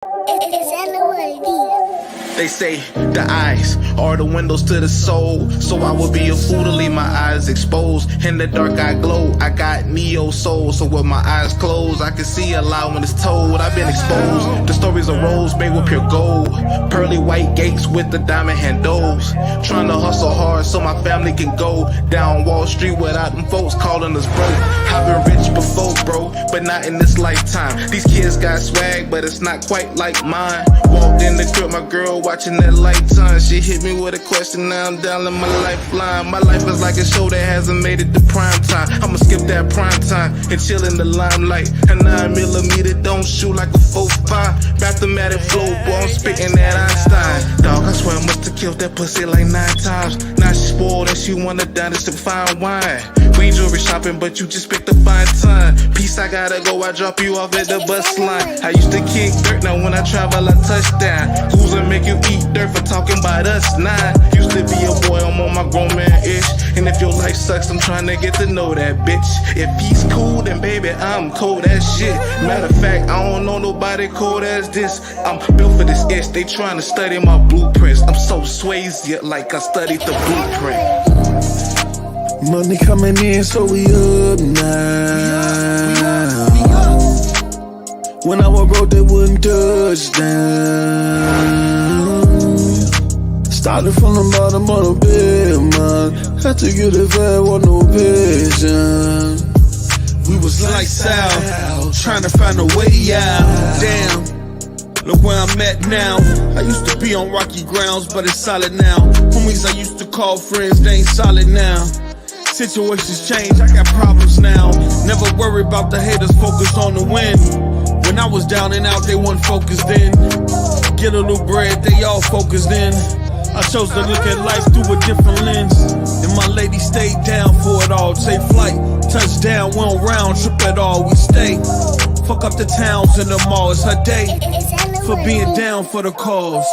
They say the eyes are the windows to the soul, so I would be a fool to leave my eyes exposed. In the dark I glow, I got neo soul, so with my eyes closed I can see a lot when it's told. I've been exposed, the stories of rose made with pure gold, pearly white gates with the diamond handles. Trying to hustle hard so my family can go down Wall Street without them folks calling us broke. I've been rich before, bro, but not in this lifetime. These kids got swag, but it's not quite like mine. Walked in the crib, my girl watching that Lifetime. She hit me with a question, now I'm down in my lifeline. My life is like a show that hasn't made it to prime time. I'ma skip that prime time and chill in the limelight. A 9mm don't shoot like a 4.5. Mathematic flow, boy, I'm spitting that Einstein. Dog, I swear I must have killed that pussy like 9 times. Now she spoiled and she wanna dine to fine wine. We ain't jewelry shopping, but you just picked a fine time. Peace, I gotta go, I drop you off at the bus line. I used to kick dirt, now when I travel I touchdown. Who's gonna make you eat dirt for talking about us? Nah, used to be a boy, I'm on my grown man-ish. And if your life sucks, I'm trying to get to know that bitch. If he's cool, then baby, I'm cold as shit. Matter of fact, I don't know nobody cold as this. I'm built for this itch, they trying to study my blueprints. I'm so Swayze, like I studied the blueprint. Money coming in, so we up now. When I was broke, they wouldn't touch down. Started from the bottom of the bed, man. Had to get it fast, with no vision. We was lights out, trying to find a way out. Damn, look where I'm at now. I used to be on rocky grounds, but it's solid now. Homies I used to call friends, they ain't solid now. Situations change, I got problems now. Never worry about the haters, focus on the win. When I was down and out, they weren't focused in. Get a little bread, they all focused in. I chose to look at life through a different lens. And my lady stayed down for it all. Take flight, touchdown, we don't round trip at all. We stay, fuck up the towns and the mall. It's her day for being down for the cause.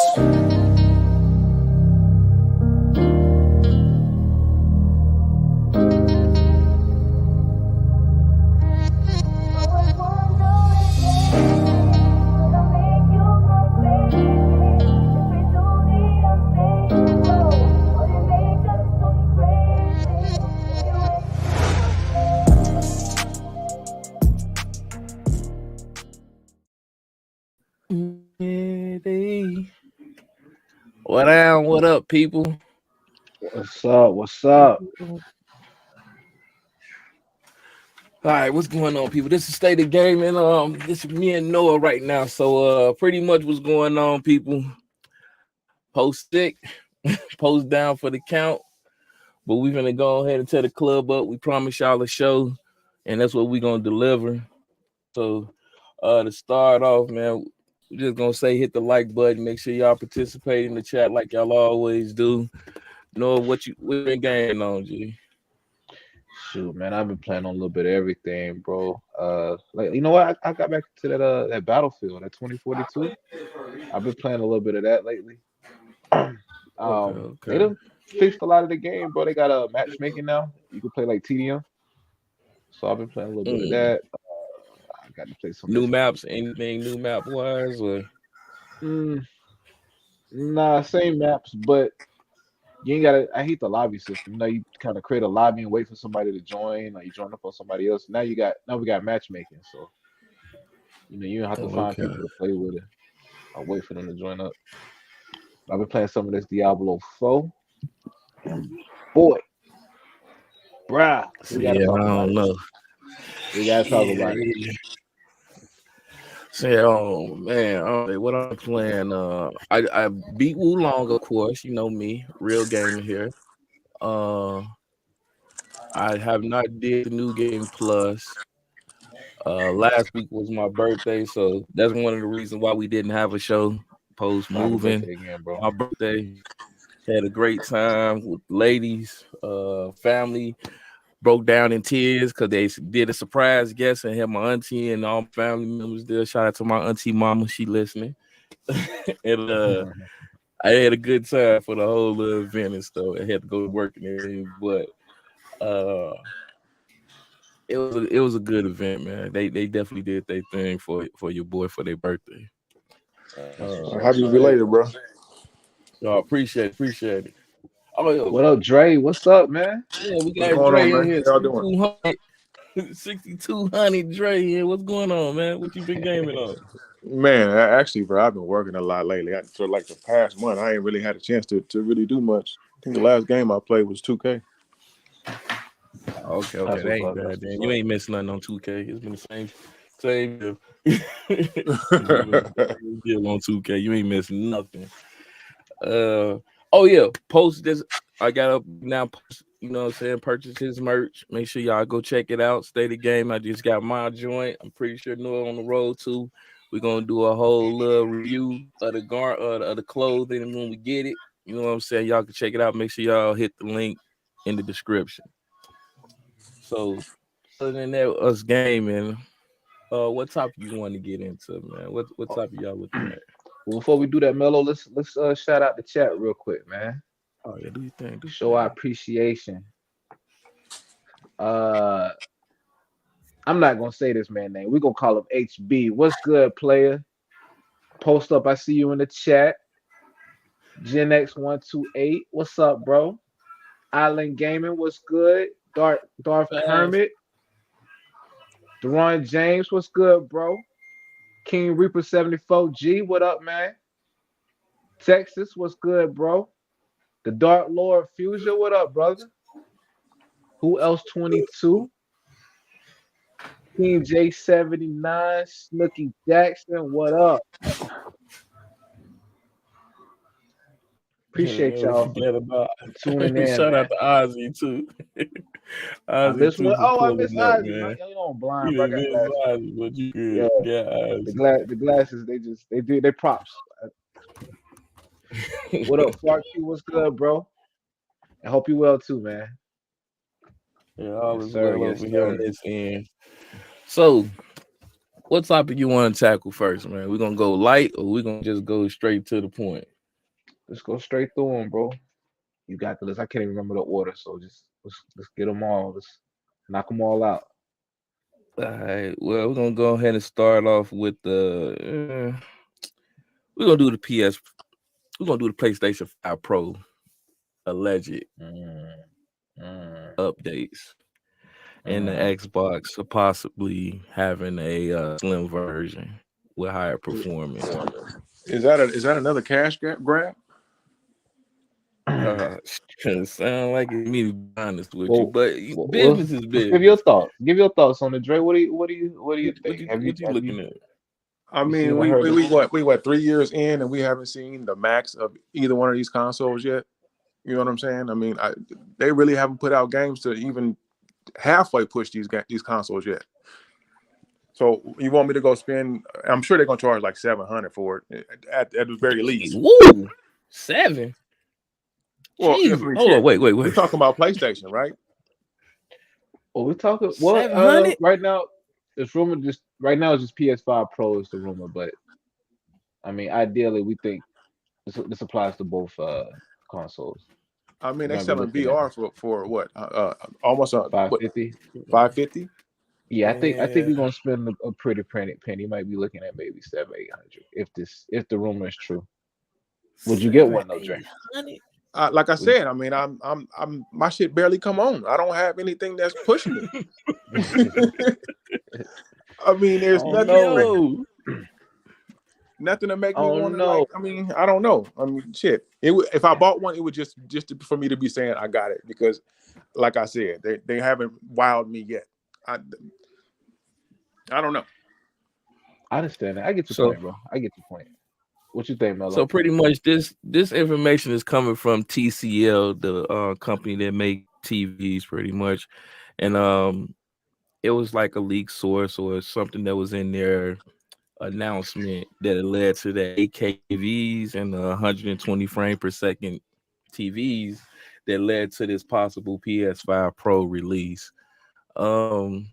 What up, people? What's up? What's up? All right, what's going on, people? This is State of Game, and this is me and Noah right now. So pretty much what's going on, people. Post sick, post down for the count. But we're gonna go ahead and tear the club up. We promise y'all a show, and that's what we're gonna deliver. So to start off, man, we're just gonna say hit the like button. Make sure y'all participate in the chat like y'all always do. Know what been gaming on, G? Shoot, man, I've been playing on a little bit of everything, bro. Like you know what? I got back to that Battlefield, that 2042. I've been playing a little bit of that lately. They done fixed a lot of the game, bro. They got a matchmaking now. You can play like TDM. So I've been playing a little bit of that. I got to play some new maps. Anything new map wise? Or? Nah, same maps, but you ain't gotta. I hate the lobby system. You know, you kind of create a lobby and wait for somebody to join, or you join up on somebody else. Now we got matchmaking, so you know you don't have to find people to play with it. I'll wait for them to join up. I've been playing some of this Diablo4. Boy, bruh, I don't know. We gotta talk about it. Say, oh man, what I'm playing. I beat Wulong, of course. You know me, real gamer here. I have not did the new game plus. Last week was my birthday, so that's one of the reasons why we didn't have a show post moving. My birthday, had a great time with ladies, family. Broke down in tears because they did a surprise guest and had my auntie and all family members there. Shout out to my auntie mama, she listening. And I had a good time for the whole event and stuff. I had to go to work and everything, but it was a good event, man. They definitely did their thing for your boy for their birthday. Happy belated, bro. Oh, appreciate it. Oh, yo, What up, Dre? What's up, man? yeah, we What's got going Dre on, in man? here. How y'all doing? 6,200 Dre here. What's going on, man? What you been gaming on? Man, actually, bro, I've been working a lot lately. For like the past month, I ain't really had a chance to really do much. I think the last game I played was 2K. Okay, That's that ain't what's up. bad, That's then. what's You up. ain't missing nothing on 2K. It's been the same deal. Deal on 2K. You ain't missing nothing. Oh yeah, post this. I got up now. You know what I'm saying? Purchase his merch. Make sure y'all go check it out. Stay the game. I just got my joint. I'm pretty sure Noah on the road too. We're gonna do a whole little review of the clothing when we get it. You know what I'm saying? Y'all can check it out. Make sure y'all hit the link in the description. So other than that, us gaming. What topic you want to get into, man? What topic y'all looking at? Well, before we do that, Mello, let's shout out the chat real quick, man. Oh yeah, do you think? Show our appreciation. I'm not gonna say this man name. We're gonna call him HB. What's good, player? Post up. I see you in the chat. Gen X128. What's up, bro? Island Gaming. What's good? Darth Hermit. Deron James. What's good, bro? King Reaper 74G. What up, man? Texas. What's good, bro? The Dark Lord Fusion. What up, brother? Who else? 22. King J79. Snooky Jackson. What up? Appreciate y'all Forget about tuning in, shout man. out to Ozzy too. I Ozzy missed too one. for Oh, I pulling missed up, Ozzy. Man. man. You know I'm blind, You bro. I didn't got miss glasses. Ozzy, but you Yeah, good. Yeah, Ozzy. the glasses. They props. What up, Flark Q? What's good, bro? I hope you well too, man. Yeah, all Yes, is sir. well Yes, over here on sir. this end. So, what topic you want to tackle first, man? We're gonna go light, or we're gonna just go straight to the point? Let's go straight through them, bro. You got the list. I can't even remember the order, so just let's get them all. Let's knock them all out. All right. Well, we're gonna go ahead and start off with the. We're gonna do the PS. We're gonna do the PlayStation 5 Pro alleged updates, and the Xbox possibly having a slim version with higher performance. Is that another cash grab? Sound like it, me to be honest with you, Well, but well, business is give your business. thoughts. Give your thoughts on it, Dre. What do you think? What you looking at? I You mean, seen or we heard we, it? we what 3 years in and we haven't seen the max of either one of these consoles yet. You know what I'm saying? I mean, they really haven't put out games to even halfway push these consoles yet. So you want me to go spend? I'm sure they're gonna charge like $700 for it at the very least. Woo, 7. Well, Jeez. I mean, Hold on, wait. we're talking about PlayStation, right? Well, we're talking. 700? Right now, it's rumor. Just right now, it's just PS5 Pro is the rumor, but I mean, ideally, we think this applies to both consoles. I mean, You they might be selling looking at VR for what? Almost what? 550. 550? Yeah, I think Yeah. we're gonna spend a pretty penny. You might be looking at maybe 700-800 if the rumor is true. Would you get one though, Dre? 800? Like I said, I mean, I'm my shit barely come on. I don't have anything that's pushing it. I mean, there's Oh nothing. no! Nothing to make me Oh want to no! like. I mean, I don't know. I mean, shit. If I bought one, it would just for me to be saying I got it because, like I said, they haven't wowed me yet. I don't know. I understand that. I get your So point, bro. I get your point. What you think, Mello? So pretty much this information is coming from TCL, the company that make TVs, pretty much, and it was like a leak source or something that was in their announcement that it led to the 8K TVs and the 120 frame per second TVs that led to this possible PS5 Pro release. I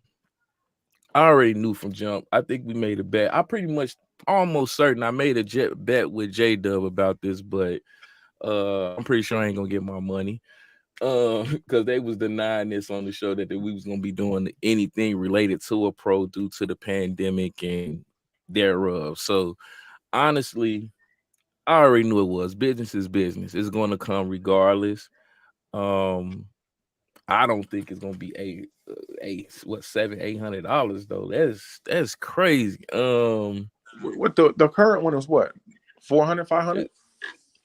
already knew from jump. I think we made a bet. I pretty much almost certain I made a bet with J Dub about this, but I'm pretty sure I ain't gonna get my money. Because they was denying this on the show that we was gonna be doing anything related to a pro due to the pandemic and thereof. So honestly, I already knew it was. Business is business. It's going to come regardless. I don't think it's gonna be $700-800 though. That's crazy. What the current one is what? 400, 500?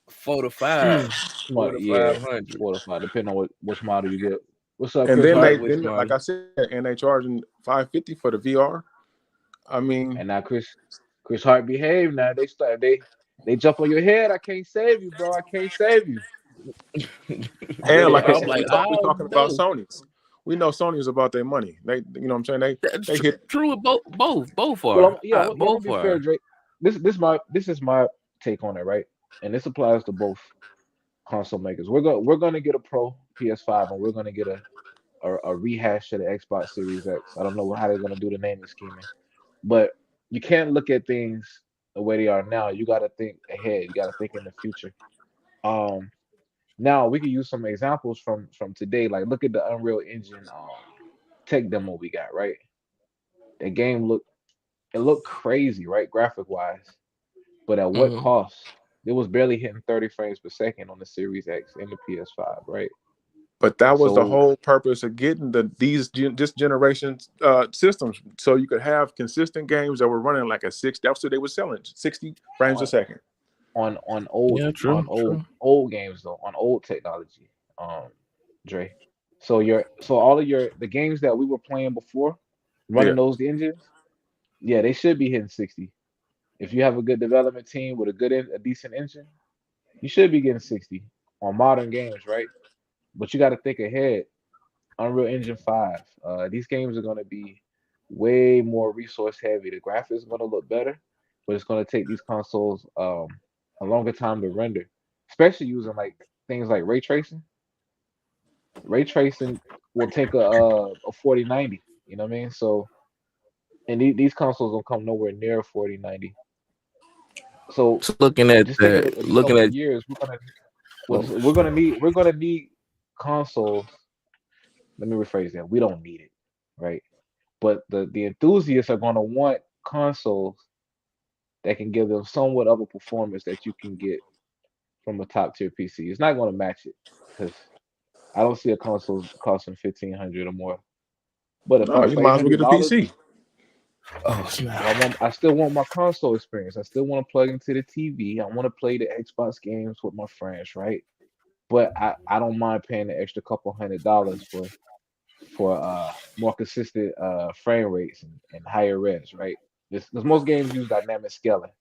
4 to 5, 4 to Yeah, 500. 4 to 5, depending on which model you get. What's up, And Chris then Hart? Which like model? I said, and they charging $550 for the VR. I mean, And now Chris Hart behave now. They jump on your head. I can't save you, bro. I can't save you. and like I I'm said, like, we oh talking about no. Sony's. We know Sony's about their money. They, you know what I'm saying? That's They hit. true with both Well, are. I'm gonna Both be fair, are. Drake. This is my take on it, right? And this applies to both console makers. We're gonna get a Pro PS5, and we're gonna get a rehash of the Xbox Series X. I don't know how they're gonna do the naming scheming, but you can't look at things the way they are now. You got to think ahead. You got to think in the future. Um, Now we can use some examples from today. Like look at the Unreal Engine tech demo we got, right? That game looked crazy, right? Graphic wise. But at what Mhm. cost? It was barely hitting 30 frames per second on the Series X and the PS5, right? But that was the So whole purpose of getting this generation's systems, so you could have consistent games that were running like a 60. That's what they were selling, 60 frames a on second. on old Yeah, true. old games though, on old technology, Dre. So all of the games that we were playing before, Yeah. running those engines, yeah, they should be hitting 60. If you have a good development team with a decent engine, you should be getting 60 on modern games, right? But you got to think ahead. Unreal Engine 5, these games are going to be way more resource heavy. The graphics are going to look better, but it's going to take these consoles a longer time to render, especially using like things like ray tracing. Ray tracing will take a 4090. You know what I mean? So, and these consoles will come nowhere near 4090. So So looking at just think that, in a looking couple of at years, oh, we're gonna need consoles. Let me rephrase that. We don't need it, right? But the enthusiasts are gonna want consoles that can give them somewhat of a performance that you can get from a top tier PC. It's not gonna match it because I don't see a console costing 1,500 or more. But if No, I you play might as well get a $100, PC. oh snap. I still want my console experience. I still want to plug into the TV. I want to play the Xbox games with my friends, right? But I don't mind paying the extra couple $100 for more consistent frame rates and higher res, right? Because most games use dynamic scaling,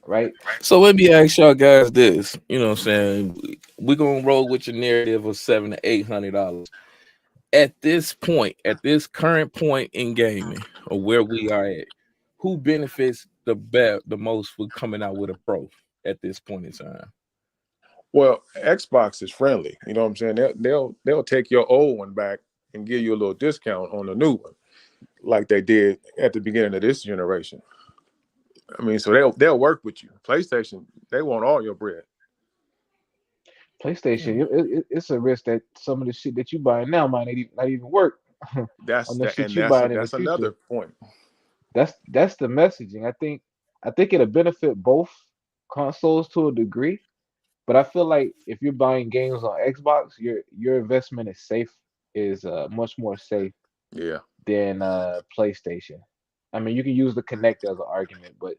right? So let me ask y'all guys this. You know what I'm saying? We're gonna roll with your narrative of $700-800. At this point, at this current point in gaming, or where we are at, who benefits the most with coming out with a pro at this point in time? Well, Xbox is friendly. You know what I'm saying? They'll take your old one back and give you a little discount on the new one, like they did at the beginning of this generation. I mean, so they'll work with you. PlayStation, they want all your bread. PlayStation, it's a risk that some of the shit that you buy now might not even work That's on the that, shit and you buying in the that's future. another point. That's the messaging. I think it'll benefit both consoles to a degree, but I feel like if you're buying games on Xbox, your investment is much more safe Yeah. than PlayStation. I mean, you can use the Connect as an argument, but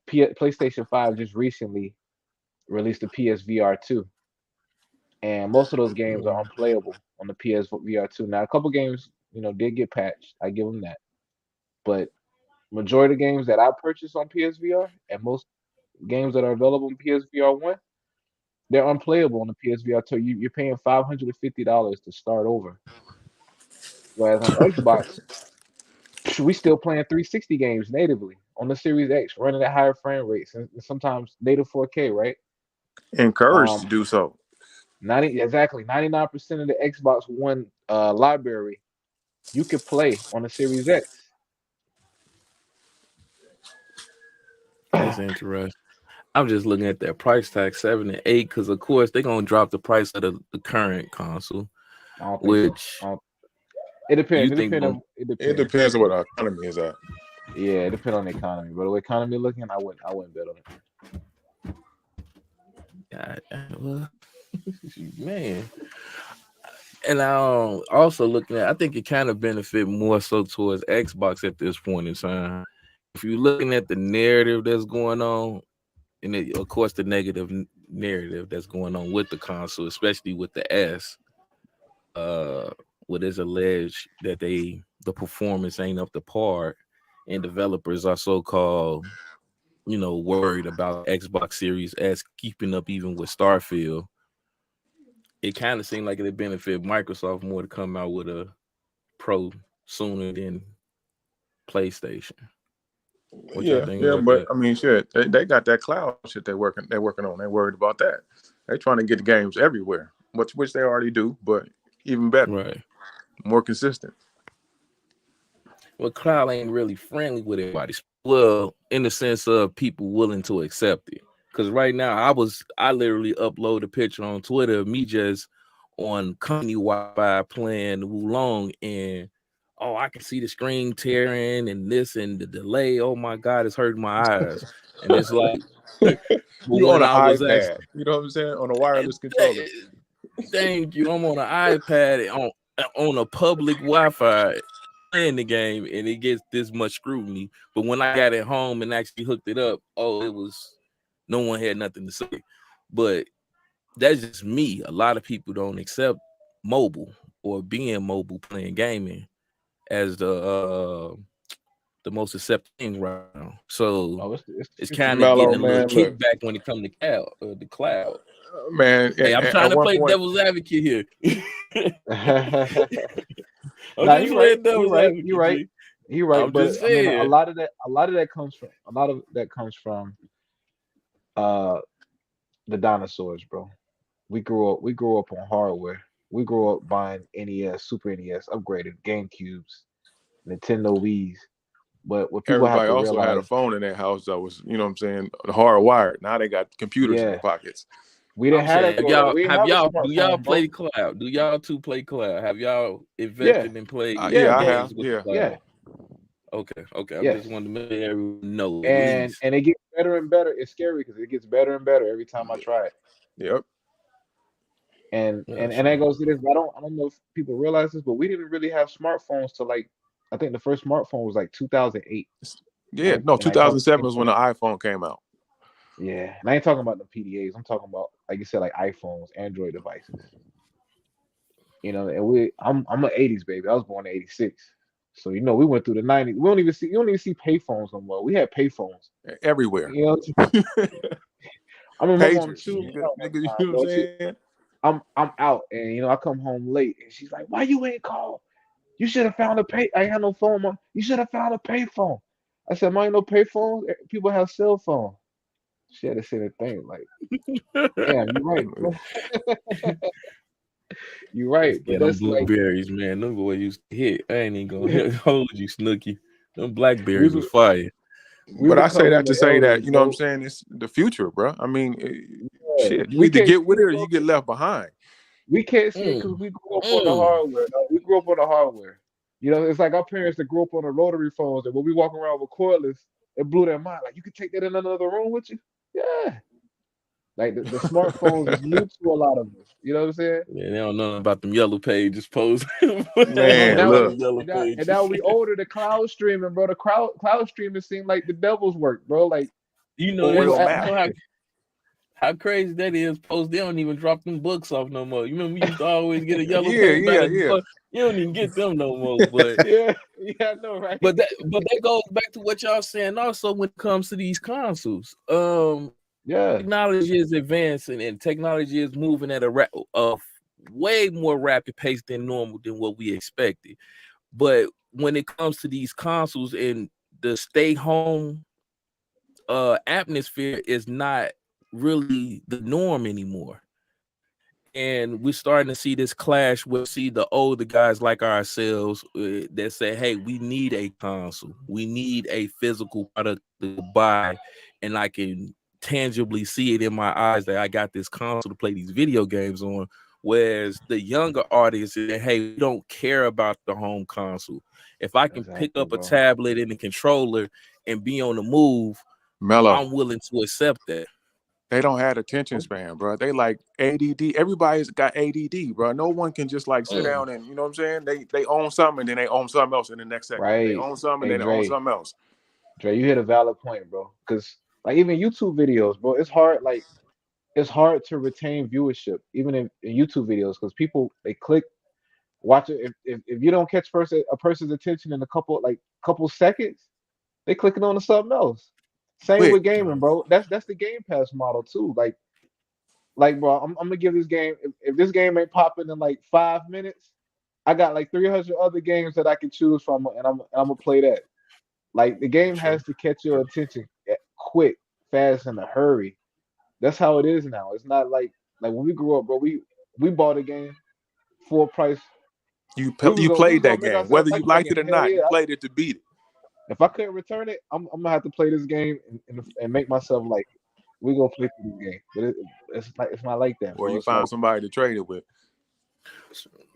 PlayStation 5 just recently released the PSVR 2, and most of those games are unplayable on the PSVR 2. Now, a couple games, did get patched. I give them that, but majority of games that I purchased on PSVR and most games that are available on PSVR 1, they're unplayable on the PSVR 2. You're paying $550 to start over, whereas on Xbox, we still playing 360 games natively on the Series X, running at higher frame rates and sometimes native 4K, right? Encouraged to Um, do so. 99% of the Xbox One library you could play on the Series X. That's interesting. I'm just looking at that price tag 7 and 8 because of course they're gonna drop the price of the current console, I don't think so. which It depends. you It think depends. gonna It It depends. depends on what our economy is at. Yeah, it depends on the economy. But the way economy looking, I wouldn't bet on it. God, well, man. And also looking at, I think it kind of benefit more so towards Xbox at this point in time. If you're looking at the narrative that's going on, and of course the negative narrative that's going on with the console, especially with the S, what is alleged that the performance ain't up to par, and developers are so-called, worried about Xbox Series S keeping up even with Starfield. It kind of seemed like it benefit Microsoft more to come out with a Pro sooner than PlayStation. What y'all think about but that? I mean, shit, they got that cloud shit they're working on. They're worried about that. They're trying to get the games everywhere, which they already do, but even better, Right. more consistent. Well, cloud ain't really friendly with everybody. Well, in the sense of people willing to accept it. Because right now, I literally upload a picture on Twitter of me just on company Wi-Fi playing Wulong, and I can see the screen tearing and this and the delay. Oh my God, it's hurting my eyes. And it's like, You on when an I was iPad, you know what I'm saying? On a wireless controller. thank you. I'm on an iPad on a public Wi-Fi playing the game, and it gets this much scrutiny. But when I got it home and actually hooked it up, it was no one had nothing to say. But that's just me. A lot of people don't accept mobile or being mobile playing gaming as the most accepted thing right now. So it's kind of Mellow, getting a little man. Look, kickback when it comes to the cloud. man. Hey, I'm trying At to one play point, devil's advocate here. I'm Nah, just you're playing right. devil's advocate. You're right. G. You're right. I'm But just I mean, a saying. lot of that comes from uh the dinosaurs, bro. We grew up on hardware. We grew up buying NES, Super NES, upgraded GameCubes, Nintendo Wii's. But what people have everybody to also had a realize, phone in their house that was, you know what I'm saying, hardwired. Now they got computers in their yeah, pockets. we didn't I'm have that saying, growing up. We didn't have a do y'all smartphone, play bro. the cloud? Do y'all two play cloud? Have y'all Yeah, invested and played yeah, Yeah, I bro. have. games with the Yeah. Yeah, cloud? Okay. I'm yes. just wanting to make everyone know at And least. and it gets better and better. It's scary because it gets better and better every time I try it. Yep. And Gotcha. that goes to this. But I don't know if people realize this, but we didn't really have smartphones till like I think the first smartphone was like 2008. Yeah. No, And I ain't talking, 2007 was when the iPhone came out. yeah, and I ain't talking about the PDAs. I'm talking about like you said, like iPhones, Android devices. And I'm an '80s baby. I was born in '86, so we went through the '90s. You don't even see payphones no more. We had payphones. Everywhere. You know, I remember my mom Pagers. chewed me Nigga, out one you time, know what bro. I'm saying? I'm out, and I come home late, and she's like, "Why you ain't called? You should have found a pay. I ain't had no phone, mom. You should have found a payphone." I said, "Mine no payphone. People have cell phone." She had to say the thing like, "Damn, you're right, bro. You're right." Yeah, But them that's like blueberries, man. Them boys used to hit. I ain't even gonna hold you, Snooky. Them we blackberries was be, fire. we But I say becoming that to the say elders, that, you know what I'm bro. saying, it's the future, bro. I mean, Yeah, shit, you we either can't get see with it it, or bro. you get left behind. We can't see it Mm, because we grew up on the mm. hardware. Dog. We grew up on the hardware. It's like our parents that grew up on the rotary phones, and when we walk around with cordless, it blew their mind. Like, you could take that in another room with you? Yeah. Like the smartphones is new to a lot of us. You know what I'm saying? Yeah, they don't know about them yellow pages post. And Man, now About we them look, yellow and now pages. we older. The cloud streaming, bro. The cloud streaming seemed like the devil's work, bro. Like You know it that. oil was You map. know how crazy that is. Post, they don't even drop them books off no more. You remember we used to always get a yellow Yeah, page by yeah, the yeah. book. You don't even get them no more. But yeah, yeah, I know, right? that goes back to what y'all saying also when it comes to these consoles. Yeah, Technology is advancing and technology is moving at a way more rapid pace than normal than what we expected. But when it comes to these consoles and the stay home atmosphere is not really the norm anymore. And we're starting to see this clash. We'll see the older guys like ourselves that say, hey, we need a console. We need a physical product to buy. And I can tangibly see it in my eyes that I got this console to play these video games on. Whereas the younger audience, hey, we don't care about the home console. If I can pick Exactly, up a bro. tablet and a controller and be on the move, Mellow. I'm willing to accept that. They don't have attention span, bro. They like ADD. Everybody's got ADD, bro. No one can just like sit down and, you know what I'm saying? They own something and then they own something else in the next second. They Right. own something Hey, and then they own Dre. something else. Dre, you hit a valid point, bro. Because like even YouTube videos, bro, it's hard. Like it's hard to retain viewership, even in YouTube videos, because people they click, watch it. If you don't catch a person's attention in a couple seconds, they clicking on to something else. Same Quick. with gaming, bro. That's the Game Pass model too. Like, bro, I'm gonna give this game. If this game ain't popping in like 5 minutes, I got like 300 other games that I can choose from, and I'm gonna play that. Like the game has to catch your attention quick, fast, in a hurry. That's how it is now. It's not like when we grew up, bro. We bought a game full price. You We was played gonna that make game. ourselves Whether you hype for that liked it game. or Hell not, you yeah! played it to beat it. If I couldn't return it, I'm gonna have to play this game and make myself like it. We gonna play through this game, but it's not like that, Or bro. you It's like find somebody to trade it with.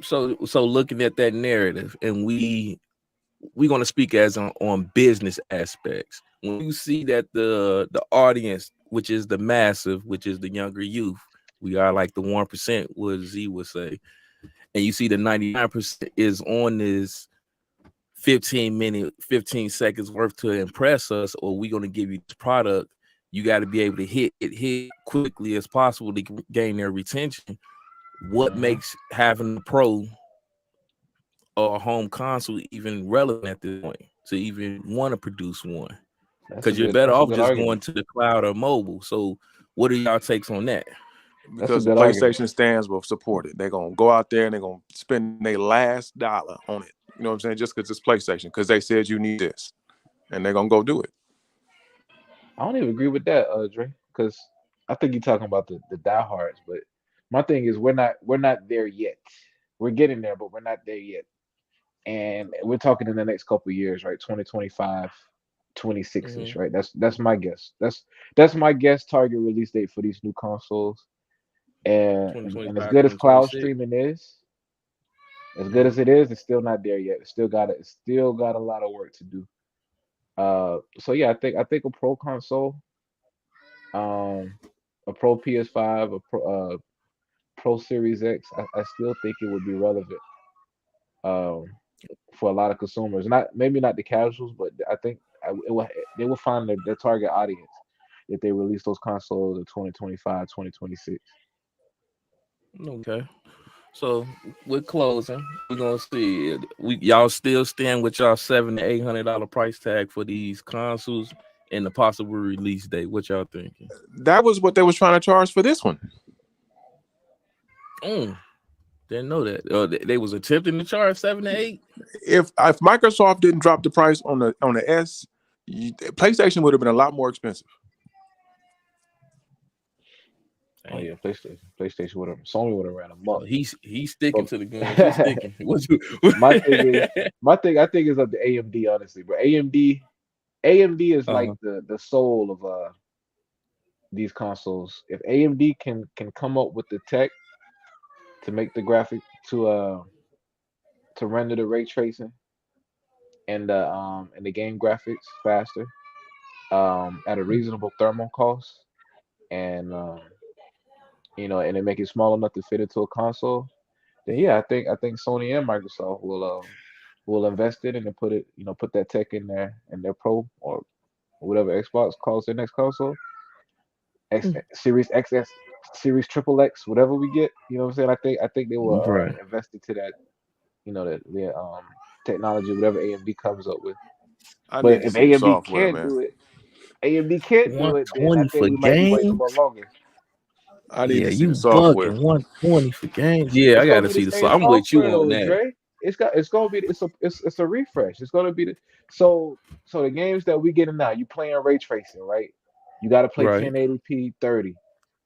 So looking at that narrative, and we're going to speak as on business aspects. When you see that the audience, which is the massive, which is the younger youth, we are like the 1%, what Z would say, and you see the 99% is on this 15 seconds worth to impress us, or we're going to give you this product. You got to be able to hit quickly as possible to gain their retention. What makes having a pro or a home console even relevant at this point to even want to produce one? Because you're better off just argument. going to the cloud or mobile. So what are y'all takes on that? Because good PlayStation argument. stands will support it. They're gonna go out there and they're gonna spend their last dollar on it. You know what I'm saying? Just because it's PlayStation, because they said you need this, and they're gonna go do it. I don't even agree with that, Dre, because I think you're talking about the diehards. But my thing is we're not there yet. We're getting there, but we're not there yet. And we're talking in the next couple of years, right? 2025, 26-ish, right? That's my guess. That's my guess target release date for these new consoles. And as 2025, good as cloud 2026. streaming is, as good as it is, it's still not there yet. It's still got a lot of work to do. So yeah, I think a pro console, um, a pro PS5, pro Series X, I still think it would be relevant. Um, for a lot of consumers. Maybe not the casuals, but I think they will find their target audience if they release those consoles in 2025, 2026. Okay. So we're closing. We're gonna see. Y'all still stand with y'all $700 to $800 price tag for these consoles and the possible release date. What y'all thinking? That was what they was trying to charge for this one. Didn't know that. They was attempting to charge 7 to 8. If Microsoft didn't drop the price on the S, PlayStation would have been a lot more expensive. Oh yeah, PlayStation would have Sony would have ran them up. He's sticking But to the guns. He's sticking. my thing I think is up to AMD, honestly. But AMD is like the soul of these consoles. If AMD can come up with the tech to make the graphic to render the ray tracing and the game graphics faster at a reasonable thermal cost, and and they make it small enough to fit into a console, then yeah, I think Sony and Microsoft will invest it and then put that tech in their pro or whatever Xbox calls their next console, Series XS, Series Triple X, whatever we get. You know what I'm saying? I think they will Right. invest into that. That technology, whatever AMD comes up with. I But need to if see the AMD software, can't man. do it, AMD can't do it, then I 120 think for we might be waiting a little games. longer. I need Yeah, to see you the software. bugging. 120 for games. Yeah, I It's gonna gotta be the see the. same I'm with you software on though, that. Dre. It's a refresh. It's gonna be so the games that we getting now. You playing ray tracing, right? You got to play Right. 1080p 30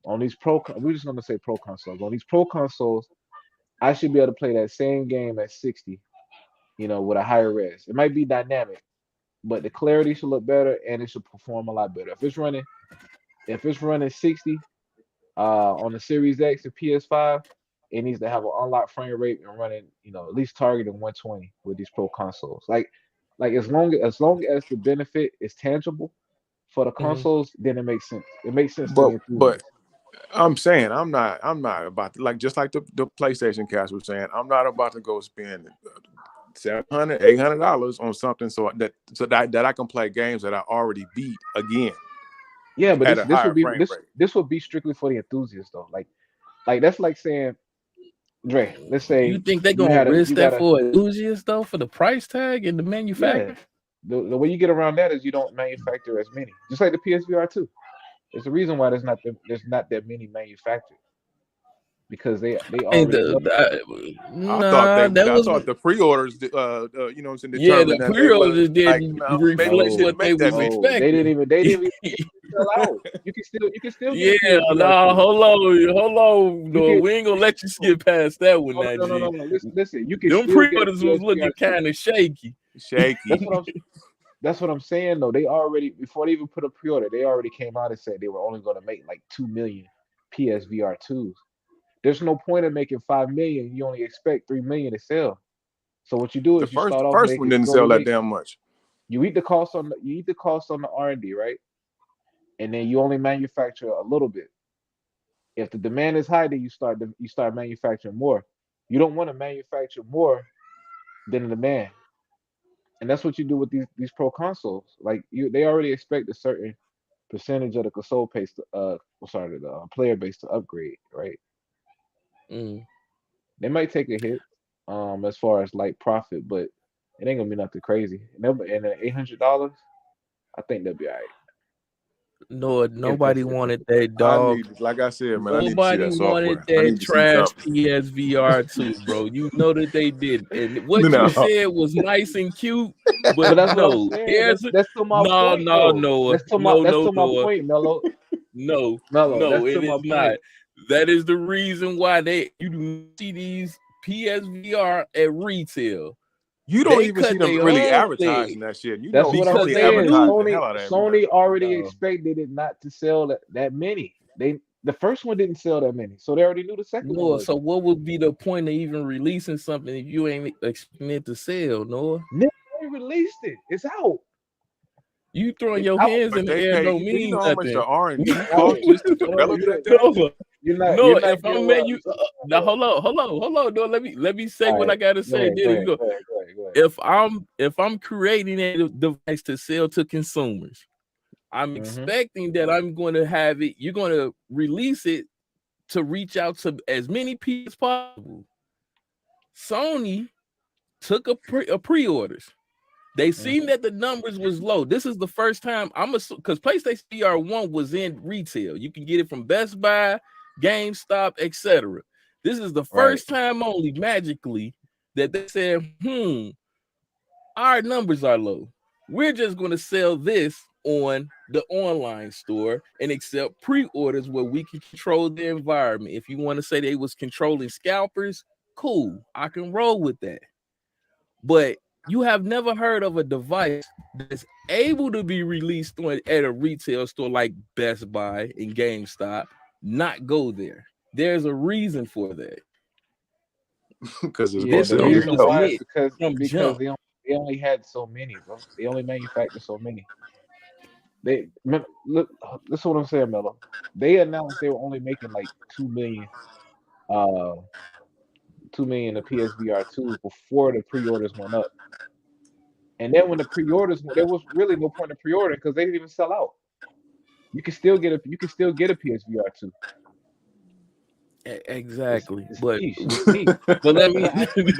on these We're just gonna say pro consoles. On these pro consoles, I should be able to play that same game at 60. With a higher res. It might be dynamic, but the clarity should look better and it should perform a lot better. If it's running 60 on the Series X and PS5, it needs to have an unlocked frame rate and running, at least targeting 120 with these pro consoles. Like as long as the benefit is tangible for the Mhm. consoles, then it makes sense. It makes sense to the But enthusiasts. I'm saying I'm not about to, like, just like the PlayStation cast was saying, I'm not about to go spend $700, $800 on something so that I can play games that I already beat again Yeah, but at this a this higher would be frame this rate. this would be strictly for the enthusiasts though. Like that's like saying, Dre, let's You say think they you gonna had a risk you that got a for enthusiasts though, for the price tag and the yeah. manufacturer? The way you get around that is you don't manufacture as many. Just like the PSVR 2. There's a reason why there's not that many manufactured because they I mean, already know. nah, that I was thought the pre-orders, you know, yeah. The determined that they were pre-orders like, didn't no, maybe we reflect No, shouldn't what they make that was many. no, expecting. they didn't even sell out. You can still get Yeah, a PSVR nah, 2. hold on, You no, can we ain't gonna let you skip past that one, no now, no no no G. no. Listen. You can Them still get a pre-orders was PSVR looking 2. kind of shaky. That's Shaky. what I'm that's what I'm saying though. They already before they even put a pre-order, they already came out and said they were only going to make like 2 million PSVR 2s. There's no point in making 5 million. You only expect 3 million to sell. So what you do The is you first start the off first one making didn't sell slowly that make damn much. you eat the cost on the R&D, right? And then you only manufacture a little bit. If the demand is high, then you start manufacturing more. You don't want to manufacture more than the demand, and that's what you do with these pro consoles. Like they already expect a certain percentage of the console base to the player base to upgrade, right? Mm. They might take a hit, as far as like profit, but it ain't gonna be nothing crazy. And at $800, I think they'll be all right. No, Get a nobody touch of wanted that I dog. need, like I said, man, I need to see Nobody that wanted software. I that need to see trash something. PSVR 2, bro. You know that they did. And what you No. said was nice and cute, But but that's what I'm no, saying. there's That's to my no, point no, though. Noah. That's to my No, that's no, to my Noah. point, Mello. No, Mello, no, that's to it my is not. point. That is the reason why you do see these PSVR at retail. You don't They even see cut them their really own advertising leg that shit. You That's know, what I'm because Sony they saying. advertising the knew. Sony hell out of that movie. Sony already No. expected it not to sell that many. The first one didn't sell that many, so they already knew the second one Noah, so wasn't. what would be the point of even releasing something if you ain't expecting it to sell, Noah? Nigga, they released it. It's out. You throwing It's your out. hands But in the they air pay. don't Do you mean know how much nothing. the R&D No, cost just to no, develop that thing? Noah, you're Noah, not if getting I'm what man, I'm you saying. now Mello. hold on. No, let me say All what right, I gotta go say. ahead, go Then ahead, you go. go ahead, go ahead, go ahead. If I'm creating a device to sell to consumers, I'm Mm-hmm. expecting that I'm going to have it. You're going to release it to reach out to as many people as possible. Sony took a pre-orders. They seen Mm-hmm. that the numbers was low. This is the first time because PlayStation VR1 was in retail. You can get it from Best Buy, GameStop, etc. This is the Right. first time only magically that they said, our numbers are low. We're just going to sell this on the online store and accept pre-orders where we can control the environment. If you want to say they was controlling scalpers, cool. I can roll with that. But you have never heard of a device that's able to be released at a retail store like Best Buy and GameStop, not go there. There's a reason for that. Because it's Yeah, going to This the sit on your number reason was shelf. why is lit from because jump. they only had so many, bro. They only manufactured so many. Look, this is what I'm saying, Mello. They announced they were only making like 2 million, uh, 2 million of PSVR 2s before the pre-orders went up. And then when the pre-orders, there was really no point in pre-ordering because they didn't even sell out. You can still get a PSVR 2. It's Exactly. it's But niche. It's niche. let me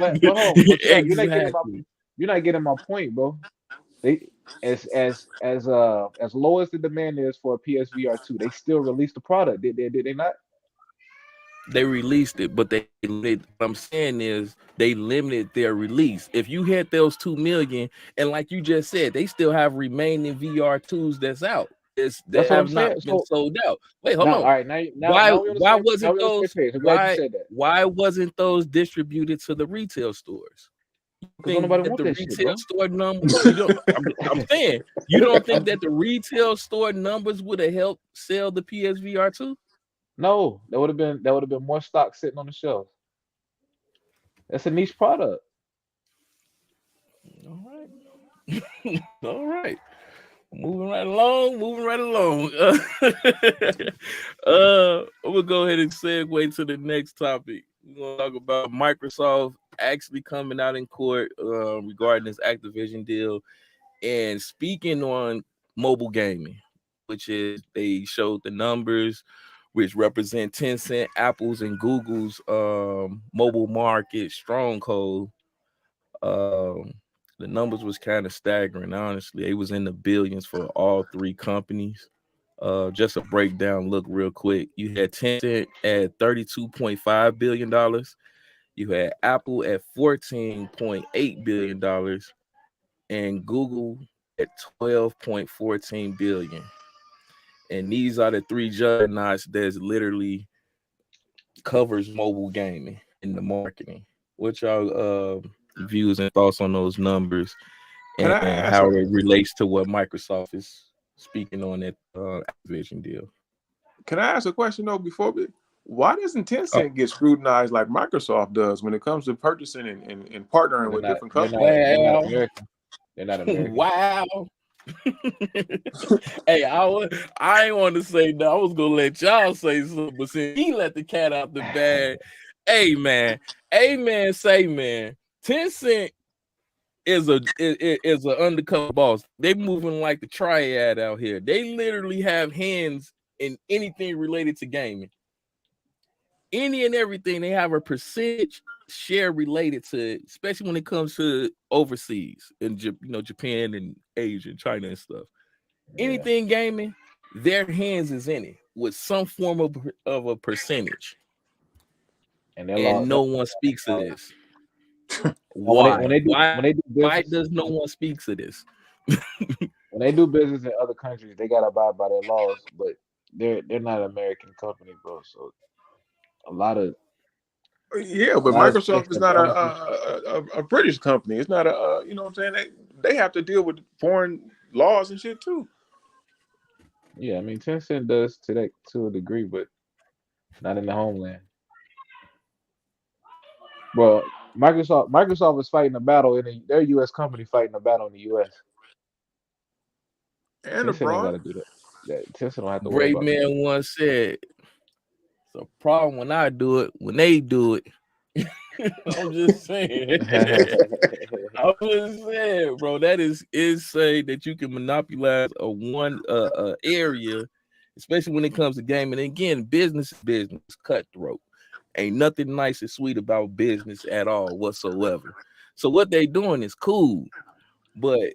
But hold on. But exactly. you're not getting my point, bro. They as low as the demand is for a PSVR 2, they still released the product. Did they not? They released it, but what I'm saying is they limited their release. If you hit those 2 million, and like you just said, they still have remaining VR2s that's out. That That's what I'm have not saying. been So sold out. Wait, hold now, all on. right, now we on the same now Wasn't we on the same those page. I'm glad you said that. why wasn't those distributed to the retail stores? You Because don't think nobody that want the that shit, retail bro. store numbers you don't I'm saying you don't think I'm that the retail store numbers would have helped sell the PSVR 2? No, that would have been more stock sitting on the shelves. That's a niche product. All right. All right. Moving right along. We'll go ahead and segue to the next topic. We're going to talk about Microsoft actually coming out in court regarding this Activision deal and speaking on mobile gaming, which is they showed the numbers, which represent Tencent, Apple's, and Google's mobile market stronghold. The numbers was kind of staggering, honestly. It was in the billions for all three companies. Just a breakdown look real quick. You had Tencent at $32.5 billion. You had Apple at $14.8 billion and Google at $12.14 billion. And these are the three juggernauts that's literally covers mobile gaming in the marketing. What y'all views and thoughts on those numbers Can I and ask how it relates to what Microsoft is speaking on that Activision deal? Can I ask a question though before we? Why doesn't Oh, Tencent get scrutinized like Microsoft does when it comes to purchasing and partnering They're with not. different They're companies? not. They're not wow. American. They're not American. Wow. Hey, I ain't want to say no. I was gonna let y'all say something, but since he let the cat out the bag, hey man, say man, Tencent is an undercover boss. They moving like the triad out here. They literally have hands in anything related to gaming. Any and everything, they have a percentage share related to, especially when it comes to overseas in Japan and Asia and China and stuff. Yeah. Anything gaming, their hands is in it with some form of a percentage. And they're And no one speaks of this. when Why? they do Why business, does no one speaks of this? when they do business in other countries, they gotta abide by their laws. But they're not an American company, bro. So a lot of Yeah, a but lot of checks Microsoft is and not balances. a British company. It's not a you know what I'm saying. They have to deal with foreign laws and shit too. Yeah, I mean Tencent does to a degree, but not in the homeland. Bro, Microsoft is fighting a battle their U.S. company fighting a battle in the U.S. And Tencent ain't got abroad. to do that. Tencent don't have to worry Great about that. man once said, "It's a problem when I do it. When they do it." I'm just saying. I'm just saying, bro. That is say that you can monopolize a one area, especially when it comes to gaming. And again, business is business, cutthroat. Ain't nothing nice and sweet about business at all whatsoever. So what they doing is cool, but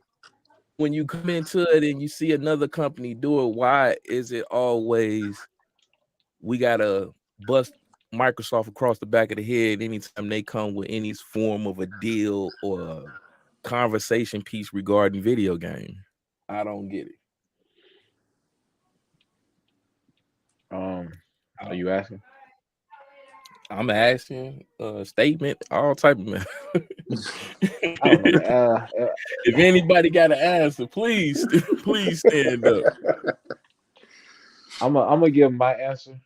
when you come into it and you see another company do it, why is it always we gotta bust Microsoft across the back of the head anytime they come with any form of a deal or a conversation piece regarding video game? I don't get it. Are you asking? I'm asking a statement, all type of man. I don't know. If anybody got an answer, please stand up. I'm gonna give my answer.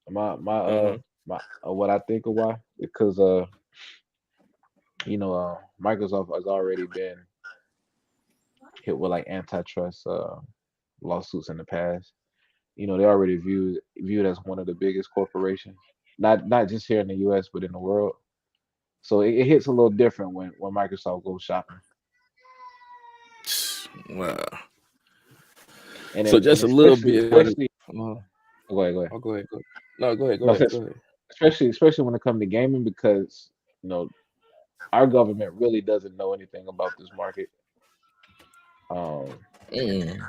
My Uh-huh. my what I think of why because Microsoft has already been hit with like antitrust lawsuits in the past. They're already viewed as one of the biggest corporations, not just here in the U.S. but in the world. So it hits a little different when Microsoft goes shopping. Wow. And So then just and a little especially bit. But especially go ahead, go ahead. go ahead. No, go ahead. No, Go ahead. especially when it comes to gaming because you know our government really doesn't know anything about this market. Um, Mm.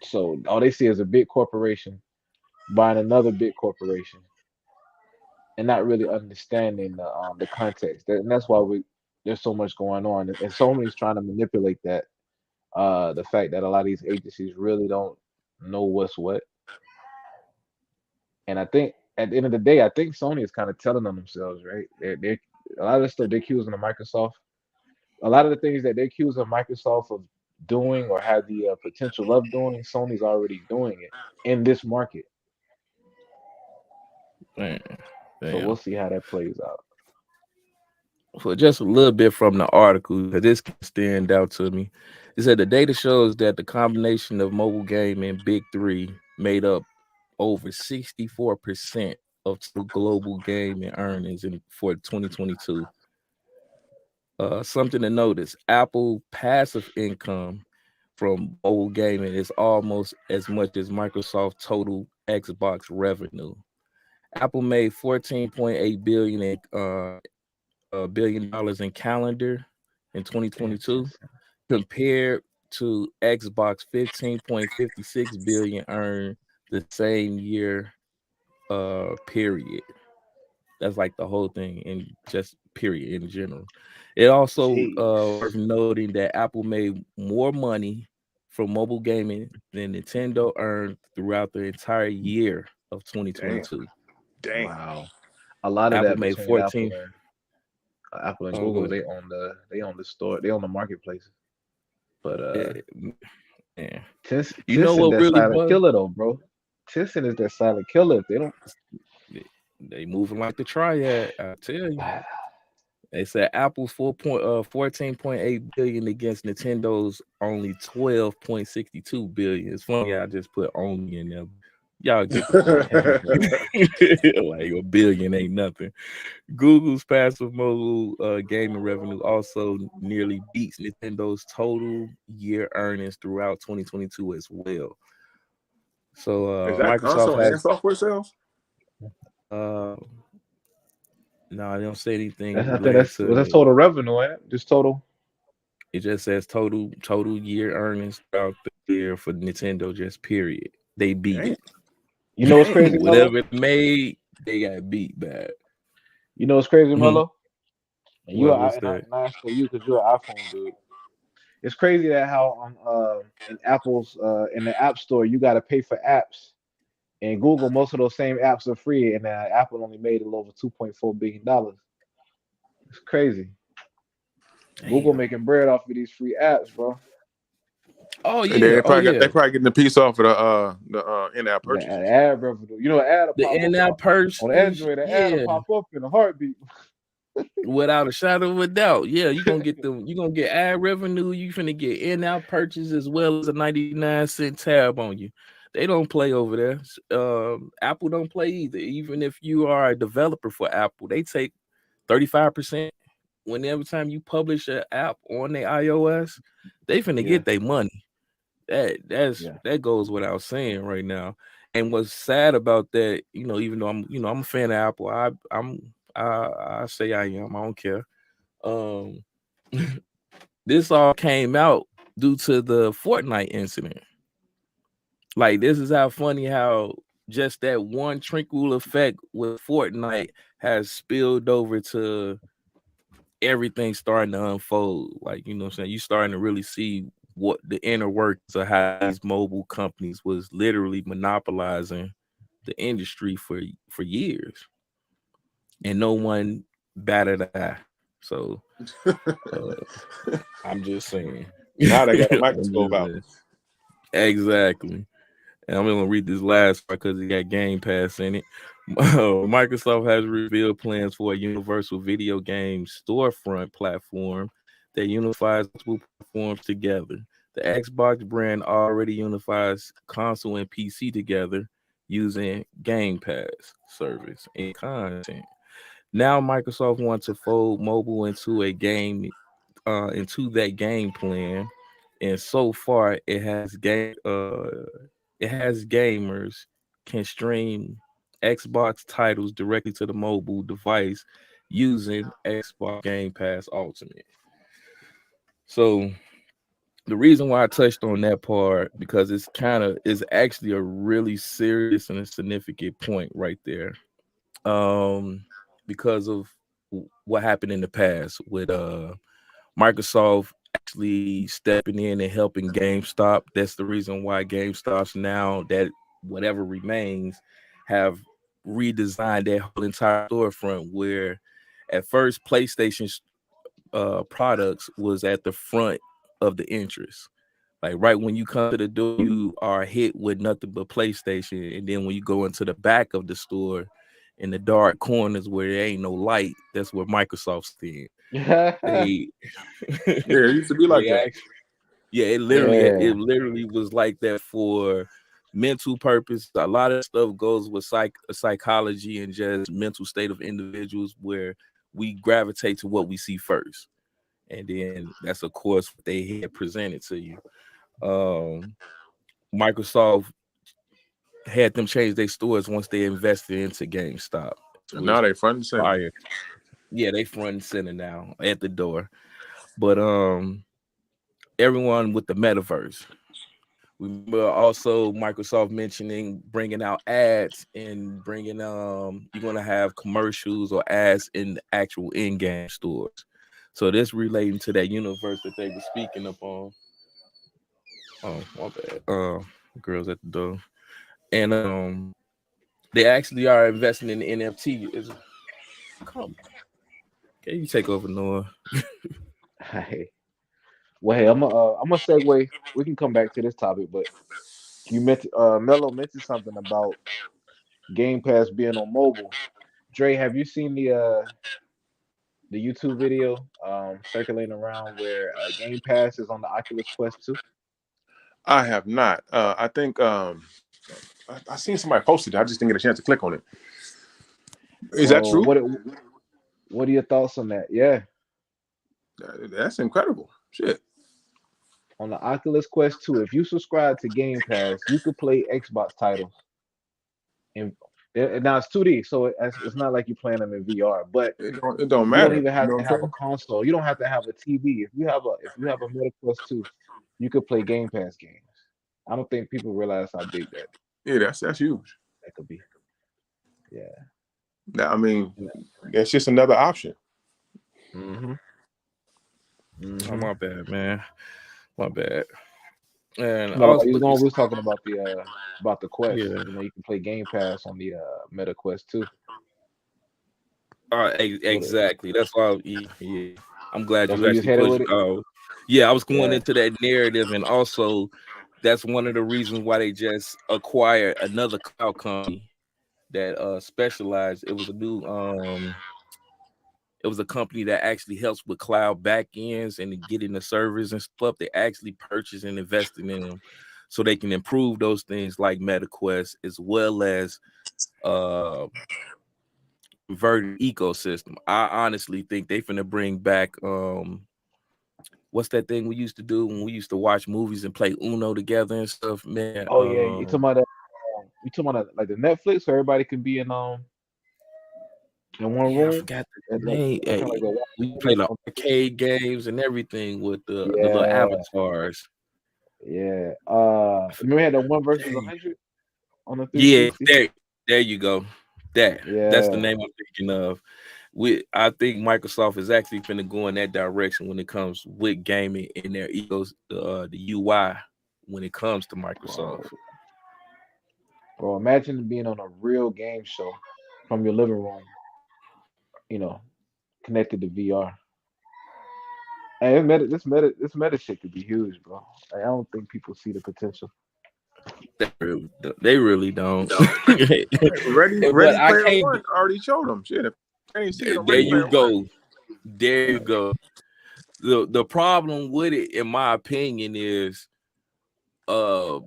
so all they see is a big corporation buying another big corporation and not really understanding the context. And that's why there's so much going on, and Sony's trying to manipulate that. The fact that a lot of these agencies really don't know what's what, and I think at the end of the day, I think Sony is kind of telling on themselves, right? They're a lot of the stuff they're accusing of Microsoft, a lot of the things that they accuse of Microsoft of doing or have the potential of doing, Sony's already doing it in this market. Man. So we'll Damn. see how that plays out. for just a little bit from the article, because this can stand out to me. It said the data shows that the combination of mobile gaming big three made up over 64% of the global gaming earnings for 2022. Something to notice: Apple passive income from mobile gaming is almost as much as Microsoft total Xbox revenue. Apple made 14.8 billion billion dollars in calendar in Damn, 2022 Tencent. compared to Xbox 15.56 billion earned the same year period. That's like the whole thing in just period in general. It also Jeez. worth noting that Apple made more money from mobile gaming than Nintendo earned throughout the entire year of Damn. 2022. Damn. Wow. A lot of Apple that made between 14. Apple and Oh, go Google, ahead. they own the store, they own the marketplace. But Man. You know Tencent what that really silent bugs? killer though, bro. Tencent is that silent killer. If they don't, They moving like the triad. I tell you. They said Apple's 14.8 billion against Nintendo's only 12.62 billion. It's funny I just put only in there. Y'all get the point. Like a billion ain't nothing. Google's passive mobile gaming revenue also nearly beats Nintendo's total year earnings throughout 2022 as well. So Is that Microsoft console and has software sales? uh no, they don't say anything I think related that's to. total revenue, ain't it? Just total. It just says total year earnings throughout the year for Nintendo. Just period. They beat Damn. it. You know what's crazy, Mello? Whatever it made, they got beat bad. You know what's crazy, Mhm. Mello? And What's that? and I ask for you because you're an iPhone dude. It's crazy that how on in Apple's in the App Store you got to pay for apps. And Google, most of those same apps are free, and Apple only made a little over $2.4 billion. It's crazy. Google Damn. making bread off of these free apps, bro. Oh And then yeah. Oh they yeah. probably getting a piece off of the in-app The purchases. ad revenue. You know, an ad will The pop up in-app on purchase. Android. An ad will Yeah. pop up in a heartbeat. Without a shadow of a doubt. Yeah, you're gonna get them. You're gonna get ad revenue. You finna get in-app purchase as well as a 99-cent tab on you. They don't play over there. Apple don't play either. Even if you are a developer for Apple, they take 35% whenever time you publish an app on the iOS. They finna Yeah, get their money. yeah. That goes without saying right now. And what's sad about that, even though I'm a fan of Apple, I say I am. I don't care. Um, this all came out due to the Fortnite incident. Like this is how funny how just that one trickle effect with Fortnite has spilled over to everything starting to unfold. Like, what I'm saying? You starting to really see what the inner workings of how these mobile companies was literally monopolizing the industry for years. And no one batted an eye. So I'm just saying. Now they got a I'm microscope just out. saying. Exactly. And I'm gonna read this last part because it got Game Pass in it. Microsoft has revealed plans for a universal video game storefront platform that unifies multiple platforms together. The Xbox brand already unifies console and PC together using Game Pass service and content. Now Microsoft wants to fold mobile into that game plan, and so far it has gamers can stream Xbox titles directly to the mobile device using Xbox Game Pass Ultimate. So the reason why I touched on that part because it's kind of is actually a really serious and a significant point right there. Um, because of what happened in the past with Microsoft actually stepping in and helping GameStop. That's the reason why GameStop's now that whatever remains have redesigned their whole entire storefront where at first PlayStation's products was at the front of the entrance. Like right when you come to the door, you are hit with nothing but PlayStation. And then when you go into the back of the store in the dark corners where there ain't no light, that's where Microsoft's in. They Yeah, it used to be like they that. actually, yeah, Yeah. it literally was like that for mental purpose. A lot of stuff goes with psychology and just mental state of individuals where we gravitate to what we see first. And then that's of course what they had presented to you. Um Microsoft had them change their stores once they invested into GameStop, And which now they front and center. fire. Yeah, they front and center now at the door. But everyone with the metaverse. Remember also Microsoft mentioning bringing out ads and bringing you're gonna have commercials or ads in the actual in-game stores. So this relating to that universe that they were speaking up on. Oh, my bad. Girls at the door. And they actually are investing in the NFT. Come, can you take over, Noah? Hey. Well, hey, I'm gonna segue. We can come back to this topic, but you Mello mentioned something about Game Pass being on mobile. Dre, have you seen the YouTube video circulating around where Game Pass is on the Oculus Quest 2? I have not. I think I seen somebody posted it. I just didn't get a chance to click on it. Is that Bro, true? what are your thoughts on that? Yeah, That's incredible. Shit. on the Oculus Quest 2, if you subscribe to Game Pass, you could play Xbox titles. And now it's 2D, so it's not like you're playing them in VR. But It don't you don't matter. even You have know to what I'm have a saying? console. You don't have to have a TV. If you have a Meta Quest 2, you could play Game Pass games. I don't think people realize how big Yeah, that's huge. that could be. Yeah. I mean, it's just another option. Mm-hmm. Oh, Mm-hmm. my bad, man. My bad. And No, also, like we was talking about the Quest. yeah, You can play Game Pass on the Meta Quest 2. So exactly. That's why. Yeah, I'm glad that's you where you was actually headed pushed. with it. Yeah, I was going Yeah. into that narrative, and also that's one of the reasons why they just acquired another cloud company that specialized. It was a new it was a company that actually helps with cloud backends and getting the servers and stuff. They actually purchased and invested in them so they can improve those things like MetaQuest as well as uh converted ecosystem. I honestly think they finna bring back what's that thing we used to do when we used to watch movies and play Uno together and stuff, man. Oh yeah, you talking about that? You talking about like the Netflix, so everybody can be in one Yeah, I room, forgot the and like name. kind of like a watch We play party the on the Switch? arcade games and everything with the little Yeah, avatars. yeah. I You remember we forgot had the the one versus name. 100 on the Yeah, 360? there you go. That's the Yeah. name I'm thinking of. I think Microsoft is actually finna go in that direction when it comes with gaming in their egos, the UI when it comes to Microsoft. Bro, bro, imagine being on a real game show from your living room, you know, connected to VR. Hey, this meta shit could be huge, bro. Like, I don't think people see the potential. They really don't. Ready But I Player can't. One already showed them. Shit, if you can't see it on There Ready you Player One. go. There you go. The problem with it, in my opinion, is uh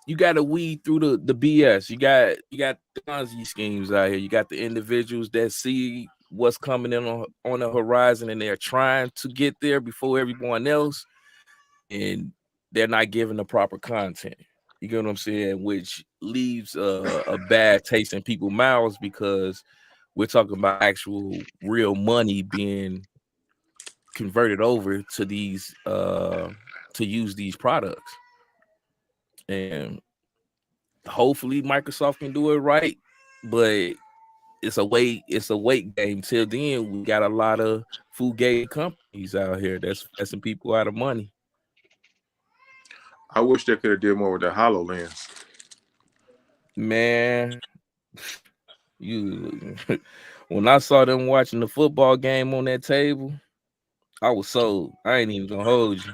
you got to weed through the BS. You got Ponzi schemes out here. You got the individuals that see what's coming in on the horizon and they're trying to get there before everyone else, and they're not giving the proper content. You get what I'm saying? Which leaves a bad taste in people's mouths because we're talking about actual real money being converted over to these to use these products. And hopefully Microsoft can do it right, but it's a wait game. Till then, we got a lot of fugazi companies out here that's some people out of money. I wish they could have did more with the HoloLens. Man, you when I saw them watching the football game on that table, I was sold. I ain't even gonna hold you.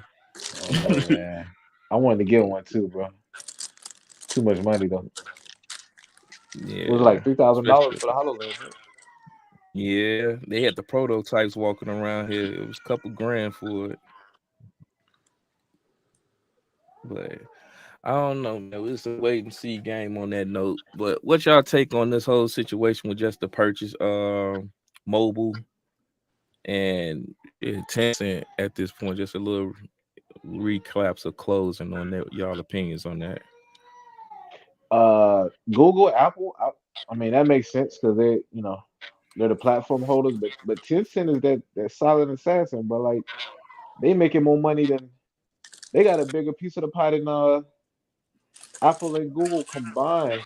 Oh man, I wanted to get one too, bro. Too much money though. It was Yeah, like $3,000 especially for the Hololens, right? Yeah, they had the prototypes walking around here. It was a couple grand for it, but I don't know. Man. It's a wait and see game on that note. But what y'all take on this whole situation with just the purchase, mobile and Tencent at this point? Just a little recaps of closing on that. Y'all opinions on that? Google, Apple. I mean, that makes sense because they're the platform holders, but Tencent is that solid assassin. But like they making more money than they got a bigger piece of the pie than Apple and Google combined,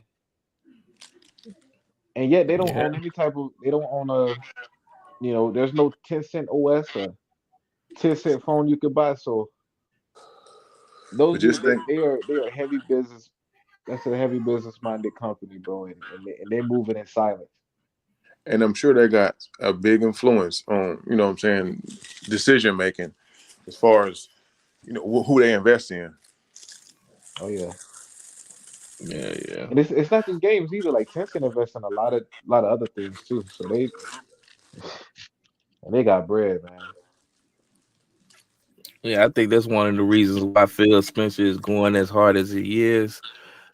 and yet they don't Yeah, own any type of they don't own there's no Tencent OS or Tencent phone you could buy. So those But dudes just think, they are heavy business. That's a heavy business minded company, bro, and they're moving in silence. and I'm sure they got a big influence on, you know what I'm saying, decision making as far as, who they invest in. Oh yeah. yeah. And it's not just games either. Like Tencent invests in a lot of other things too. So they got bread, man. Yeah, I think that's one of the reasons why Phil Spencer is going as hard as he is,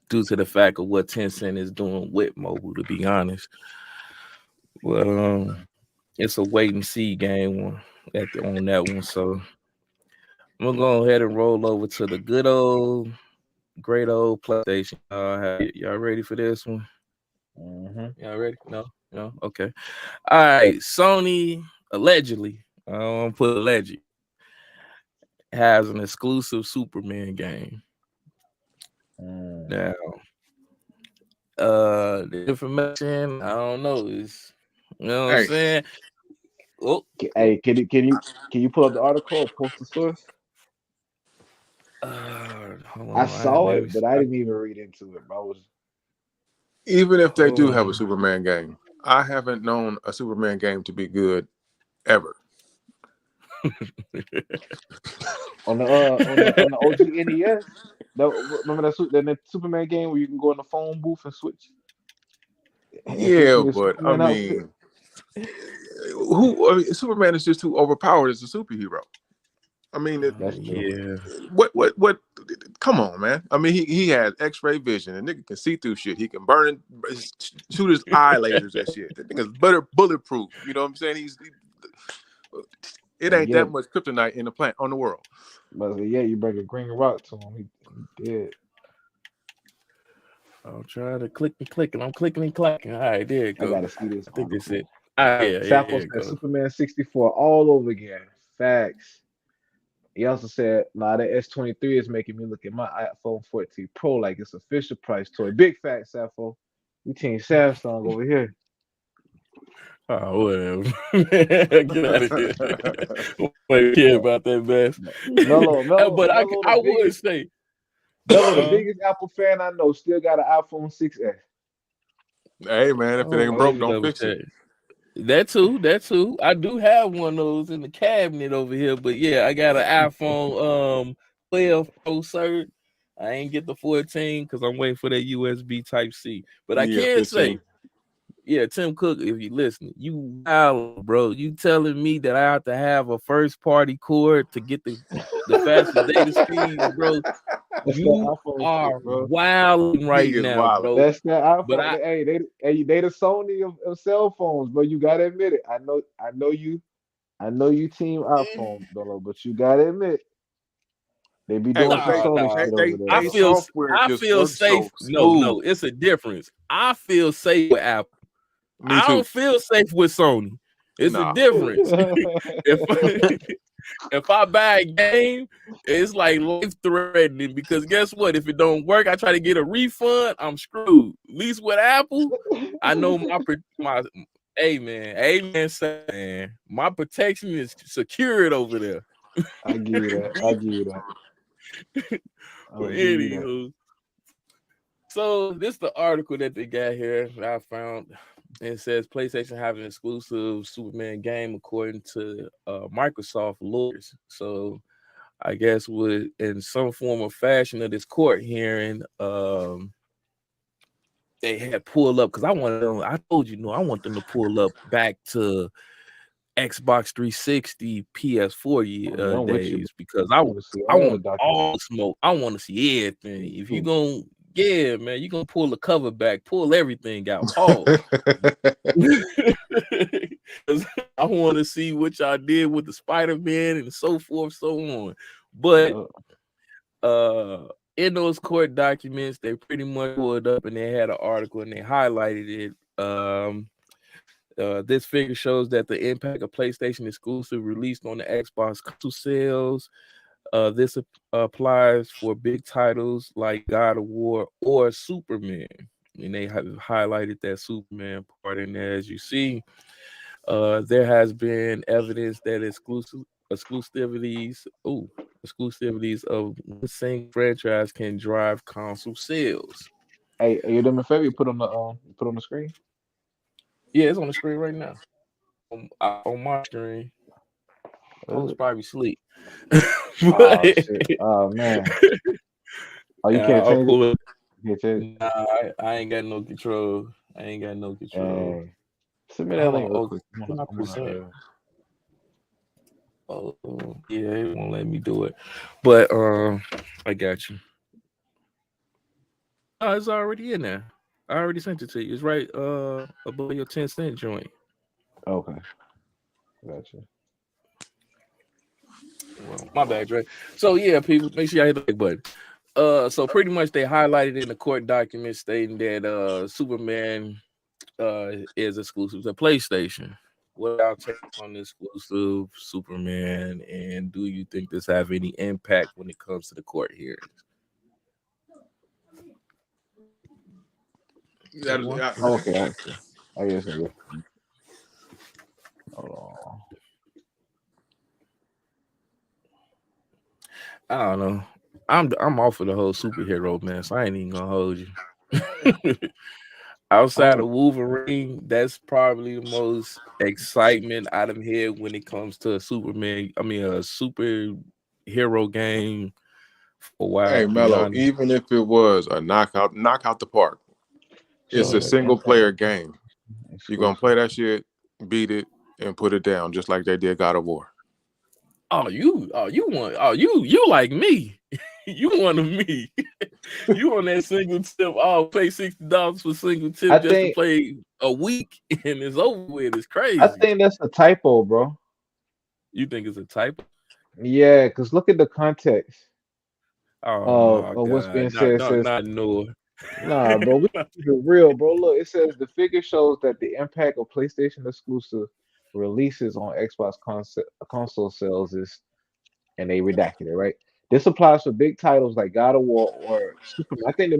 due to the fact of what Tencent is doing with mobile. To be honest, but it's a wait and see game on that one. So I'm gonna go ahead and roll over to the great old PlayStation. Y'all ready for this one? Hmm. Y'all ready? No. Okay. All right. Sony allegedly, I don't want to put alleged, has an exclusive Superman game. Mm. Now, the information I don't know is, you know what I'm Hey, saying? Oh, Hey, can you pull up the article or post the source? hold I on. saw it, but I didn't even read into it. Bro. I was even if they do have a Oh, Superman game, I haven't known a Superman game to be good ever. on the OG NES. Remember that Superman game where you can go in the phone booth and switch and switch to Yeah, your but I Superman outfit. mean, Superman is just too overpowered as a superhero. I mean, That's true. yeah. what? Come on, man. I mean, he has X-ray vision. And nigga can see through shit. He can shoot his eye lasers at shit. That nigga's bulletproof. You know what I'm saying? It And ain't that yet, much kryptonite in the plant on the world. but yeah, you bring a green rock to him. He dead. I'm trying to click and click, and I'm clicking and clacking. All right, there it I go. gotta see this I think that's article. it. Ah, yeah, Sappho here it said goes. Superman 64 all over again. Facts. He also said, nah, the S23 is making me look at my iPhone 14 Pro like it's a Fisher Price toy. Big fat Sappho. We team Samsung over here. Oh, whatever. Get out of here. Nobody care Yeah. about that mess. Mello, But Mello, the I would biggest, say, Mello, the uh, biggest Apple fan I know, still got an iPhone 6S. Hey, man, if it oh, ain't let broke, me don't double fix it. check. That too. I do have one of those in the cabinet over here, but yeah, I got an iPhone 12 Pro cert. I ain't get the 14 because I'm waiting for that USB Type C. But I Yeah, can 15. say, yeah, Tim Cook, if you listening, you wild, bro. You telling me that I have to have a first party cord to get the fastest data speeds, bro? That's that You iPhone shit, are bro. wilding He right is now, wild. bro. That's that But iPhone. They the Sony of cell phones, but you gotta admit it. I know you team iPhone, Bello, but you gotta admit they be Hey, doing but some they Sony they shit over they, there, I they bro. feel software I just feel works safe. so smooth. No, it's a difference. I feel safe with Apple. Me I too. don't feel safe with Sony. It's a Nah. difference. if if I buy a game, it's like life threatening because guess what? If it don't work, I try to get a refund. I'm screwed. At least with Apple, I know my amen, man. My protection is secured over there. I give you that. I give you that. But I'll give you that. anywho, so this is the article that they got here that I found. It says PlayStation have an exclusive Superman game according to Microsoft lawyers. So I guess in some form or fashion of this court hearing, they had pulled up because I wanted them. I told you, I want them to pull up back to Xbox 360, PS4 I'm with you. days because I want to see I all the want documents. all the smoke. I want to see everything. If you gonna, yeah, man, you gonna pull the cover back, pull everything out. Pause. I want to see what y'all did with the Spider-Man and so forth, so on. But in those court documents, they pretty much pulled up and they had an article and they highlighted it. This figure shows that the impact of PlayStation exclusive released on the Xbox console sales. This applies for big titles like God of War or Superman. And they have highlighted that Superman part in there. As you see, there has been evidence that exclusivities of one single franchise can drive console sales. Hey, you do me a favor. You put on the screen. Yeah, it's on the screen right now. On my screen. I was probably asleep. Oh shit! Oh man! Oh, you can't change it. You can't change it. Nah, I ain't got no control. Hey, send me that link real quick. Oh, yeah, it won't let me do it. But I got you. Oh, it's already in there. I already sent it to you. It's right above your 10-cent joint. Okay. Gotcha. Well, my bad, Dre. So yeah, people, make sure y'all hit the like button. So pretty much they highlighted in the court document stating that Superman is exclusive to PlayStation. What y'all take on the exclusive Superman, and do you think this have any impact when it comes to the court hearings? Okay. I guess. Hold on. I don't know. I'm off of the whole superhero, man, so I ain't even gonna hold you. Outside of Wolverine, that's probably the most excitement out of here when it comes to a Superman. I mean, a superhero game for a while. Hey, Mello, even if it was a knock out the park, it's a single player game. You're gonna play that shit, beat it, and put it down, just like they did God of War. You like me. You one of me. You on that single tip. I'll pay $60 for single tip to play a week and it's over with. It's crazy. I think that's a typo, bro. You think it's a typo? Yeah, because look at the context. Of what's being said. Nah, bro, we keep it real, bro. Look, it says the figure shows that the impact of PlayStation exclusive releases on Xbox console sales is, and they redacted it, right? This applies for big titles like God of War or Superman. I think they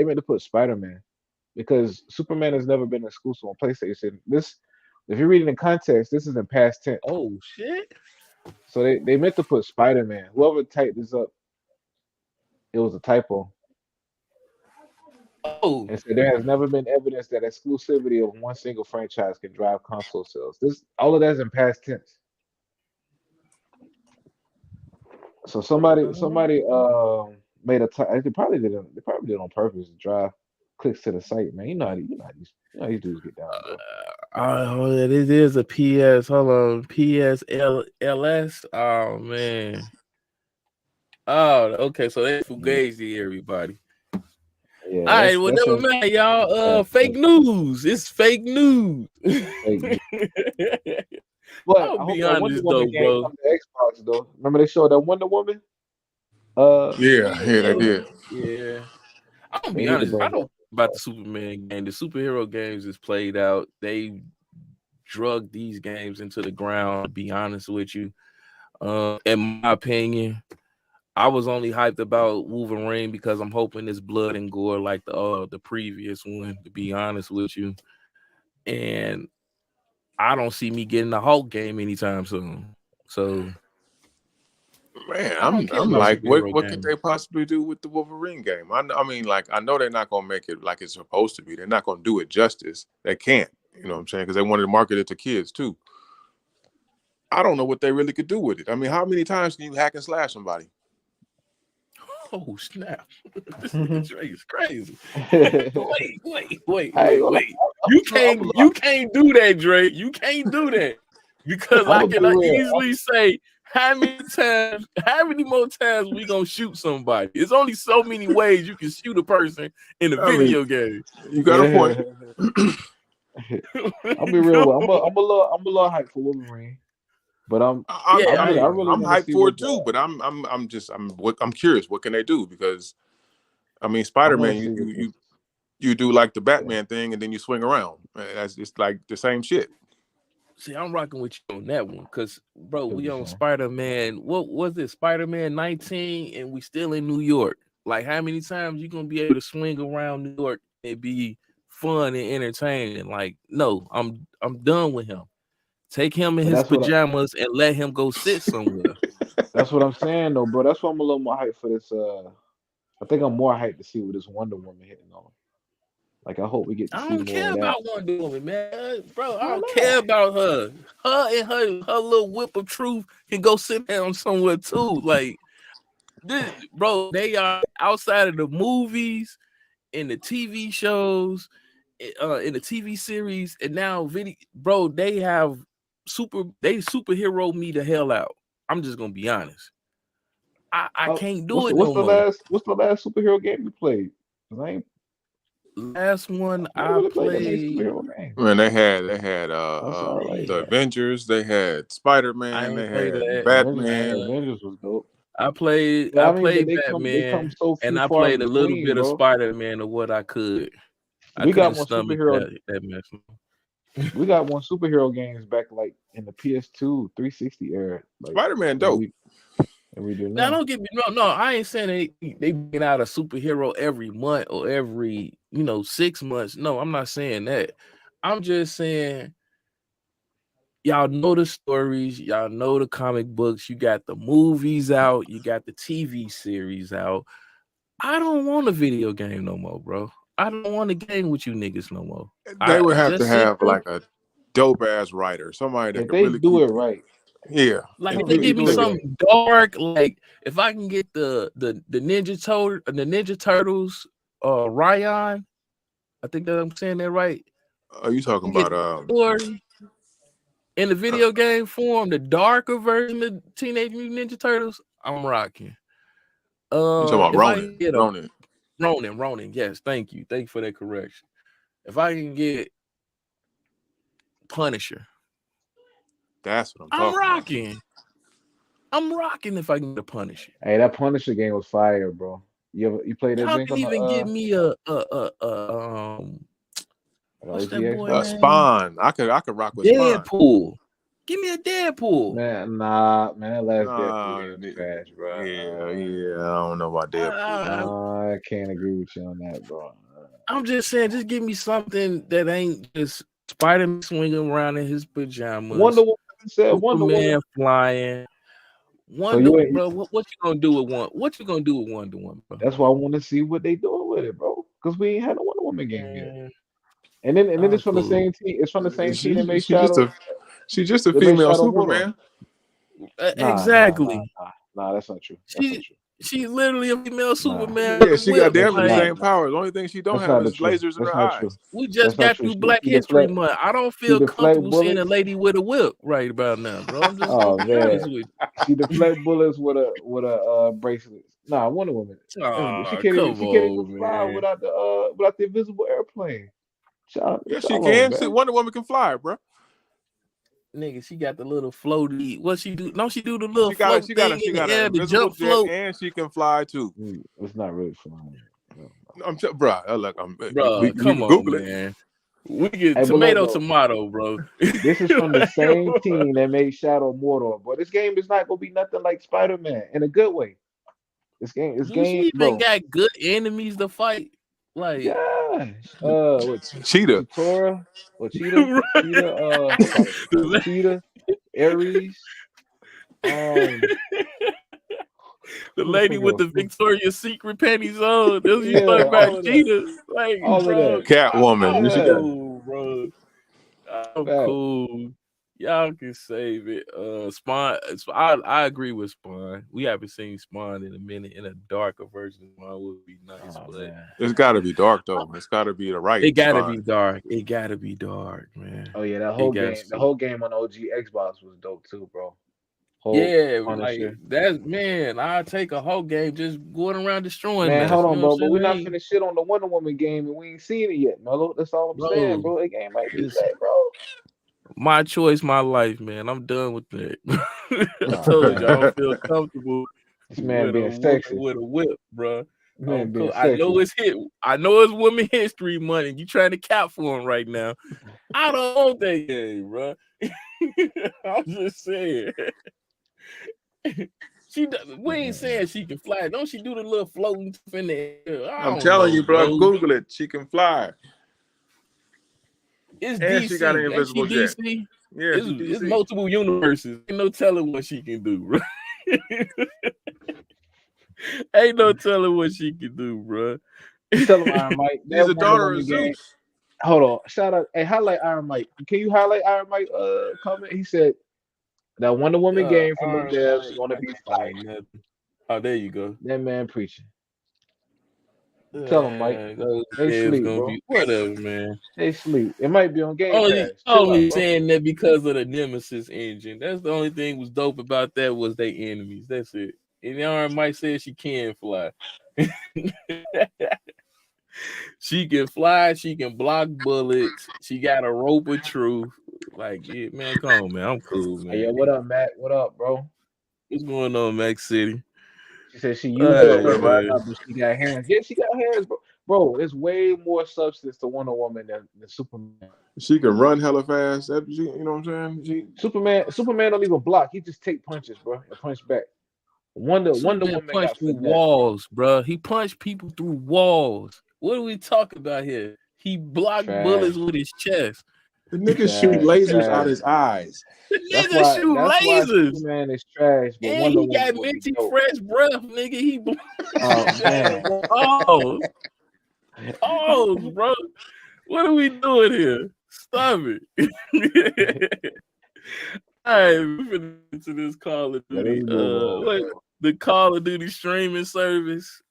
meant to put Spider-Man because Superman has never been exclusive on PlayStation. This, if you're reading the context, this is in past tense. Oh shit! So they meant to put Spider-Man. Whoever typed this up, it was a typo. Oh, and so there has never been evidence that exclusivity of one single franchise can drive console sales. All of that's in past tense. So somebody made a they probably did it on purpose to drive clicks to the site, man. You know how these dudes get down, bro. It is a PS. Hold on, PSLS. Oh man. Oh, okay. So they fugazi everybody. Yeah, all right, well, never mind, y'all. Fake news. It's fake news. But I'll be honest though, bro. Xbox though. Remember they showed that Wonder Woman? Yeah, they did. Yeah. I'm gonna be honest. I don't about the Superman game. The superhero games is played out. They drug these games into the ground. To be honest with you, in my opinion, I was only hyped about Wolverine because I'm hoping it's blood and gore like the previous one. To be honest with you, and I don't see me getting the Hulk game anytime soon. So, man, I'm like, what could they possibly do with the Wolverine game? I mean, like, I know they're not gonna make it like it's supposed to be. They're not gonna do it justice. They can't. You know what I'm saying? Because they wanted to market it to kids too. I don't know what they really could do with it. I mean, how many times can you hack and slash somebody? Oh snap! This nigga Dre is crazy. Wait. Hey, well, You can't do that, Dre. You can't do that because I I'ma be can real. easily say how many more times we gonna shoot somebody. It's only so many ways you can shoot a person in a I mean, video game. you got a point. I'll be real. I'm a little hyped for Wolverine, but I'm I really want to hyped see for what it too, but I'm curious. What can they do? Because I mean, I Spider-Man, want to see what this. you do like the Batman thing, and then you swing around. That's just like the same shit. See, I'm rocking with you on that one because, bro, we on saying. Spider-Man. What was it? Spider-Man 19, and we still in New York. Like, how many times you gonna be able to swing around New York and be fun and entertaining? Like, no, I'm done with him. Take him in But his that's what pajamas and let him go sit somewhere. that's what I'm saying though, bro. That's why I'm a little more hyped for this. I think I'm more hyped to see what this Wonder Woman hitting on. Like I hope we get to I see don't more care of that. about Wonder Woman, man. Bro, I Why don't not? care about her. Her and her little whip of truth can go sit down somewhere too. Like, this, bro, they are outside of the movies, in the TV shows, in the TV series, and now video. Bro, they superhero me the hell out. I'm just gonna be honest. I can't do it no more. What's the last superhero game you played? 'Cause I ain't Last one never I really played that many played. superhero games. Man, they had That's all right. the Avengers, they had I Spider-Man, ain't they played had that. Batman. Avengers was dope. I played But I mean, but they come Batman, so and few I far played a little between, bit of bro. Spider-Man of what I could. I We got couldn't more stomach superhero. that mess. We got more superhero games back like in the PS2 360 era, like Spider-Man than dope. we do Now now. don't get me wrong. No, I ain't saying they bring out a superhero every month or every 6 months. No, I'm not saying that. I'm just saying y'all know the stories, y'all know the comic books, you got the movies out, you got the TV series out. I don't want a video game no more, bro. I don't want a game with you niggas no more. They would have to Just sit have there. like a dope ass writer, somebody that If could they really do keep it right, Yeah. Like if if they they give me do it something dark, like if I can get the Ninja Turtles, Ryan, I think that I'm saying that right. Are you talking Get about story in the video game form, the darker version of Teenage Mutant Ninja Turtles, I'm rocking. you talking about If I can get a Ronin? Ronin, yes, thank you for that correction. If I can get Punisher, That's what I'm I'm talking about. rocking. I'm rocking if I can get a Punisher. hey, that Punisher game was fire, bro. You played that Y'all drink can on the even give me what's that OGX, boy bro? name? Spawn. I could rock with Spawn. Deadpool. Give me a Deadpool. Man, that last Deadpool game was trash, bro. Yeah. I don't know about Deadpool. I can't agree with you on that, bro. I'm just saying, just give me something that ain't just Spider-Man swinging around in his pajamas. Wonder Woman said Wonder Superman Woman. flying. So you ain't, bro, what you gonna do with one? What you gonna do with Wonder Woman, bro? that's why I want to see what they doing with it, bro. Because we ain't had a Wonder Woman game yet. Man, And then it's from the cool. same team. It's from the same team that made She's just a They made female Shadow Mordor. Superman. Exactly. Nah, that's not true. That's not true. She's literally a female Superman. Yeah, she got damn the Nah. same powers. The only thing she don't That's have not is the truth. lasers in That's her not eyes. true. We just That's not got true. through Black She History deflect- Month. I don't feel deflect comfortable seeing a bullets. lady with a whip right about now, bro. I'm just Oh gonna be honest man, with you. she deflect bullets with a bracelet. Nah, Wonder Woman. Aw, She can't come even on, fly man. without the invisible airplane. Yeah, she can. Wonder Woman can fly, bro. Nigga, she got the little floaty. What she do? Don't she do the little She got float thing in the an air, the invisible jump jet, float? and she can fly too. It's not really flying. Bro. Bro, You come can on, Google it. man. We get Hey, but look, tomato, bro. this is from the same team that made Shadow Mordor, but this game is not gonna be nothing like Spider-Man in a good way. This game, Do she even bro. got good enemies to fight? Like, Yeah. Cheetah. Cheetah, Cheetah, Ares. The lady with the Victoria's Secret panties on. This you Yeah, talking all about of cheetahs. Like, all of bro, that. Catwoman. I'm She got cool, bro. I'm Facts. cool. Y'all can save it. Spawn. I agree with Spawn. We haven't seen Spawn in a minute. In a darker version of Spawn would be nice, Oh but man. It's got to be dark though. It's got to be the right it gotta spot. be dark. It gotta be dark, man. Oh yeah, that It whole got game, the to. whole game on OG Xbox was dope too, bro. Whole Yeah, like Punisher. that's man. I take a whole game just going around destroying Man, mess. hold You on, know what bro. I'm But saying? we're not finna shit on the Wonder Woman game, and we ain't seen it yet, Mello. That's all I'm saying, Bro, bro. That game might be it's lit, bro. my choice, my life, man. I'm done with that. I Oh told you I don't man, feel comfortable this man with a being woman sexy. with a whip, bro. This man being I know sexy. it's hit. I know it's Women History Month. You trying to cap for him right now? I don't want that game, bro. I'm just saying. We ain't saying she can fly. Don't she do the little floating stuff in the air? I I'm don't telling know, you, bro. bro. Google it. She can fly, It's and she got an DC. Ain't she invisible jet. DC? Yeah, she It's DC. multiple universes. Ain't no telling what she can do, bro. Ain't no telling what she can do, bro. Tell him, Iron Mike. She's That a Wonder daughter of Woman game. Zeus. Hold on. Shout out. Hey, highlight Iron Mike. Can you highlight Iron Mike? Comment. He said that Wonder Woman game from them Iron devs is Mike, gonna I be can't fire. find nothing. Oh, there you go. That man preaching. Tell him, Mike. Those They games sleep, gonna bro. be whatever, man. They sleep. It might be on Game Only Pass. Chill out, bro. saying that because of the Nemesis engine. That's the only thing was dope about that was they enemies. That's it. And Iron Mike said she can fly. She can fly. She can block bullets. She got a rope of truth. Like, yeah, man, come on, man. I'm cool, Hey, yo, man. what up, Matt? What up, bro? What's going on, Max City? She said she What's used the up Hey, with it, stuff man? right man. now, but she got hands. Yeah, she got hands, bro. Bro, there's way more substance to Wonder Woman than Superman. She can run hella fast. You know what I'm saying? Superman don't even block. He just take punches, bro, and punch back. Wonder Superman Woman got punched through finesse, bro. walls, bro. He punched people through walls. What are we talking about here? He blocked bullets Trash, with his chest. The nigga shoot trash, lasers out trash. his eyes. The That's nigga why. shoot That's why lasers. Superman is trash, but And Wonder he Woman got would be minty dope. fresh breath, nigga. He Oh man. pause, pause, bro. What are we doing here? Stop it. All right, we're finna get to this Call of Yeah, Duty. let's go, bro. The Call of Duty streaming service.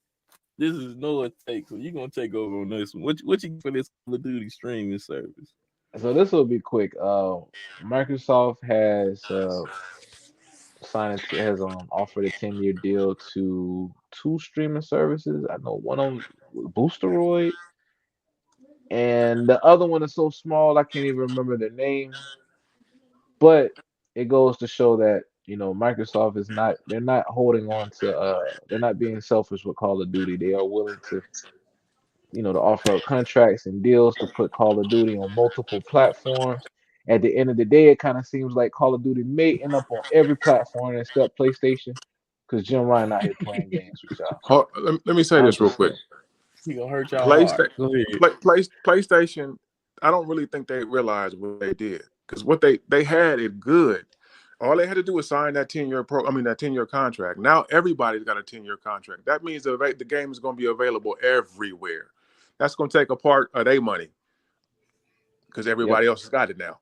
This is Noah Take, so you're gonna take over on this one. What you for this Call of Duty streaming service? So this will be quick. Microsoft has has offered a 10-year deal to two streaming services. I know one of them Boosteroid, and the other one is so small I can't even remember the name. But it goes to show that Microsoft is not they're not holding on to they're not being selfish with Call of Duty. They are willing to offer up contracts and deals to put Call of Duty on multiple platforms. At the end of the day, it kind of seems like Call of Duty may end up on every platform except PlayStation, because Jim Ryan out here playing games with y'all. Let me say I'm this real just quick. saying. He gonna hurt y'all heart. Go ahead. PlayStation, I don't really think they realized what they did, because what they had it good. All they had to do was sign that 10-year contract. Now everybody's got a 10-year contract. That means the game is going to be available everywhere. That's going to take a part of their money, because Yep, everybody else has got it now.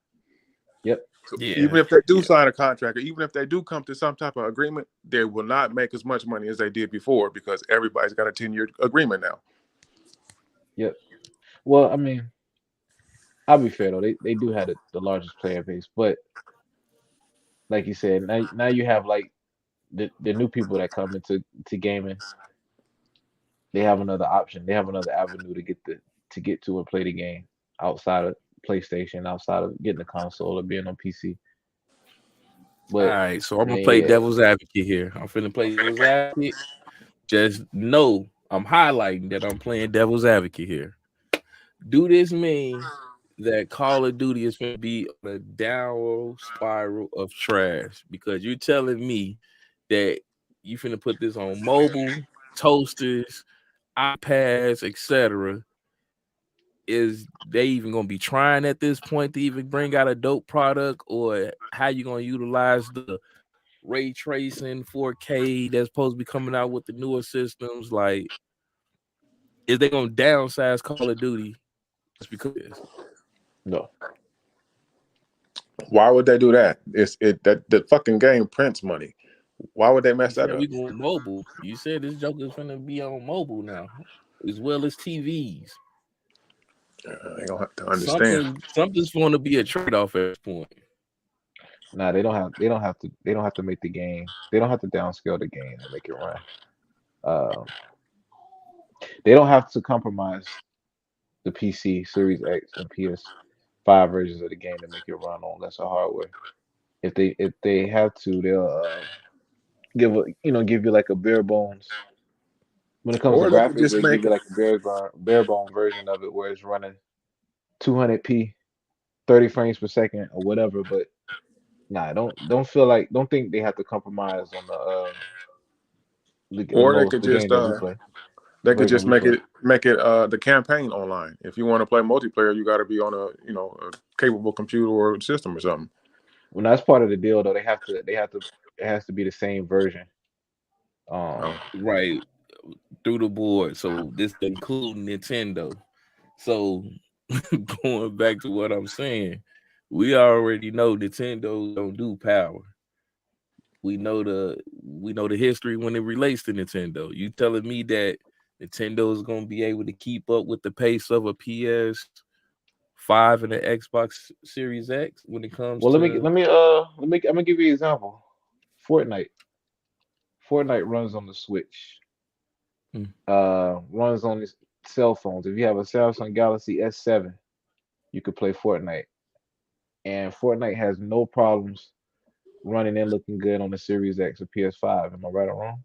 yep. So Yeah, even if they do yeah. sign a contract, or even if they do come to some type of agreement, they will not make as much money as they did before, because everybody's got a 10-year agreement now. Yep. Well, I mean, I'll be fair though. They do have the largest player base, but like you said, now you have like the new people that come into gaming. They have another option. They have another avenue to get to and play the game outside of PlayStation, outside of getting a console or being on PC. All But right, so I'm gonna man, play yeah, devil's advocate here. I'm finna play devil's advocate. Just know I'm highlighting that I'm playing devil's advocate here. Do this mean that Call of Duty is going to be on a downward spiral of trash? Because you're telling me that you finna put this on mobile, toasters, iPads, etc. Is they even going to be trying at this point to even bring out a dope product, or how you going to utilize the ray tracing 4K that's supposed to be coming out with the newer systems? Like, is they going to downsize Call of Duty just because? no. Why would they do that? That the fucking game prints money. Why would they mess that up? We going mobile. You said this Joker's gonna be on mobile now, as well as TVs. They don't have to understand. Something's going to be a trade-off at this point. Nah, they don't have to make the game. They don't have to downscale the game to make it run. They don't have to compromise the PC, Series X, and PS5 versions of the game to make it run on lesser hardware. If they have to, they'll give you like a bare bones. When it comes to graphics, they give you like a bare bone version of it where it's running 200p, 30 frames per second or whatever. But nah, don't think they have to compromise on they could just they could just make it the campaign online. If you want to play multiplayer, you got to be on a capable computer or system or something. Well, that's part of the deal, though. It has to be the same version. Right, through the board. So this includes Nintendo. So going back to what I'm saying, we already know Nintendo don't do power. We know the history when it relates to Nintendo. You telling me that Nintendo is going to be able to keep up with the pace of a PS5 and the Xbox Series X when it comes? Well, I'm gonna give you an example. Fortnite runs on the Switch. Runs on these cell phones. If you have a Samsung Galaxy S7, you could play Fortnite, and Fortnite has no problems running and looking good on the Series X or PS5. Am I right or wrong?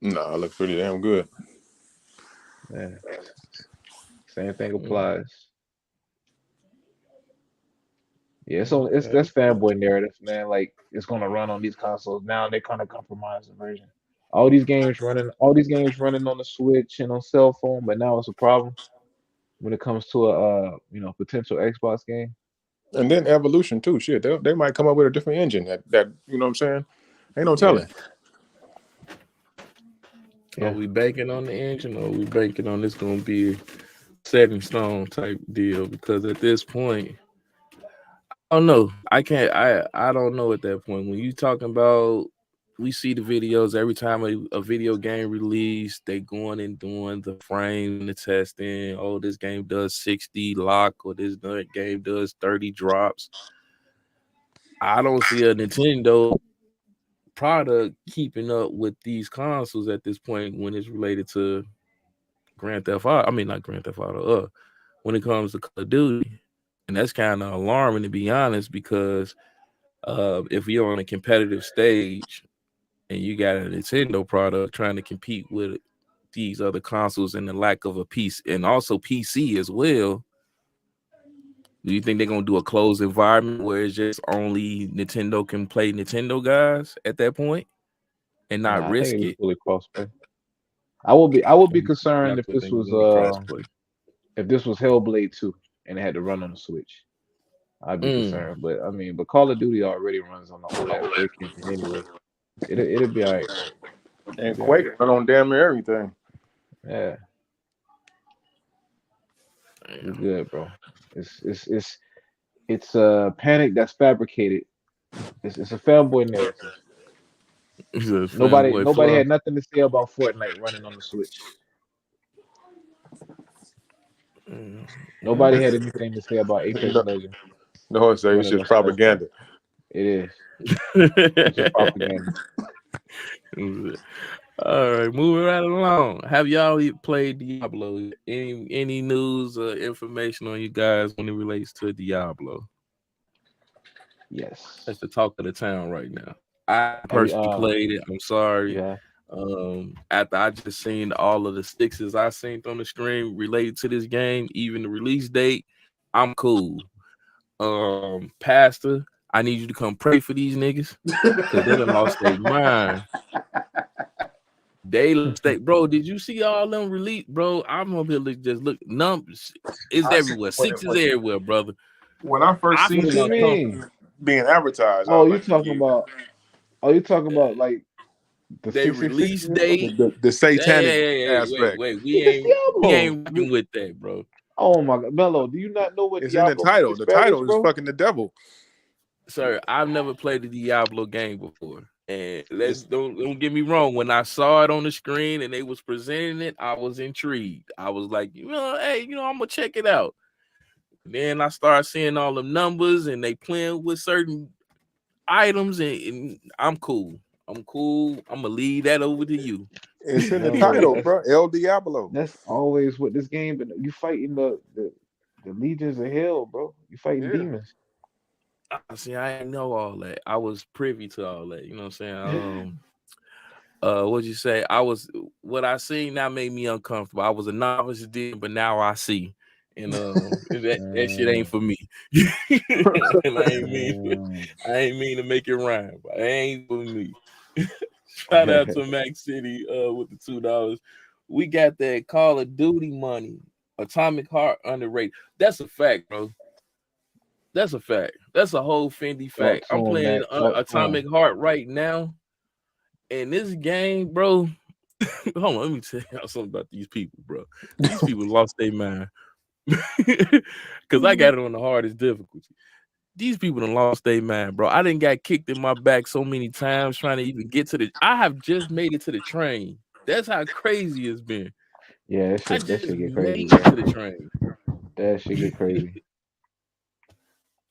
No, it looks pretty damn good. Yeah. Same thing applies. Yeah, so that's fanboy narrative, man. Like it's gonna run on these consoles. Now they're kind of compromise the version. All these games running on the Switch and on cell phone, but now it's a problem when it comes to a potential Xbox game. And then evolution too. Shit, they might come up with a different engine that you know what I'm saying? Ain't no telling. Yeah. Are we banking on the engine, or are we banking on this gonna be a set in stone type deal? Because at this point, I don't know. I don't know at that point. When you talking about, we see the videos every time a video game release, they going and doing the frame and the testing. Oh, this game does 60 lock, or this game does 30 drops. I don't see a Nintendo product keeping up with these consoles at this point when it's related to Grand Theft Auto. I mean, not Grand Theft Auto. When it comes to Call of Duty. And that's kind of alarming, to be honest, because if you're on a competitive stage and you got a Nintendo product trying to compete with these other consoles and the lack of a piece, and also PC as well, do you think they're going to do a closed environment where it's just only Nintendo can play Nintendo guys at that point and not risk it? Fully crossplay. I would be concerned if this was Hellblade 2 and it had to run on the Switch. I'd be concerned, but Call of Duty already runs on the OLED engine anyway. It'll be all right. And Quake run on damn near everything. Yeah, it's good, bro. It's a panic that's fabricated. It's a fanboy narrative. Nobody had nothing to say about Fortnite running on the Switch. Nobody had anything to say about Apex Legends. No, it's just propaganda. It is. It's just propaganda. All right, moving right along. Have y'all played Diablo? Any news or information on you guys when it relates to Diablo? Yes. That's the talk of the town right now. I personally played it. I'm sorry. Yeah. After I just seen all of the sixes I seen on the stream related to this game, even the release date, I'm cool. Pastor, I need you to come pray for these niggas because they done lost their mind. Bro, did you see all them release? Bro, I'm gonna be able to just look. Numbers is everywhere. Six is everywhere, brother. When I first seen it being advertised, you talking about like the release date, the satanic aspect. Wait, we ain't working with that, bro. Oh my God, Mello, do you not know what it's Diablo in the title? The title bro? is fucking the devil. sir, I've never played a Diablo game before. And let's It's don't get me wrong. When I saw it on the screen and they was presenting it, I was intrigued. I was like, hey, I'm gonna check it out. Then I started seeing all the numbers and they playing with certain items, and I'm cool. I'm cool. I'm gonna leave that over to you. it's in the No, title, bro. El Diablo. that's always what this game. But you fighting the legions of hell, bro. You fighting Yeah. demons. See, I didn't know all that. I was privy to all that. You know what I'm saying? What'd you say? What I seen now made me uncomfortable. I was a novice then, but now I see. And that shit ain't for me. And I ain't mean to make it rhyme, but it ain't for me. Shout out to Max City with the $2. We got that Call of Duty money. Atomic Heart underrated. That's a fact, bro. That's a fact. That's a whole Fendi Talk fact. to I'm him, playing Mac. Talk to him. Atomic Heart right now. And this game, bro. Hold on, let me tell y'all something about these people, bro. These people lost their mind. Because I got it on the hardest difficulty. These people done lost their mind, bro. I didn't got kicked in my back so many times trying to even get to I have just made it to the train. That's how crazy it's been. Yeah, I that just shit get made crazy, it bro. to the train. That shit get crazy.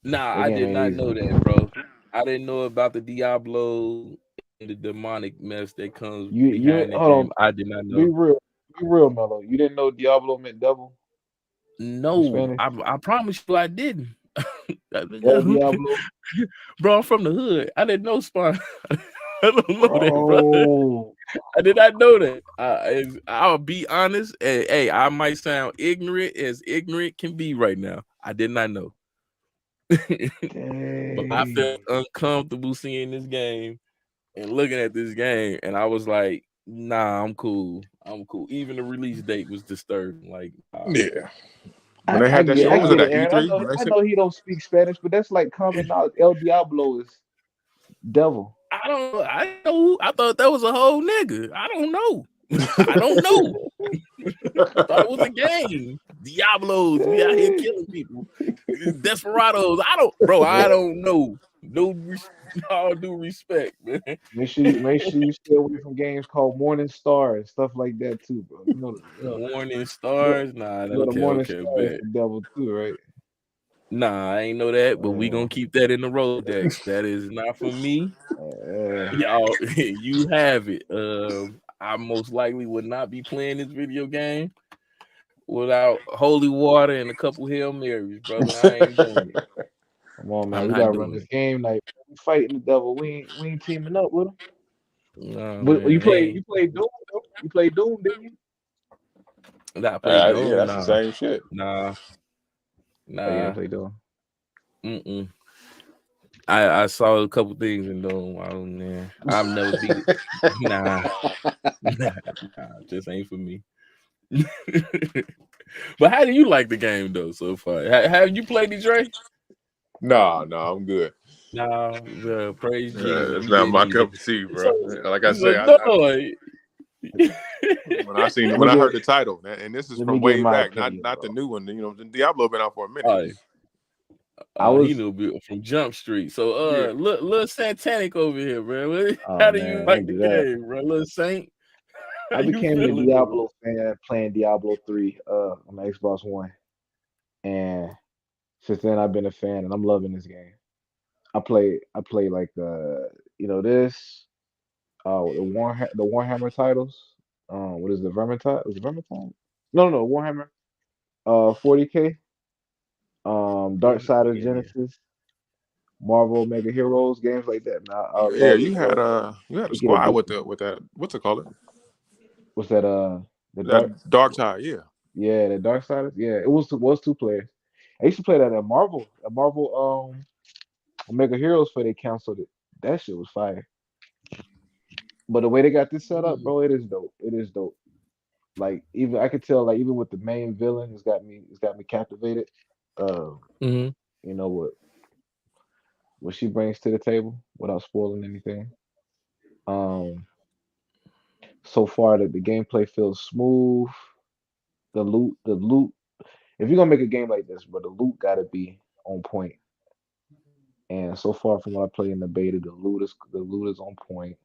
Nah, That I game did ain't not easy. know that, bro. I didn't know about the Diablo and the demonic mess that comes You behind the hold game. on. I did not Be know. real. Be real, Mello. You didn't know Diablo meant devil in No, Spanish? I promise you I didn't. El Diablo, Bro, I'm from the hood. I didn't know spawn. I don't know that, bro. bro. I did not know that. I'll be honest. Hey, I might sound ignorant as ignorant can be right now. I did not know. But I Dang. felt uncomfortable seeing this game and looking at this game, and I was like, nah, I'm cool. I'm cool. Even the release date was disturbing. Like, Yeah. When I, they I had that get shit, what I was it get it, at Aaron. E3? When they I said know he don't speak Spanish, but that's like common knowledge. El Diablo is devil. I know. I thought that was a whole nigga. I don't know. I don't know. I thought it was a game. Diablos, we out here killing people. Desperados. I don't know. No, all due respect, man. Make sure you stay away from games called Morning Star and stuff like that too, bro. Morning You know, stars. Nah, you know the Morning okay, Star is bet. the devil too, right? Nah, I ain't know that, but we gonna keep that in the Rolodex. That is not for me. Y'all, you have it. I most likely would not be playing this video game without holy water and a couple Hail Marys, brother. I ain't doing it. Come on, man. I'm We not gotta run doing this it. game like we fighting the devil. We ain't teaming up with him. No, But man. Ain't you played Doom though. You played Doom, didn't you? I played yeah, Doom. that's the Nah, same shit. nah, Oh yeah, I nah. played Doom. Mm-mm. I saw a couple things in Doom. I don't know. I've never beat it. Nah, just ain't for me. But how do you like the game though so far? Have you played it, Dre? No, I'm good. Nah, praise Jesus, It's we not didn't my either. cup of tea, So, bro. Like I so say, no. Let me when I get heard the title, and this is let me from get way my back, opinion, not the bro. new one. You know, Diablo been out for a minute. Oh, I he was knew from Jump Street. So Yeah. little Santanic over here, bro. oh How do you man, like don't the do that. game, bro? Little Saint, how I you became a feeling, bro? Diablo fan playing Diablo 3 on the Xbox One. And since then I've been a fan and I'm loving this game. I play like this the Warhammer titles. What is the Vermintide? Was it Vermintide? No, Warhammer. 40K. Dark Side of Yeah. Genesis. Marvel Mega Heroes, games like that. Man, I Yeah, love it, bro. you had a They get squad addicted. with that what's it called? What's that? The That Dark. Dark Tide, yeah. Yeah, the Dark Side. Yeah, it was two players. I used to play that at Marvel. At Marvel Mega Heroes for they canceled it. That shit was fire. But the way they got this set up, bro, it is dope. It is dope. Like even I could tell, like even with the main villain, it's got me captivated. Um, Mm-hmm. you know what she brings to the table without spoiling anything. Um, so far that the gameplay feels smooth. The loot. If you're gonna make a game like this, bro, the loot gotta be on point. And so far from what I play in the beta, the loot is on point.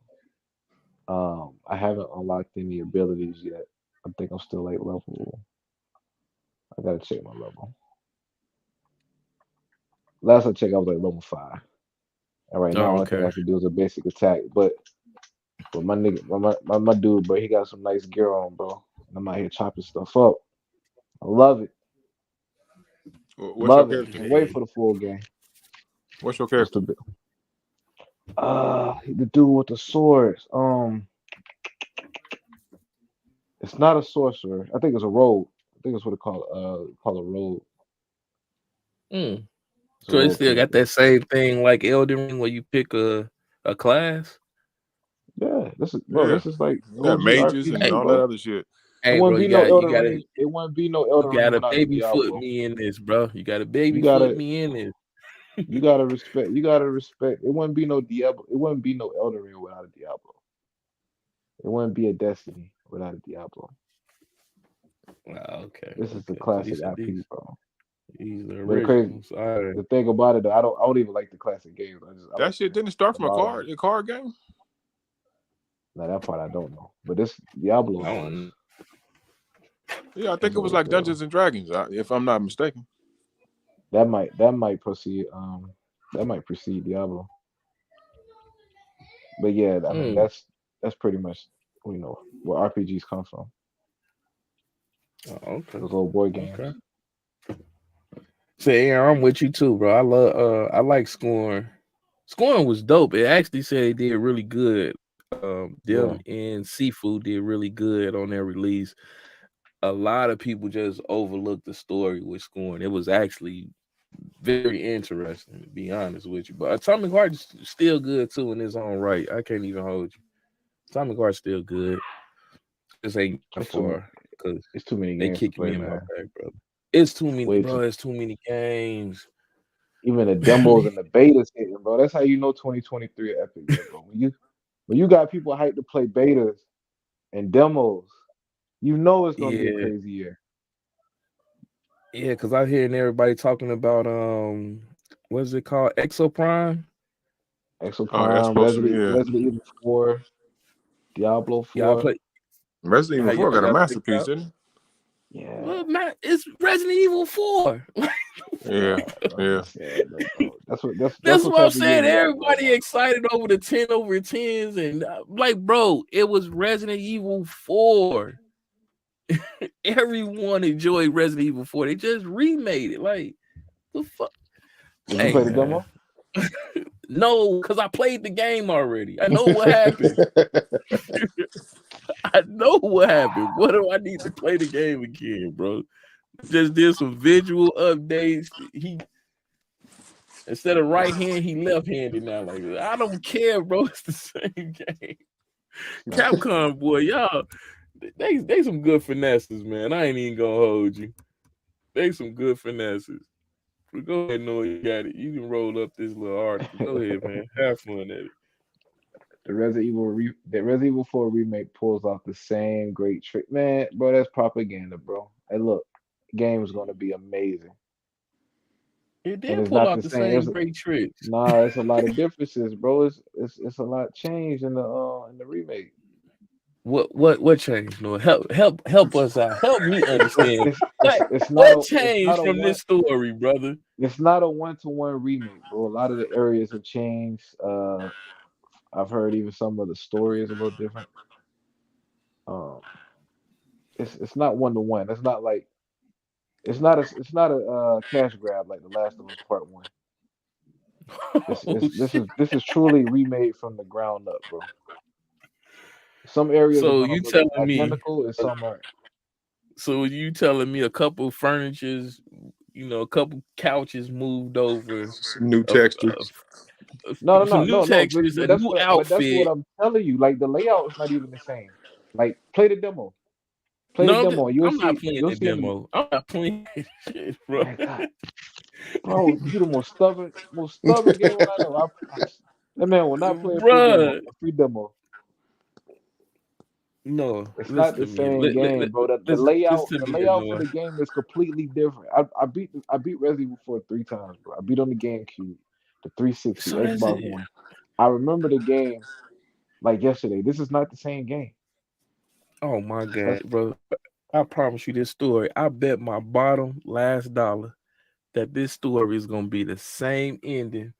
I haven't unlocked any abilities yet. I think I'm still like level. I gotta check my level. Last I checked, I was like level 5. And right now, Oh, all I think okay. I can do is a basic attack. But my nigga, my dude, bro, he got some nice gear on, bro. And I'm out here chopping stuff up. I love it. What's your Love it. character? Can't wait for the full game. What's your What's character? the the dude with the swords. It's not a sorcerer. I think it's a rogue. I think it's what it call a rogue. Mm. It's a So it rogue still got character. that same thing like Elden Ring where you pick a class. Yeah, Yeah, this is like you got OG mages and Hey, RPG, all that bro. other shit. It hey, bro, wouldn't be you no got you Elden gotta Ring. It wouldn't be no you Elden Ring gotta without a baby foot Diablo. me in this, bro. You gotta You baby foot gotta me in this. you gotta respect. You gotta respect. It wouldn't be no Diablo. It wouldn't be no Elden Ring without a Diablo. It wouldn't be a Destiny without a Diablo. Okay, This is the okay. So classic IP, bro. these are But the crazy, originals. All right. the thing about it, though, I don't even like the classic games. I That like shit didn't start the from a modern ones. card game. Now that part I don't know, but this Diablo I does. don't Yeah, I I think it know was it like does. Dungeons and Dragons, if I'm not mistaken. That might proceed. That might precede Diablo. But yeah, I mean mm. that's pretty much where RPGs come from. Oh, okay. Those old board games. Okay. So yeah, I'm with you too, bro. I love I like Scorn. Scorn was dope. It actually said it did really good. Yeah, Them and Seafood did really good on their release. A lot of people just overlooked the story with Scorn. It was actually very interesting, to be honest with you. But Atomic Heart is still good too in its own right. I can't even hold you. Atomic Heart's still good. This ain't that it's too many. far because It's too many they games to kicked play, me in my man. back, brother. It's too many, Way bro. too. It's too many games. Even the demos and the betas hitting, bro. That's how you know 2023 an epic year, bro. When you got people hyped to play betas and demos, you know it's gonna be a Yeah, crazy year. yeah. Because I'm hearing everybody talking about what is it called? Exoprime. Oh, that's Exoprime, supposed to be, yeah. Resident Evil 4, Diablo Y'all 4. play? Resident Evil How 4 got a y'all check it masterpiece, out? didn't it? Yeah, Well, man, it's Resident Evil 4. Yeah, I'm yeah. just saying, though, bro. That's That's what what I'm type of year saying. we got going Everybody on, bro. excited over the 10 over 10s. And like, bro, it was Resident Evil 4. Everyone enjoyed Resident Evil 4. They just remade it. Like, the fuck? Did you Hey, play the man. demo? No, because I played the game already. I know what happened. I know what happened. What do I need to play the game again, bro? Just did some visual updates. He instead of right hand, he left handed now. Like I don't care, bro. It's the same game. Capcom, boy, y'all, they some good finesses, man. I ain't even gonna hold you. They some good finesses. But go ahead, Noah. You got it. You can roll up this little article. Go ahead, man. Have fun at it. The Resident Evil 4 remake pulls off the same great trick, man, bro. That's propaganda, bro. Hey, look, game is gonna be amazing, It and did it's pull not out the the same. same great tricks. Nah, it's a lot of differences, bro. It's a lot changed in the remake. What changed, Noah? Help us out. Help me It's understand. it's it's What it's not what a it's not changed a from one this story, brother? it's not a one-to-one remake, bro. A lot of the areas have changed. I've heard even some of the story is a little different. Um, it's not one-to-one. It's not like it's not a cash grab like The Last of Us Part One. This Oh is this shit. is this is truly remade from the ground up, bro. Some areas are So gonna you look telling me identical and some aren't. so you telling me a couple furnitures, a couple couches moved over, Some new of, textures. No, no, some no, new no, no. But, textures, a but that's new what outfit. I'm telling you. Like the layout is not even the same. Like play the demo. Play the No, demo. I'm not playing You'll the see in the demo. I'm not playing that shit, bro. man, God, bro. You the most stubborn gamer I know. That man will not play a free demo. Bruh. A free demo. No, It's not listen the to me. same game, bro. The Listen layout, to the me, layout for Noah. the game is completely different. I beat Resident Evil 4 3 times, bro. I beat on the GameCube. the 360, So that's Xbox it. One. I remember the game like yesterday. This is not the same game. Oh my That's God, bro. I promise you this story. I bet my bottom last dollar that this story is gonna be the same ending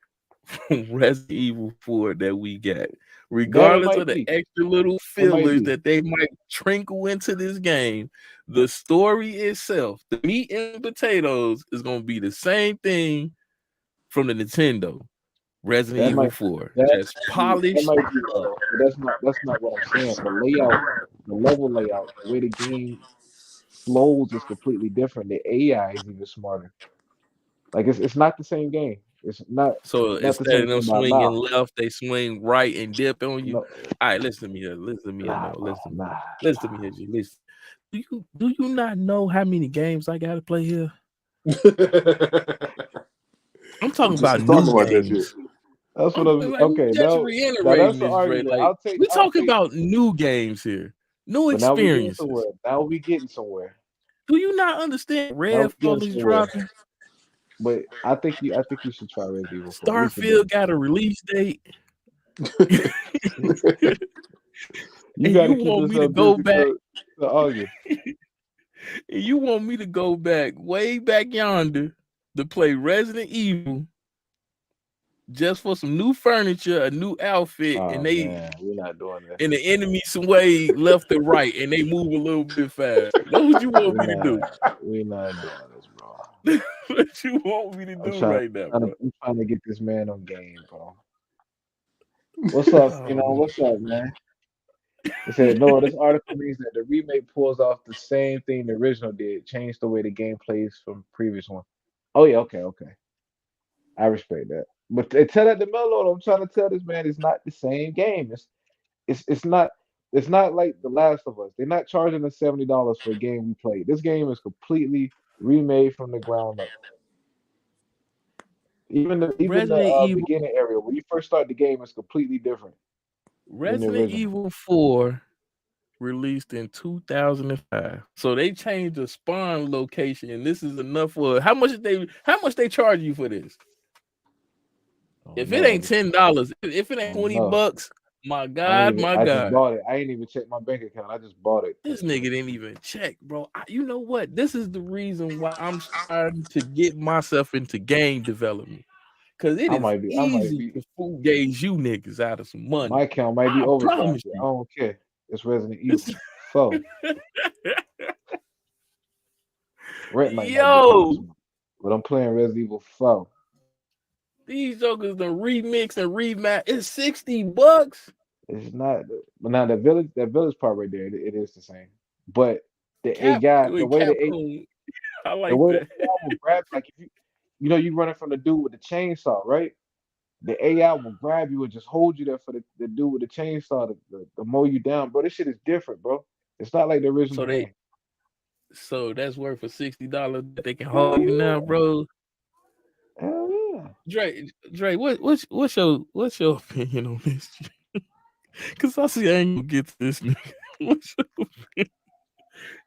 from Resident Evil 4 that we got. that it Regardless of might the be. extra little It might fillers be. that they might trinkle into this game, the story itself, the meat and potatoes, is gonna be the same thing from the Nintendo. Resident That Evil might 4. that Just might be that polished might be up. Mello, but that's not what I'm saying. The layout, the level layout, the way the game flows is completely different. The AI is even smarter. Like it's not the same game. It's So not the instead same of them game by a swinging mile. left, they swing right and dip on you. No, All right, listen to me here. Listen to me here, nah, Mel. bro, Listen to me. nah. Listen to me here, G. Listen. Do you not know how many games I gotta play here? I'm talking Just about was talking new about that shit. games. That's what I'm I'm like you okay. just Now that's reiterating the this, Dre. argument. Like we I'll talking take. about new games here, new But now we getting experiences. somewhere. Now we getting somewhere. Do you not understand? Now we getting Redfall is somewhere. dropping. But I think you should try Resident Evil 4, at least the Starfield demo. got a release date, You and got you to keep want me to yourself go busy back. to argue. And you want me to go back, way back yonder, to play Resident Evil just for some new furniture, a new outfit, and Oh they man, we're not doing this. and the enemy sway left and right, and they move a little bit fast. What would you want We're me to do? not doing this, bro. What you want me to I'm do trying, right now, trying to, bro? I'm trying to get this man on game, bro. What's up? Oh, What's up, man? It said no. This article means that the remake pulls off the same thing the original did, change the way the game plays from previous one. Oh yeah, okay. I respect that. But tell that to Melo. I'm trying to tell this man it's not the same game. It's not like The Last of Us. They're not charging us $70 for a game we played. This game is completely remade from the ground up. Even the Resident Evil, beginning area when you first start the game is completely different than the Resident original. Evil 4 released in 2005. So they changed the spawn location, and this is enough for how much they charge you for this? Oh If it no, ain't $10, if it ain't oh 20 no. bucks, my God, my I just God. bought it. I ain't even checked my bank account. I just bought it. This nigga didn't even check, bro. You know what? This is the reason why I'm starting to get myself into game development. Cause it I is might be. I might easy be. to fool gauge you niggas out of some money. My account might be I promise overdrafted. I you. don't care. It's Resident It's- Evil 4. Rent might not be coming Yo, soon, but I'm playing Resident Evil 4. these jokers the remix and remap. It's $60. It's not, but now that village part right there, it is the same. But the Cap AI, with Capcom. I the like way the that. AI will grab, like if you running from the dude with the chainsaw, right? The AI will grab you and just hold you there for the dude with the chainsaw to mow you down, bro. This shit is different, bro. It's not like the original So they game. so that's worth for $60 that they can hold Hell you now, yeah, bro. hell yeah. Dre, what's your opinion on this? Cause I see I ain't gonna get to this nigga.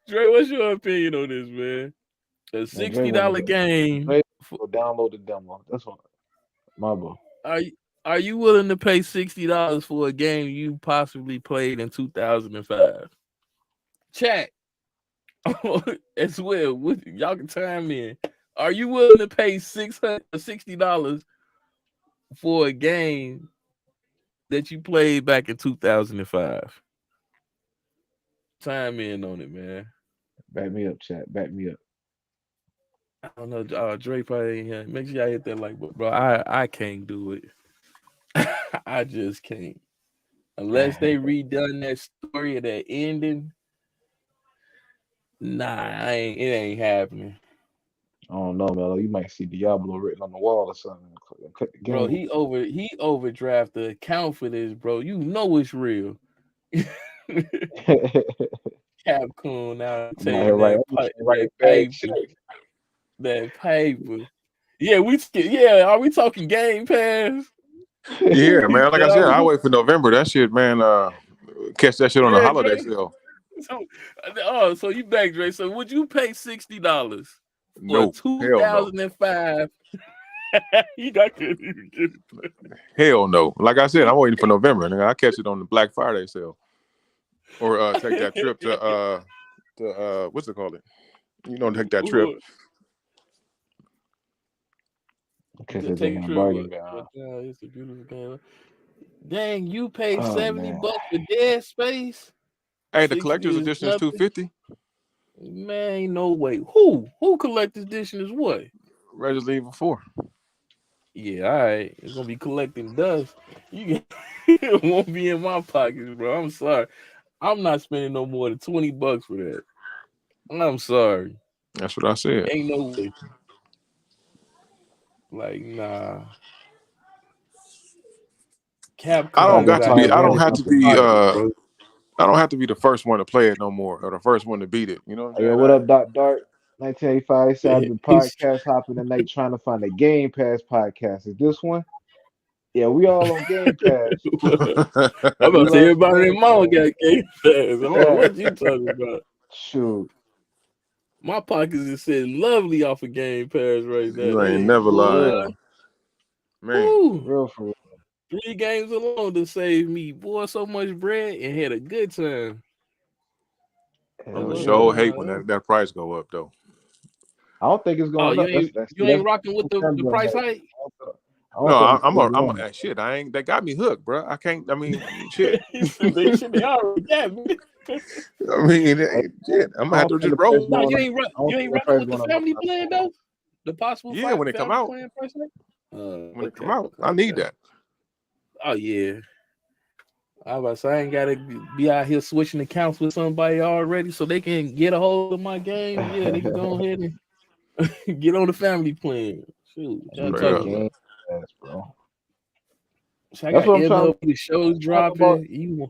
Dre, what's your opinion on this, man? A Man, Dre $60 game. go download the demo. That's what my boy. Are you willing to pay $60 for a game you possibly played in 2005? Chat as well. Y'all can chime in. Are you willing to pay $60 for a game that you played back in 2005? Chime in on it, man. Back me up, chat. Back me up. I don't know. Dre probably ain't here. Make sure y'all hit that like button, bro. I can't do it. I just can't. Unless they redone that story of that ending. Nah, it ain't happening. I don't know, Melo. You might see Diablo written on the wall or something. Cut the Bro, game. he overdraft the account for this, bro. You know it's real. Capcom now I'm out here taking writing that bad paper. checks. That paper. Yeah, are we talking Game Pass? Yeah, man. Like I said, Yeah, I wait for November. That shit, man. Catch that shit on the holiday Dre. sale. So you back, Dre. So would you pay $60 for No, hell no. 2005 I couldn't even get it. Hell no. Like I said, I'm waiting for November. Nigga, I catch it on the Black Friday sale, or take that trip to what's it called? Take that trip. Because To it's take a in a trip. bargain But, bin. it's a beautiful game. Dang, you paid Oh, $70 man. for Dead Space. Hey, the 60 collector's is edition is nothing. $250. Man, ain't no way. Who collector's edition is what? Resident Evil 4. Yeah, all right. It's gonna be collecting dust. It won't be in my pockets, bro. I'm sorry. I'm not spending no more than $20 for that. I'm sorry. That's what I said. Ain't no way. Like, nah. Capcom. I don't have to be. I don't have to be. Bro. I don't have to be the first one to play it no more, or the first one to beat it. You know what I'm saying? Yo, what up, Doc Dark? 1985. They said I've been He's- podcast hopping tonight trying to find a Game Pass podcast. Is this one? Yeah, we all on Game Pass. I'm about We to say love everybody Game in mom Pass. got Game Pass. I don't know Yeah. what you talking about. Shoot. My pockets is sitting lovely off of Game Pass right now. You ain't They- never lied, Real. man. Woo. Real for real. 3 games alone to save me, boy, so much bread and had a good time. I'm Hell gonna yeah. show hate when that price go up though. I don't think it's Oh, going you up. ain't That's you ain't rocking with the gambling price hate. hike? I don't No, think it's I'm going up. shit. I ain't. They got me hooked, bro. I can't. I mean, shit. they already got me. I mean, shit. I'm gonna have to just roll. No, you ain't rocking with the family plan though. The possible Yeah, when it come family out. plan price hike? When it come out, I need that. Oh yeah. I was about to say, I ain't gotta be out here switching accounts with somebody already so they can get a hold of my game. Yeah, they can go ahead and get on the family plan. Shoot, what y'all Straight talking up. about? Yes, bro. So I That's got what I'm trying. MLB shows About, dropping.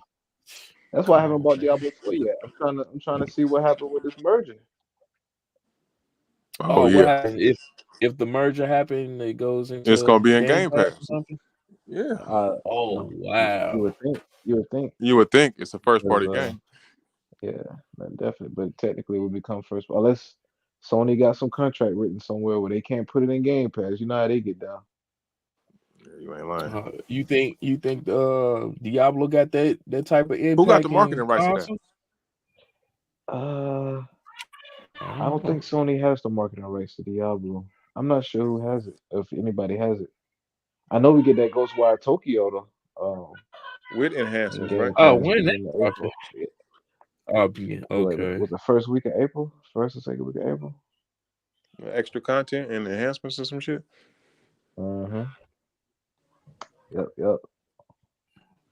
that's why I haven't bought Diablo 4 yet. I'm trying to see what happened with this merger. Oh What yeah, happens if the merger happened? It goes into it's gonna be in Game Game Pass or Pass. something. Yeah. Oh You wow. would think. You would think. You would think it's a first party Because, game. yeah, definitely. But technically, it would become first. Unless Sony got some contract written somewhere where they can't put it in Game Pass. You know how they get down. Yeah, you ain't lying. You think Diablo got that type of impact? Who got the marketing rights to that? I don't think Sony has the marketing rights to Diablo. I'm not sure who has it, if anybody has it. I know we get that Ghostwire Tokyo though. With In enhancements, Game right? Oh, Pass when that beginning of dropping? April. Oh, yeah. Okay. Was the first week of April? First or second week of April? Extra content and enhancements and some shit. Yep.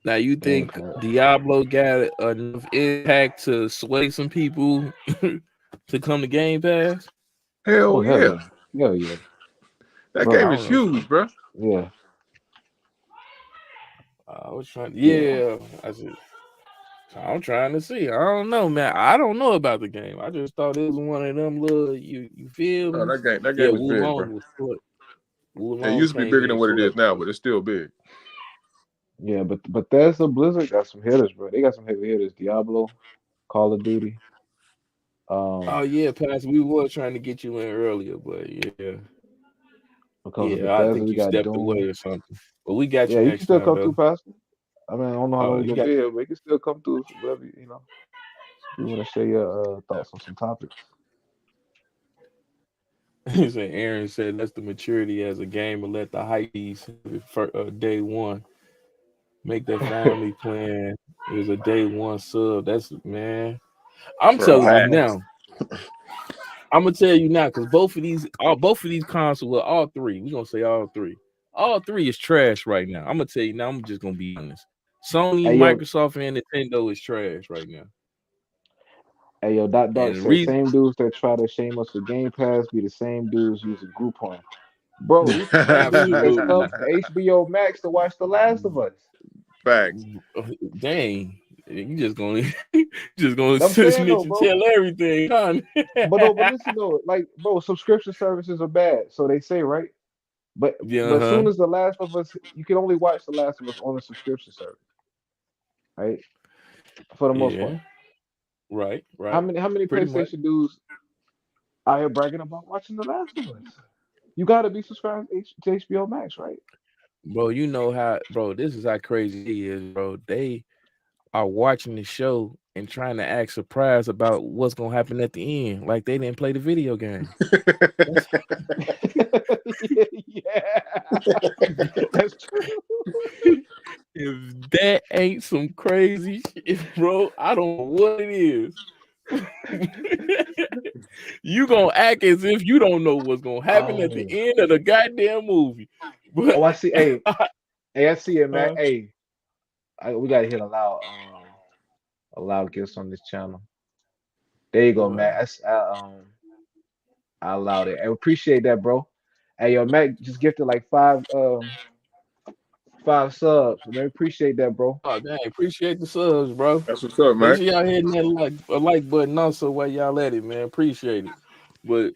Now you Game think Pass. Diablo got enough impact to sway some people to come to Game Pass? Hell Hell yeah. yeah. Hell yeah. That Bro, game is huge, bro. Yeah. I was trying. Yeah, I'm trying to see. I don't know, man. I don't know about the game. I just thought it was one of them little. You feel me? Oh, that game Yeah, is big, Wulong bro. was short. It used to be bigger than what it is now, but it's still big. Yeah, but Bethesda Blizzard got some hitters, bro. They got some heavy hitters. Diablo, Call of Duty. Oh yeah, Pass. We were trying to get you in earlier, but yeah. Because of Yeah, I Bethesda, think we you got stepped Doom. away or something. But we got you Yeah, you can next still time, come through, though. Pastor. I mean, I don't know how long You you're got gonna be here, but you can still come through whatever you want to share your thoughts on some topics. he said Aaron said that's the maturity as a gamer. Let the hype beast for day one. Make that family plan. Is a day one sub. That's man. I'm Bro, telling you facts. now. I'm gonna tell you now because both of these consoles, well, all three. We're gonna say all three. All three is trash right now. I'm gonna tell you now. I'm just gonna be honest. Sony, Hey yo, Microsoft, and Nintendo is trash right now. Dot And the said reason, same dudes that try to shame us for Game Pass be the same dudes using Groupon. Bro, these the same dudes that absolutely, sub to HBO Max to watch The Last of Us. Facts. dang, you just gonna I'm saying snitch though, and bro. tell everything, huh? But listen though, like bro, subscription services are bad, so they say, right? But Yeah, as soon as The Last of Us, you can only watch The Last of Us on a subscription service, right? For the most part. yeah, right. How many Pretty much. PlayStation dudes out here bragging about watching The Last of Us? You gotta be subscribed to HBO Max, right? Bro, you know how, bro, this is how crazy it is, bro. They are watching the show and trying to act surprised about what's gonna happen at the end, like they didn't play the video game. That's, Yeah, that's true. if that ain't some crazy shit, bro, I don't know what it is. You gonna act as if you don't know what's gonna happen at the Oh, end of the goddamn movie. But I see. Hey, I see it, man. uh, Hey, we gotta hit allow gifts on this channel. There you go, Matt. boy, I allowed it. I appreciate that, bro. Hey, yo, Matt just gifted like five subs. Man, appreciate that, bro. oh dang, appreciate the subs, bro. That's what's up, Make man. sure y'all hitting that like button also while y'all at it, man. Appreciate it. But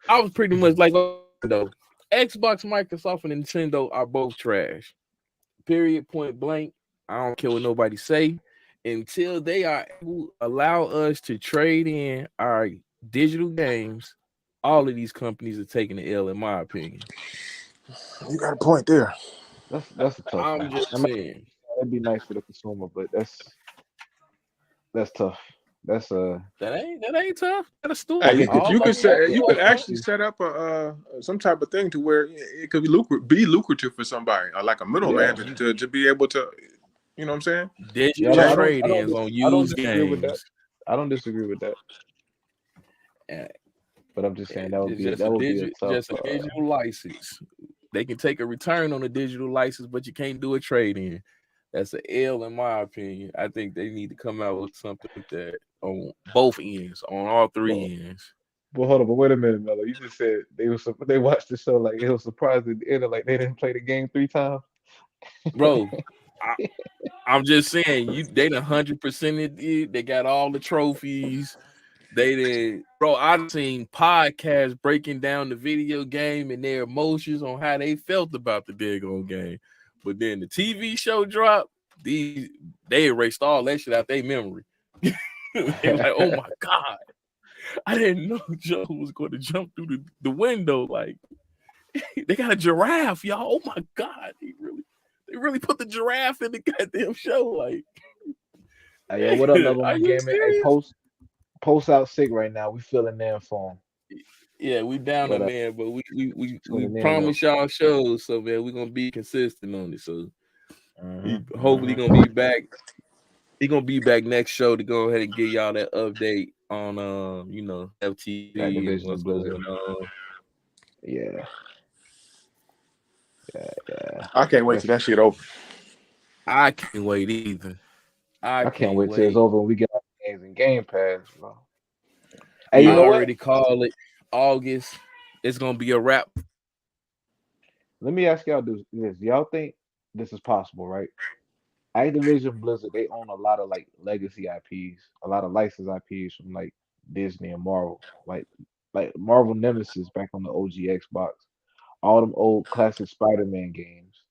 I was pretty much like, though, Xbox, Microsoft, and Nintendo are both trash. Period. Point blank. I don't care what nobody say. Until they are able to allow us to trade in our digital games, all of these companies are taking the L, in my opinion. You got a point there. That's a tough I'm one. just saying. That'd be nice for the consumer, but that's tough. That's That ain't tough. That's stupid. I Hey, get the you All could of them got set, the you could upfront. actually set up some type of thing to where it could be lucrative for somebody, like a middleman yeah. to be able to, you know what I'm saying? Yeah, Digital trade-ins on I don't used disagree with that. games. I don't disagree with that. And But I'm just saying that would it's be a tough just a digital license. They can take a return on a digital license, but you can't do a trade-in. That's an L in my opinion. I think they need to come out with something like that on both ends, on all but, three ends. but hold on, but wait a minute, Mello. You just said they watched the show like it was surprised at the end, like they didn't play the game 3 times. Bro, I, I'm just saying they done 100% it. They got all the trophies. They did, bro. I've seen podcasts breaking down the video game and their emotions on how they felt about the daggone game. But then the TV show dropped. They erased all that shit out their memory. They like, oh my god, I didn't know Joe was going to jump through the window. Like they got a giraffe, y'all. Oh my god, they really put the giraffe in the goddamn show. Like, Hey, yo, what up, level are one you gaming? Hey, serious? post out sick right now. We feeling in for him. Yeah, we down But there, man. But we tuning in though. promise y'all shows, so man, we're gonna be consistent on it. So he hopefully Mm-hmm. gonna be back. He gonna be back next show to go ahead and give y'all that update on FTV and Activision what's and going Blizzard. on. Yeah, yeah. I can't wait till that shit over. I can't wait either. I I can't can't wait till it's wait. over and we get our games in Game Pass, bro. Hey, We you know what? already call it August. It's gonna be a wrap. Let me ask y'all this. Y'all think this is possible, right? Activision Blizzard, they own a lot of like legacy IPs, a lot of licensed IPs from like Disney and Marvel, like Marvel Nemesis back on the OG Xbox, all them old classic Spider-Man games.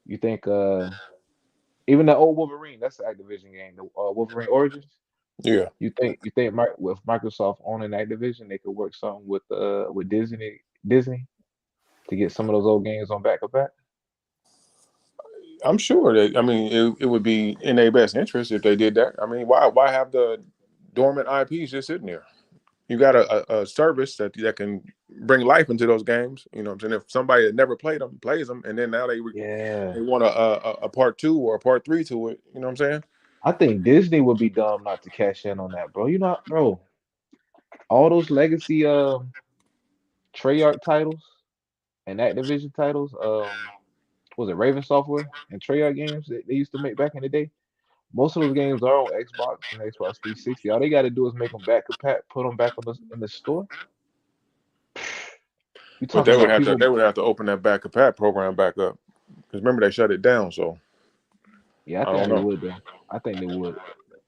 You think even the old Wolverine, that's the Activision game, the Wolverine Origins. Yeah, You think with Microsoft owning Activision, they could work something with Disney to get some of those old games on back to back? I'm sure that. I mean, it would be in their best interest if they did that. I mean, why have the dormant IPs just sitting there? You got a service that can bring life into those games. You know what I'm saying? If somebody that never played them plays them, and then now Yeah. they want a part 2 or a part 3 to it. You know what I'm saying? I think Disney would be dumb not to cash in on that, bro. You know, bro, all those legacy Treyarch titles and Activision titles, was it Raven Software and Treyarch games that they used to make back in the day? Most of those games are on Xbox and Xbox 360. All they got to do is make them back compat, put them back on in the store. You But talking about people? they would have to open that back compat program back up because remember they shut it down. So Yeah, I I think don't they know. would though. I think they would.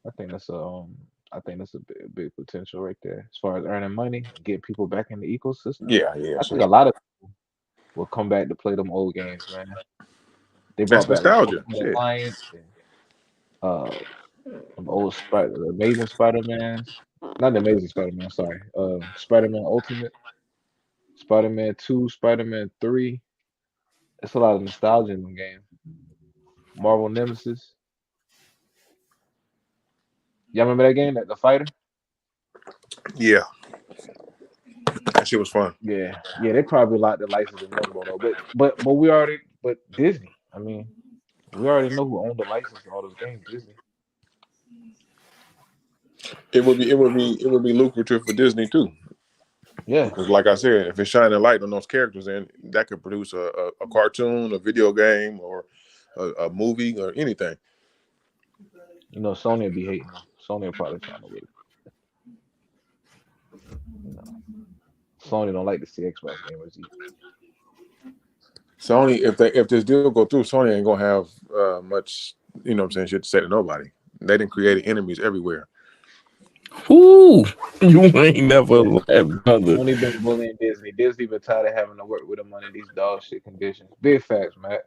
I think that's a big potential right there as far as earning money, get people back in the ecosystem. Yeah. I think So a lot of people will come back to play them old games, man. They that's brought back like nostalgia. Ultimate Shit. Alliance and uh some old the Amazing Spider-Mans. Not the Amazing Spider-Man, sorry. Spider-Man Ultimate, Spider-Man 2, Spider-Man 3. It's a lot of nostalgia in the game. Marvel Nemesis. Y'all remember that game, the fighter? Yeah, that shit was fun. Yeah, they probably locked the license in limbo though. But Disney. I mean, we already know who owned the license to all those games. Disney. It would be lucrative for Disney too. Yeah, Because, like I said, if it's shining a light on those characters, then that could produce a cartoon, a video game, or a movie, or anything. Sony would be hating them. Sony will probably find a way. You know, Sony don't like to see Xbox gamers eat. Sony, if this deal go through, Sony ain't gonna have much, what I'm saying, shit to say to nobody. They done created enemies everywhere. Ooh, you ain't never Yeah, laughed, brother. Sony been bullying Disney. Disney been tired of having to work with them under these dog shit conditions. Big facts, Matt.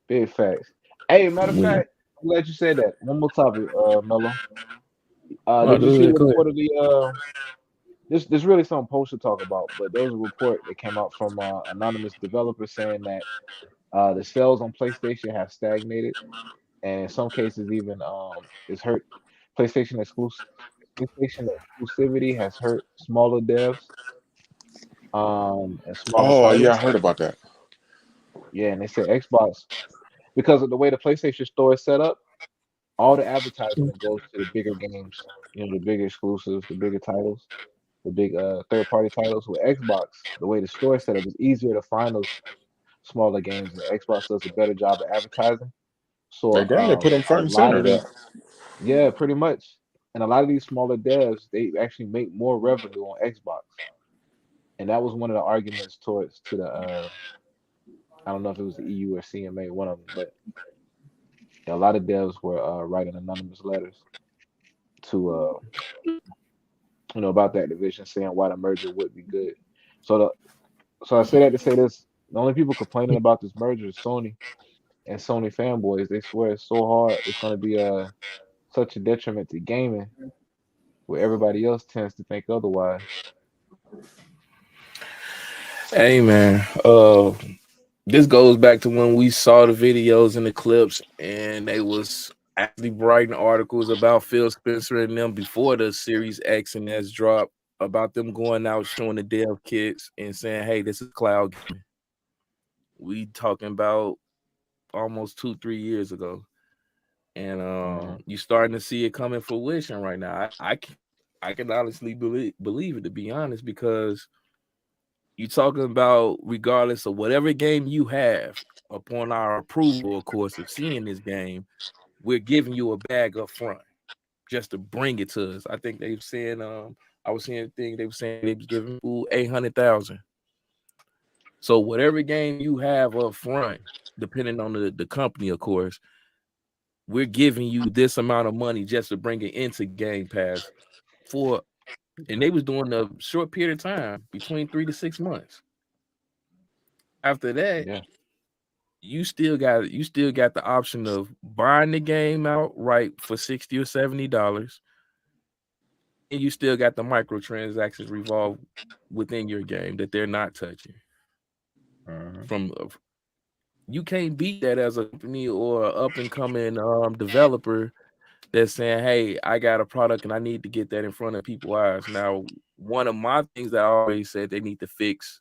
Big facts. Hey, matter of When, fact, I'm glad you said that. One more topic, Mello. oh, Did you see the go ahead. report of the There's really something post to talk about, but there was a report that came out from anonymous developer saying that the sales on PlayStation have stagnated, and in some cases even it's hurt PlayStation exclusive. PlayStation exclusivity has hurt smaller devs and smaller Oh yeah, I titles. heard about that. Yeah, and they said Xbox, because of the way the PlayStation Store is set up, all the advertisement goes to the bigger games, the bigger exclusives, the bigger titles, the big third party titles. With Xbox, the way the store is set up, it's easier to find those smaller games, and Xbox does a better job of advertising. They So damn near put them a front and lot center of there. these, yeah, pretty much, and a lot of these smaller devs, they actually make more revenue on Xbox, and that was one of the arguments towards to the I don't know if it was the EU or CMA, one of them, but a lot of devs were writing anonymous letters to about that division, saying why the merger would be good. So so I say that to say this: the only people complaining about this merger is Sony and Sony fanboys. They swear it's so hard. It's going to be such a detriment to gaming, where everybody else tends to think otherwise. Hey man, this goes back to when we saw the videos and the clips, and they was actually writing articles about Phil Spencer and them before the Series X and S dropped, about them going out showing the dev kits and saying, "Hey, this is cloud gaming." We talking about almost 2-3 years ago, and Mhm. you starting to see it coming fruition right now. I can honestly believe it, to be honest, because you talking about, regardless of whatever game you have, upon our approval, of course, of seeing this game, we're giving you a bag up front just to bring it to us. I think they've saying, I was seeing a thing, they were saying they was giving people 800,000. So whatever game you have up front, depending on the company, of course, we're giving you this amount of money just to bring it into Game Pass for, and they was doing a short period of time, between 3 to 6 months. After that, Yeah, you still got the option of buying the game outright for $60 or $70, and you still got the microtransactions revolve within your game that they're not touching. mhm. From You can't beat that as a company or up and coming developer that's saying, "Hey, I got a product and I need to get that in front of people's eyes." Now, one of my things that I always said, they need to fix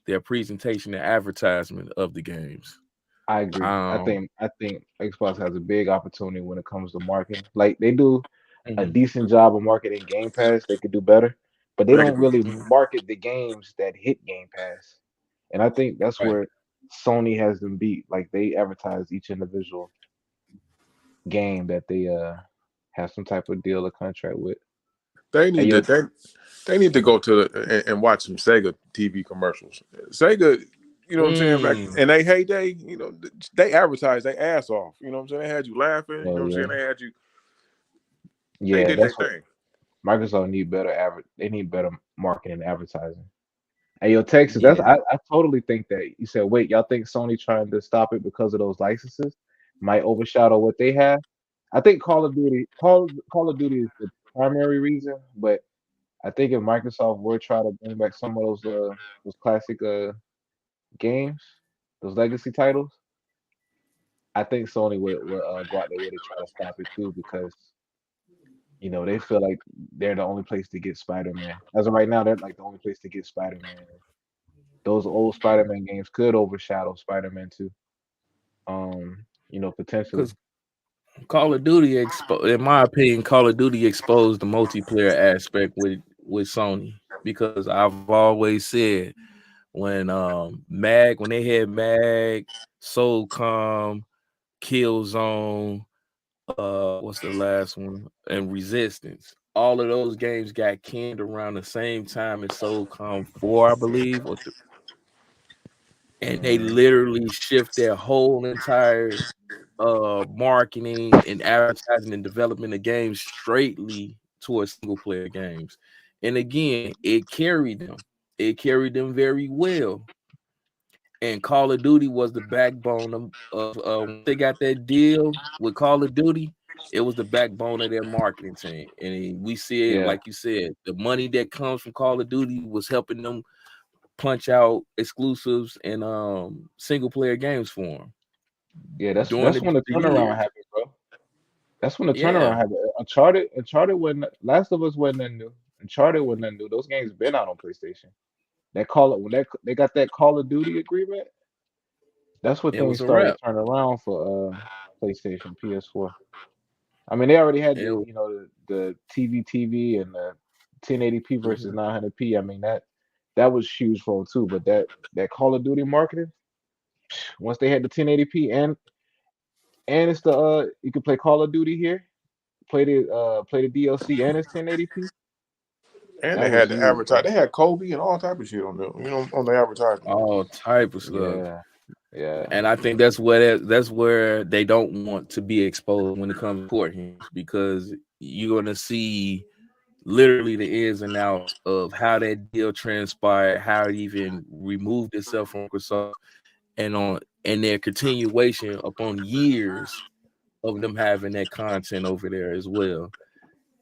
their presentation and advertisement of the games. I agree. I Um, think I think Xbox has a big opportunity when it comes to marketing. Like they do a mhm, decent job of marketing Game Pass. They could do better, but they They could don't do. really mhm, market the games that hit Game Pass. And I think that's right. where Sony has them beat. Like they advertise each individual game that they have some type of deal or contract with. They Hey need to. yo, They need to go to and watch some Sega TV commercials. Sega, you know what I'm saying? Back Mm, in they heyday, they advertised their ass off. You know what I'm saying? They had you laughing. You oh know what I'm saying? yeah, They had you. They yeah. did their That's what thing. Microsoft need better They need better marketing and advertising. Hey, yo, Texas, yeah. I totally think that you said, wait, y'all think Sony trying to stop it because of those licenses might overshadow what they have? I think Call of Duty is the primary reason, but I think if Microsoft were try to bring back some of those classic games, those legacy titles, I think Sony would go out their way to try to stop it too because they feel like they're the only place to get Spider-Man. As of right now, they're like the only place to get Spider-Man. Those old Spider-Man games could overshadow Spider-Man 2. Potentially. Because Call of Duty in my opinion, Call of Duty exposed the multiplayer aspect with Sony because I've always said when they had Mag, Soulcom, Killzone, what's the last one, and Resistance. All of those games got canned around the same time as Soulcom 4, I believe, and they Mm, literally shift their whole entire marketing and advertising and development of games straightly towards single player games. And again, it carried them. It carried them very well. And Call of Duty was the backbone of when they got that deal with Call of Duty. It was the backbone of their marketing team, and we see it yeah, like you said. The money that comes from Call of Duty was helping them punch out exclusives and single player games for them yeah. That's during that's the when the turnaround years. happened, bro. That's when the Yeah, turnaround happened. Uncharted when Last of Us wasn't that new. Uncharted wasn't that new. Those games been out on PlayStation. That call it when they got that Call of Duty agreement. That's what it things was a started wrap. to turn around for PlayStation, PS4. I mean, they already had It, the TV and the 1080p versus mhm. 900p. I mean that was huge for them too. But that Call of Duty marketing, once they had the 1080p and it's the you can play Call of Duty here, play the DLC and it's 1080p. And That they was had to huge, advertise. bro. They had Kobe and all type of shit on on the advertisement. All type of stuff. Yeah, yeah, And I think that's where they don't want to be exposed when it comes to court hearings because you're gonna see literally the ins and outs of how that deal transpired, how it even removed itself from Microsoft, and their continuation upon years of them having that content over there as well.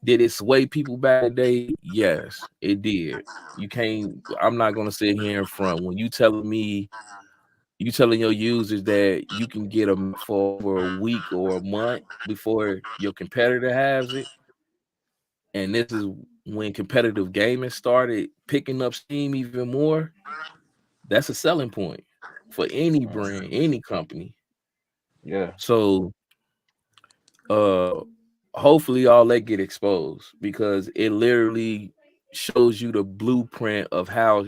Did it sway people back in the day? Yes, it did. You can't. I'm not gonna sit here in front when you telling your users that you can get them for over a week or a month before your competitor has it. And this is when competitive gaming started picking up steam even more. That's a selling point for any brand, mhm, any company. yeah, So uh hopefully all that get exposed because it literally shows you the blueprint of how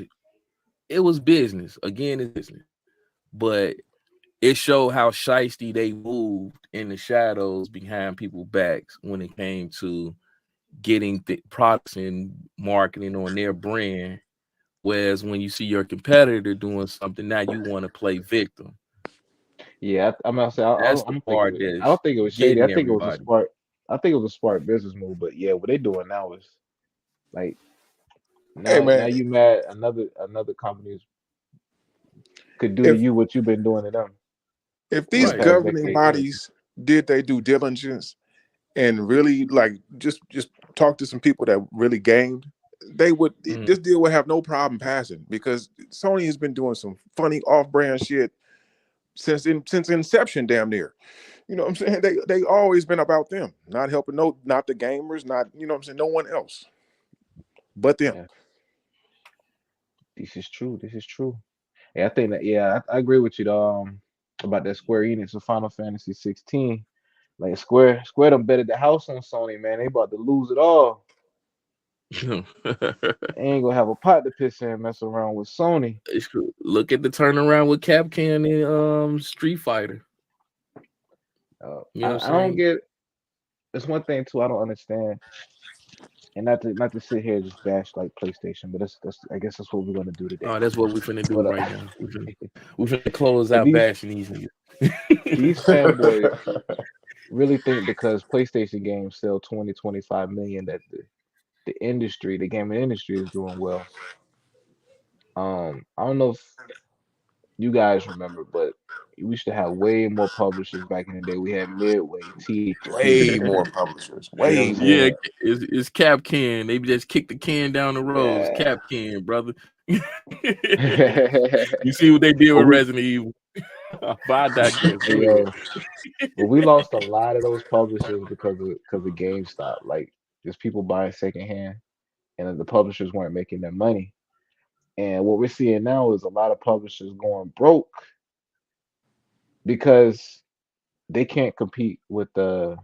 it was business. Again, it's business. But it showed how shiesty they moved in the shadows behind people's backs when it came to getting products and marketing on their brand. Whereas when you see your competitor doing something, now you want to play victim. yeah. I'm gonna say That's I'm the gonna think part I don't that's think it was shady. I getting think it was a everybody. smart. I think it was a smart business move. But yeah, what they doing now is like Hey now man, you mad another company could do to if you what you've been doing to them for the these Right. past governing decade. Yeah, bodies did they due diligence and really like just talk to some people that really gamed, they would Mhm. this deal would have no problem passing because Sony has been doing some funny off-brand shit since inception, damn near. You know what I'm saying? They always been about them, not helping not the gamers, not what I'm saying, no one else but them. yeah. This is true. This is true. Yeah, I think that. Yeah, I agree with you though. About that Square Enix of Final Fantasy 16. Like Square done betted the house on Sony, man. They about to lose it all. They ain't gonna have a pot to piss in mess around with Sony. Look at the turnaround with Capcom and Street Fighter. You know what I'm I don't saying? get. It's one thing too. I don't understand, and not to sit here and just bash like PlayStation, but that's I guess that's what we're gonna do today. Oh, that's what we finna do But right now. We finna close but out bashing these these niggas. fanboys really think because PlayStation games sell 20-25 million that the gaming industry is doing well. I don't know if you guys remember, but we used to have way more publishers back in the day. We had Midway, Way THQ. more publishers. You know what I'm Way more. Yeah, saying? it's Cap Can. They just kick the can down the road. It's Yeah. Cap Can, brother. You see what they did But with we, Resident Evil. But I digress. hey, Go ahead. but we lost a lot of those publishers because of GameStop. Like, just people buying secondhand, and then the publishers weren't making their money. And what we're seeing now is a lot of publishers going broke because they can't compete with a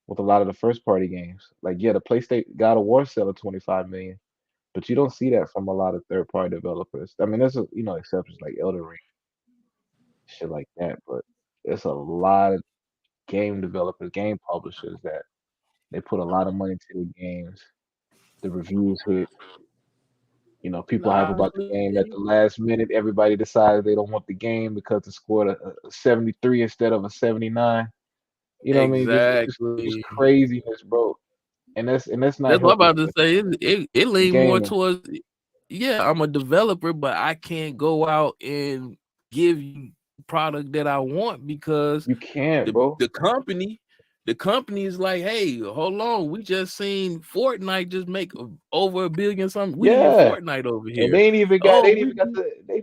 lot of the first party games. Like, yeah, the PlayStation God of War selling 25 million, but you don't see that from a lot of third party developers. I mean, there's exceptions like Elden Ring, shit like that, but there's a lot of game developers, game publishers that they put a lot of money into the games. The reviews hit. People hype Nah, about the game at the last minute. Everybody decides they don't want the game because it scored a 73 instead of a 79. You know what I mean? Just exactly. craziness, bro. And that's not That's what I'm helping about to say. It the lean more gaming. towards, yeah, I'm a developer, but I can't go out and give you product that I want because You can't, the bro. the company the company is like, hey, hold on, we just seen Fortnite just make over $1 billion something. We need Yeah. Fortnite over And here. they Oh, ain't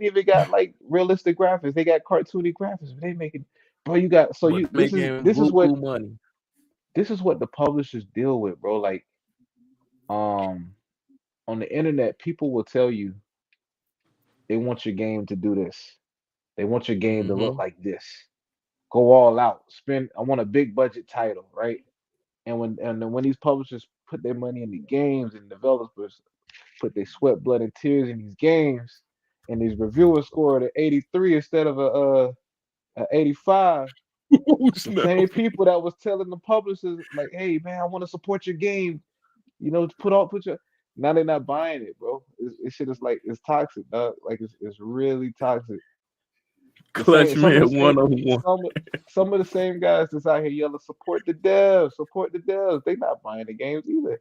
even got like realistic graphics. They got cartoony graphics, but they making bro, you got so but you making this is what buku money. the publishers deal with, bro. Like, um on the internet, people will tell you they want your game to do this. They want your game to look Mm-hmm. like this. Go all out. I want a big budget title, right? And then when these publishers put their money in the games and developers put their sweat, blood, and tears in these games, and these reviewers scored an 83 instead of a 85. The same people that was telling the publishers like, "Hey man, I want to support your game," put your now they're not buying it, bro. It shit is like it's toxic, dog. Like it's really toxic. The Clutch same some of the man same 101. some of the same guys that's out here yelling support the devs. They not buying the games either.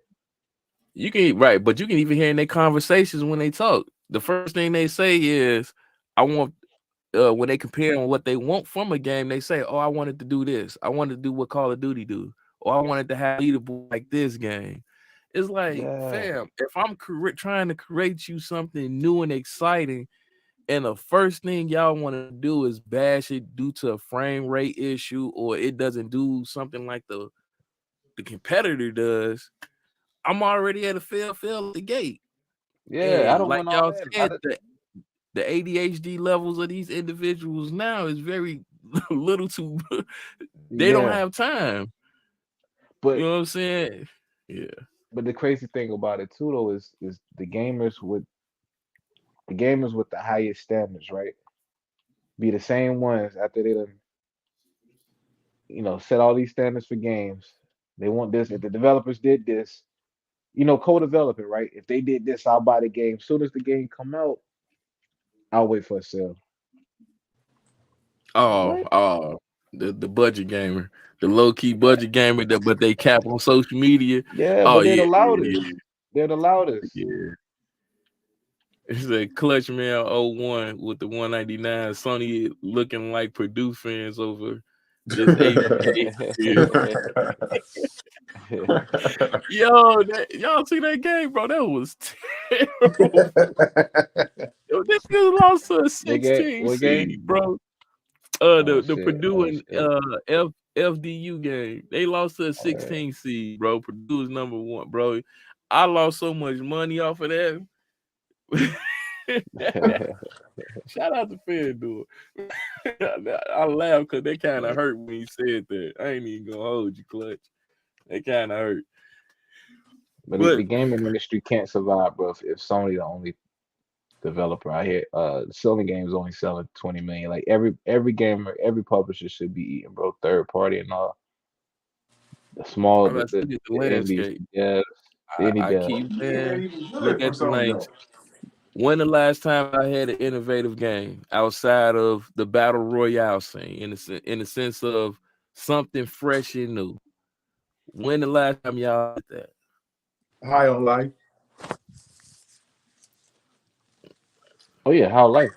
You can right, but you can even hear in their conversations when they talk. The first thing they say is, "I want." When they compare on what they want from a game, they say, "Oh, I wanted to do this. I wanted to do what Call of Duty do, or I wanted to have leaderboard like this game." It's like, Yeah, fam, if I'm trying to create you something new and exciting, and the first thing y'all want to do is bash it due to a frame rate issue, or it doesn't do something like the competitor does, I'm already at a fail at the gate. yeah. I And don't like want all y'all that. said, the ADHD levels of these individuals now is very little to they don't Yeah, have time. You but know what I'm saying? Yeah. the crazy thing about it too though is the gamers with the highest standards, right? Be the same ones after they done, set all these standards for games. They want this. If the developers did this, co-developing, right? If they did this, I'll buy the game. Soon as the game come out, I'll wait for a sale. What? The budget gamer, the low key budget gamer that but they cap on social media. Yeah, Oh but they're yeah, the yeah, loudest. They're the loudest. yeah. It's a Clutch Man 01 with the 199. Sony looking like Purdue fans over this 80K. Yo, y'all see that game, bro? That was terrible. Yo, this nigga lost to a What game? 16 What game? seed, bro. Oh The shit! Purdue Oh and shit! FDU game. They lost to a Uh, 16 seed, bro. Purdue is number one, bro. I lost so much money off of that. Shout out to FanDuel. I laugh because they kind of hurt when he said that. I ain't even gonna hold you, Clutch. They kind of hurt. but the But gaming industry can't survive, bro. If Sony the only developer out here, Sony games only selling 20 million. Like every gamer, every publisher should be eating, bro. Third party and all. The small, I'm look at the the indies, landscape. the indie I devs. keep Yeah, saying, he's look good for at the something lanes. though. When the last time I had an innovative game outside of the battle royale scene, in the sense of something fresh and new? When the last time y'all did that? High on life. Oh yeah, How Life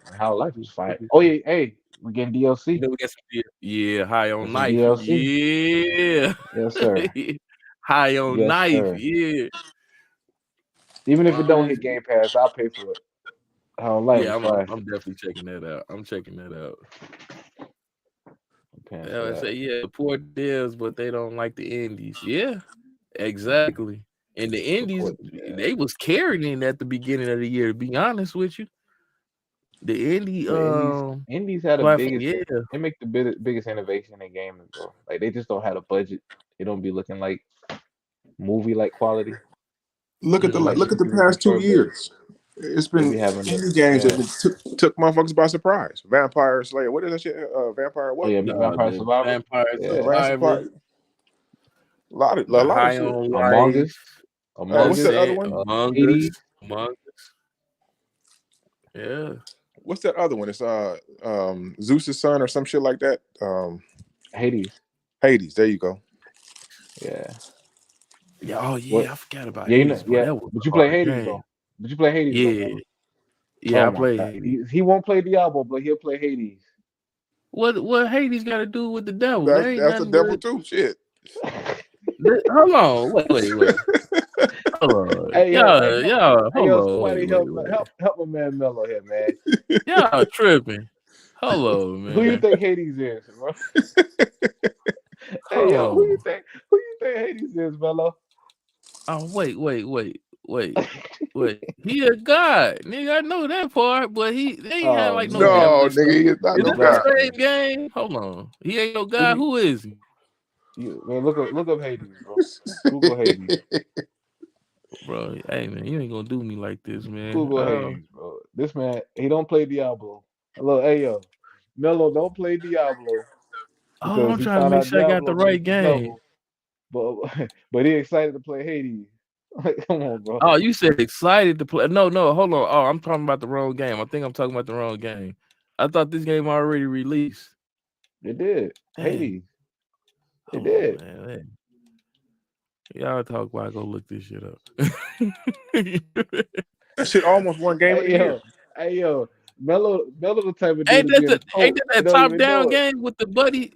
was fire. Oh yeah, hey, we getting DLC. Then we get some, yeah, High Get on some Knife, DLC. yeah, Yes, sir. High on Yes, Knife, sir. yeah. Even if it don't hit Um, Game Pass, I'll pay for it. How Life yeah, was I'm fire. definitely checking that out. I'm checking that out. I'm paying for Yeah, I that. say yeah, support devs, but they don't like the indies. Yeah, exactly. And the indies, Support the dev. they was carrying at the beginning of the year. To be honest with you, the indie The indies had the platform, biggest. yeah. They make the biggest innovation in gaming, bro. Like they just don't have a budget. They don't be looking like movie like quality. Look at They might look just at the be looking past for 2 a budget. years. It's They been be having the indie games that yeah. took motherfuckers by surprise. Vampire Slayer. What is that shit? Vampire Oh what? yeah, Vampire The Survivor. Vampire Yeah. Vampire. Survivor, A the lot of High shit. on Among Life, Us. Among What's Us. that other Ascent, one? Among Us, Hades. Among Us. Yeah. What's that other one? It's Zeus's son or some shit like that. Hades. Hades. There you go. Yeah. Yeah, oh What? yeah, I forgot about Yeah, Hades, bro. yeah. That was But a you play hard Hades game. though. But you play Hades though, Yeah, bro. yeah, Oh I my played god. Hades. He won't play Diablo, but he'll play Hades. What Hades got to do with the devil? There ain't That's the nothing devil but. too. Shit. Hold on, wait. Hold on, Hey yo, hey, y'all, hey hold yo, on, somebody wait. help my man Mello here, man. Y'all tripping. Hold on, Who you man. think Hades is, bro? Hey Hold yo, who you on. think Hades is, Mello? Oh, wait. He a god, nigga. I know that part, but they ain't had Oh like no man, devil No, and stuff. nigga, he is not Is no this god. the same game? Hold on. He ain't no god. Who is he? Man, look up Hades, bro. Google Hades. Bro, hey man, you ain't gonna do me like this, man. Google Hades, bro. This man, he don't play Diablo. Hello, hey yo, Mello don't play Diablo because I'm he trying to found make out sure I got Diablo the was right the game. devil, but but he excited to play Hades. Like, come on, bro. Oh, you said excited to play. No, hold on. Oh, I'm talking about the wrong game. I think I'm talking about the wrong game. I thought this game already released. It did. Dang. Hades. It Hold on, did. man. Y'all talk while I go look this shit up. That shit almost won game of the year. Hey yo, Mello the type of ain't dude to be in that a cult and don't top even know down it. game with the buddy?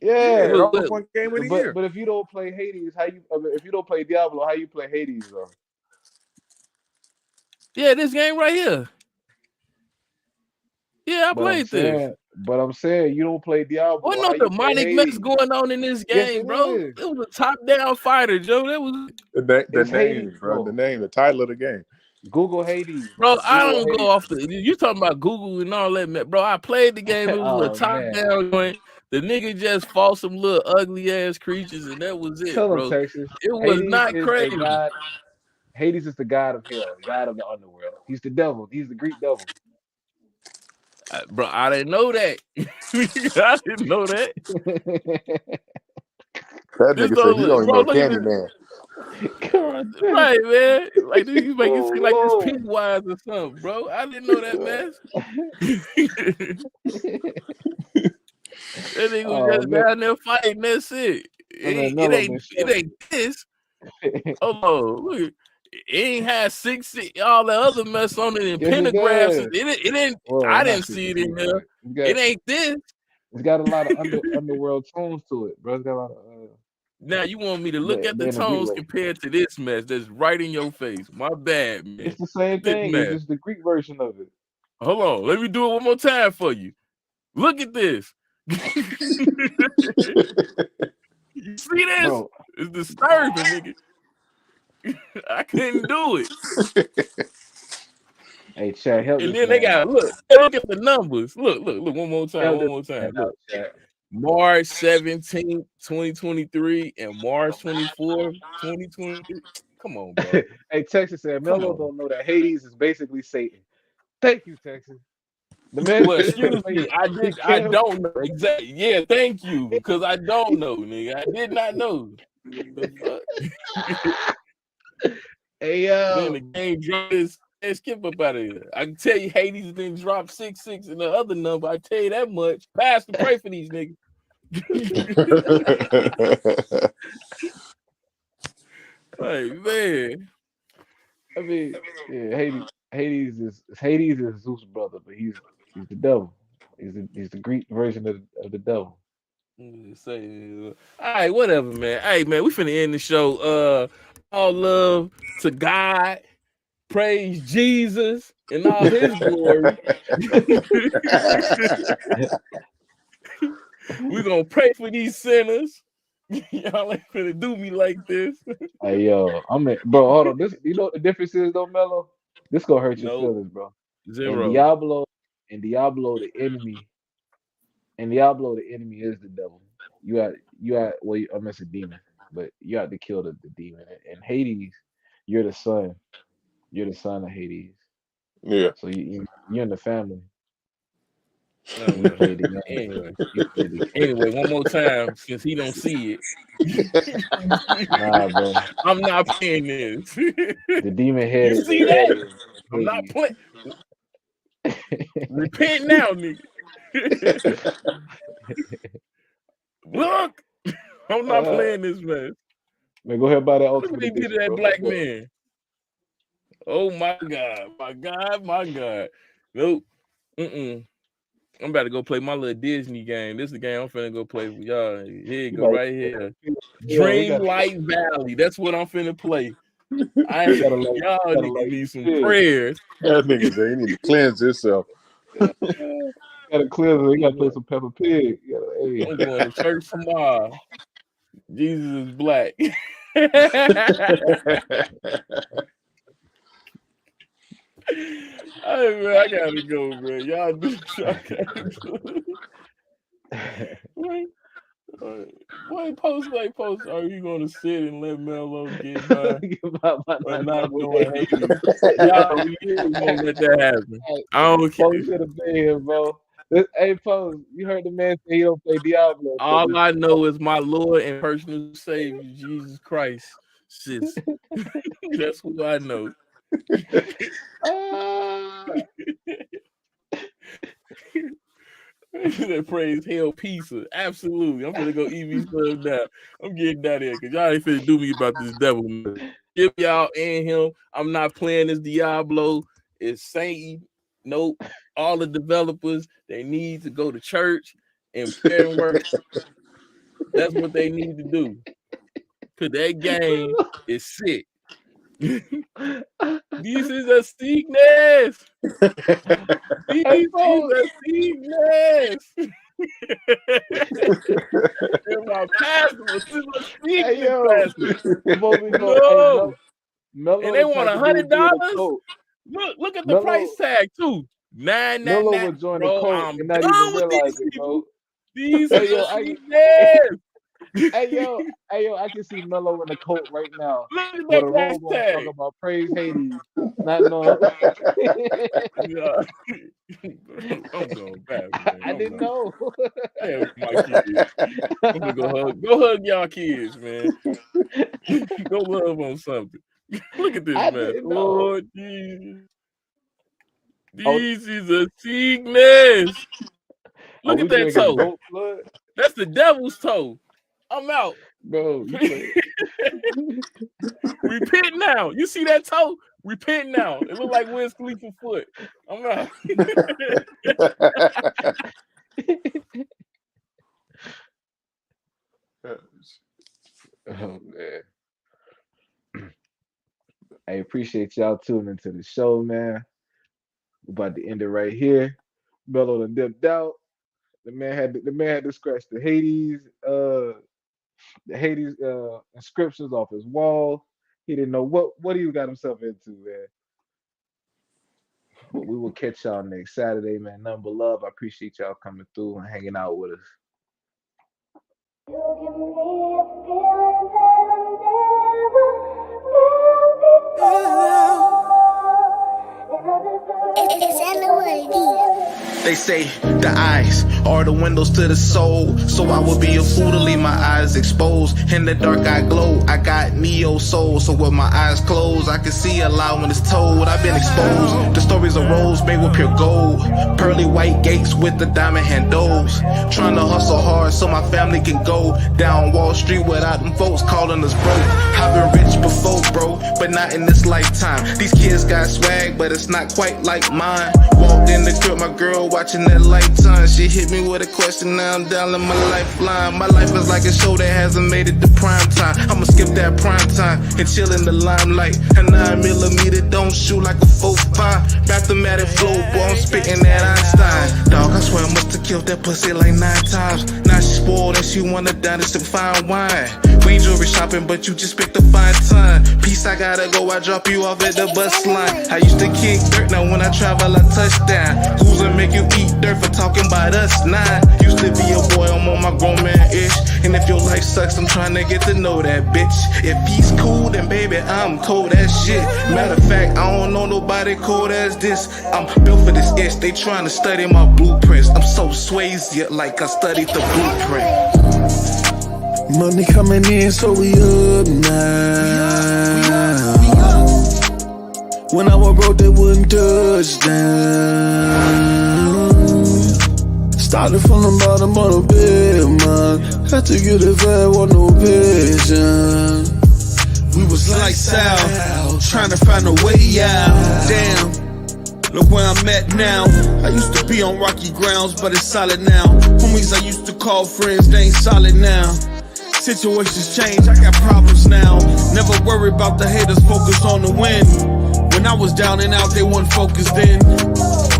Yeah, it Yeah, almost won game of the year. but if you don't play Hades, if you don't play Diablo, how you play Hades though? Yeah, this game right here. Yeah, I played this. But I'm saying you don't play Diablo. What How no you play demonic mess Hades? going on in this Yes, game, it bro? is. It was a top down fighter, Joe. That was. The It's name, Hades, bro. bro. The title of the game. Google Hades, Bro, I Google don't go Hades. off the. You talking about Google and all that, man. Bro, I played the game. It was a Oh top man, down joint. The nigga just fought some little ugly ass creatures, and that was it, tell them bro. Texas. It was Hades not is a crazy. god. Hades is the god of hell, god of the underworld. He's the devil. He's the Greek devil. Bro, I didn't know that. I didn't know that. That This nigga said he don't, don't even bro, know look at this. Candyman. God damn. Right, man. Like you make it seem like this Whoa. Pennywise or something, bro. I didn't know that, man. That nigga was just down there fighting. That's it. It ain't this. Hold on, look. It ain't had all the other mess on it and Yes, it pentagraphs. does. It didn't. Well, I not didn't see it in there. It ain't this. It's got a lot of underworld tones to it, bro. It's got a lot of. Now you want me to look at the in a Greek tones way. compared to this mess that's right in your face. My bad, man. It's the same This thing. mess. It's just the Greek version of it. Hold on. Let me do it one more time for you. Look at this. You see this? Bro. It's disturbing, nigga. I couldn't do it. Hey, Chad, help And this then man. they got look at the numbers. Look, one more time. Look. March 17th, 2023 and March 24th, 2023. Come on, bro. Hey, Texas said Mello don't know that Hades is basically Satan. Thank you, Texas. The man. Well, excuse me. I don't know exactly. Yeah, thank you. Because I don't know, nigga. I did not know. The fuck? Hey yo. Then the game dropped this. Hey, skip up out of here. I can tell you Hades didn't drop 6-6 in the other number. I tell you that much. Pastor, pray for these niggas. Like, man. I mean, yeah, Hades. Hades is Zeus' brother, but he's the devil. He's the Greek version of the devil. Say, all right, whatever, man. Hey, man, we finna end the show. All love to God, praise Jesus and all His glory. We gonna pray for these sinners. Y'all ain't finna do me like this. Hey yo, bro. Hold on. This, you know what the difference is though, Mello? This gonna hurt your Nope, feelings, bro. In zero. Diablo, in Diablo, the enemy, the enemy is the devil. Well, I mean, it's a demon, but you have to kill the demon. In Hades, you're the son. You're the son of Hades. Yeah. So you're in the family. Oh, And you well. played the game. Anyway, You played the game. anyway, one more time since he don't see it. Nah, bro. I'm not playing this. The demon head. You The see head that? is I'm not Hades. playing. Repent now, nigga. Look, I'm not playing this, man. Man, go ahead and buy that Look Ultimate what they did Edition, to that bro. black man. Oh my God, my God, my God. Nope. I'm about to go play my little Disney game. This is the game I'm finna go play with y'all. Here you go, right here. Dreamlight Valley. That's what I'm finna play. Y'all niggas need some prayers. That nigga say he need to cleanse himself. Gotta cleanse it. You gotta play some Peppa Pig. Hey. I'm going to church tomorrow. Jesus is black. Hey, man, I gotta go, man. Y'all do what y'all gotta do. Wait, post. Are you gonna sit and let Mello get by? Or not doing Hades? Y'all, we won't let that happen. I don't care. Post should have been here, bro. Hey, Post, you heard the man say he don't play Diablo. All I know is my Lord and personal Savior, Jesus Christ, sis. That's who I know. That praise hell pizza. Absolutely. I'm gonna go eat me some now. I'm getting down there because y'all ain't finna do me about this devil. Give y'all and him. I'm not playing this Diablo. It's Satan. Nope. All the developers, they need to go to church and prayer and work. That's what they need to do. Cause that game is sick. This is a sickness. This is a sickness. My pastor was a sickness pastor. No. And they want $100. Look at the price tag too. Mello would join the bro. cult I'm and not done even with realize these it, bro. These Hey, are yo, Hey yo, I can see Mello in the coat right now. Look at With that a price robe on tag. talking about praise Hades. Not knowing. Yeah. I'm going back, man. I didn't know. Hey, my kids. I'm gonna go hug y'all kids, man. Go love on something. Look at this mess. Lord Jesus. This is a sickness. Look at that toe. That's the devil's toe. I'm out. Bro, Repent now. You see that toe? Repent now. It look like Wiz Khalifa foot. I'm out. Oh man. I appreciate y'all tuning into the show, man. We're about to end it right here. Mello done dipped out. The man had to scratch the Hades inscriptions off his wall. He didn't know what he got himself into, man. But we will catch y'all next Saturday, man. Nothing but love. I appreciate y'all coming through and hanging out with us. You give me a feeling that I'll never felt before. And They say the eyes are the windows to the soul, so I would be a fool to leave my eyes exposed. In the dark I glow, I got neo soul, so with my eyes closed I can see a lot when it's told. I've been exposed, the stories arose made with pure gold, pearly white gates with the diamond handles. Trying to hustle hard so my family can go down Wall Street without them folks calling us broke. I've been rich before, bro, but not in this lifetime. These kids got swag, but it's not quite like mine. Walked in the crib, my girl watching that Lifetime. She hit me with a question, now I'm down in my lifeline. My life is like a show that hasn't made it to prime time. I'ma skip that prime time and chill in the limelight. A 9mm don't shoot like a 4.5. Mathematic flow, boy, I'm spitting that Einstein. Dog, I swear I must have killed that pussy like 9 times. Now she spoiled and she wanna dine and some fine wine. We ain't jewelry shopping, but you just picked a fine time. Peace, I gotta go, I drop you off at the bus line. I used to kick dirt, now when I travel I touchdown. Who's gonna make you eat dirt for talking about us? Nah, used to be a boy, I'm on my grown man-ish. And if your life sucks, I'm trying to get to know that bitch. If he's cool, then baby, I'm cold as shit. Matter of fact, I don't know nobody cold as this. I'm built for this itch, they trying to study my blueprints. I'm so Swayze, like I studied the blueprint. Money coming in, so we up now. When I was broke, they wouldn't touch down. Started from the bottom of the bed, man. Had to get it fast, with no vision. We was lights out, trying to find a way out. Damn, look where I'm at now. I used to be on rocky grounds, but it's solid now. Homies I used to call friends, they ain't solid now. Situations change, I got problems now. Never worry about the haters, focus on the win. When I was down and out, they weren't focused in.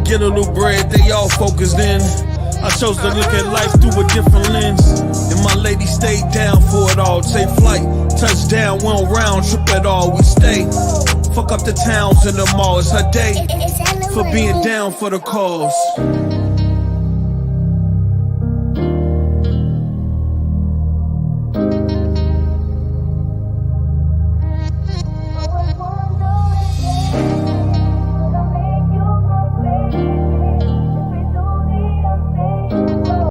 Get a little bread, they all focused in. I chose to look at life through a different lens. And my lady stayed down for it all. Take flight, touchdown, we don't round trip at all. We stay, fuck up the towns and the malls. Her day for being down for the cause.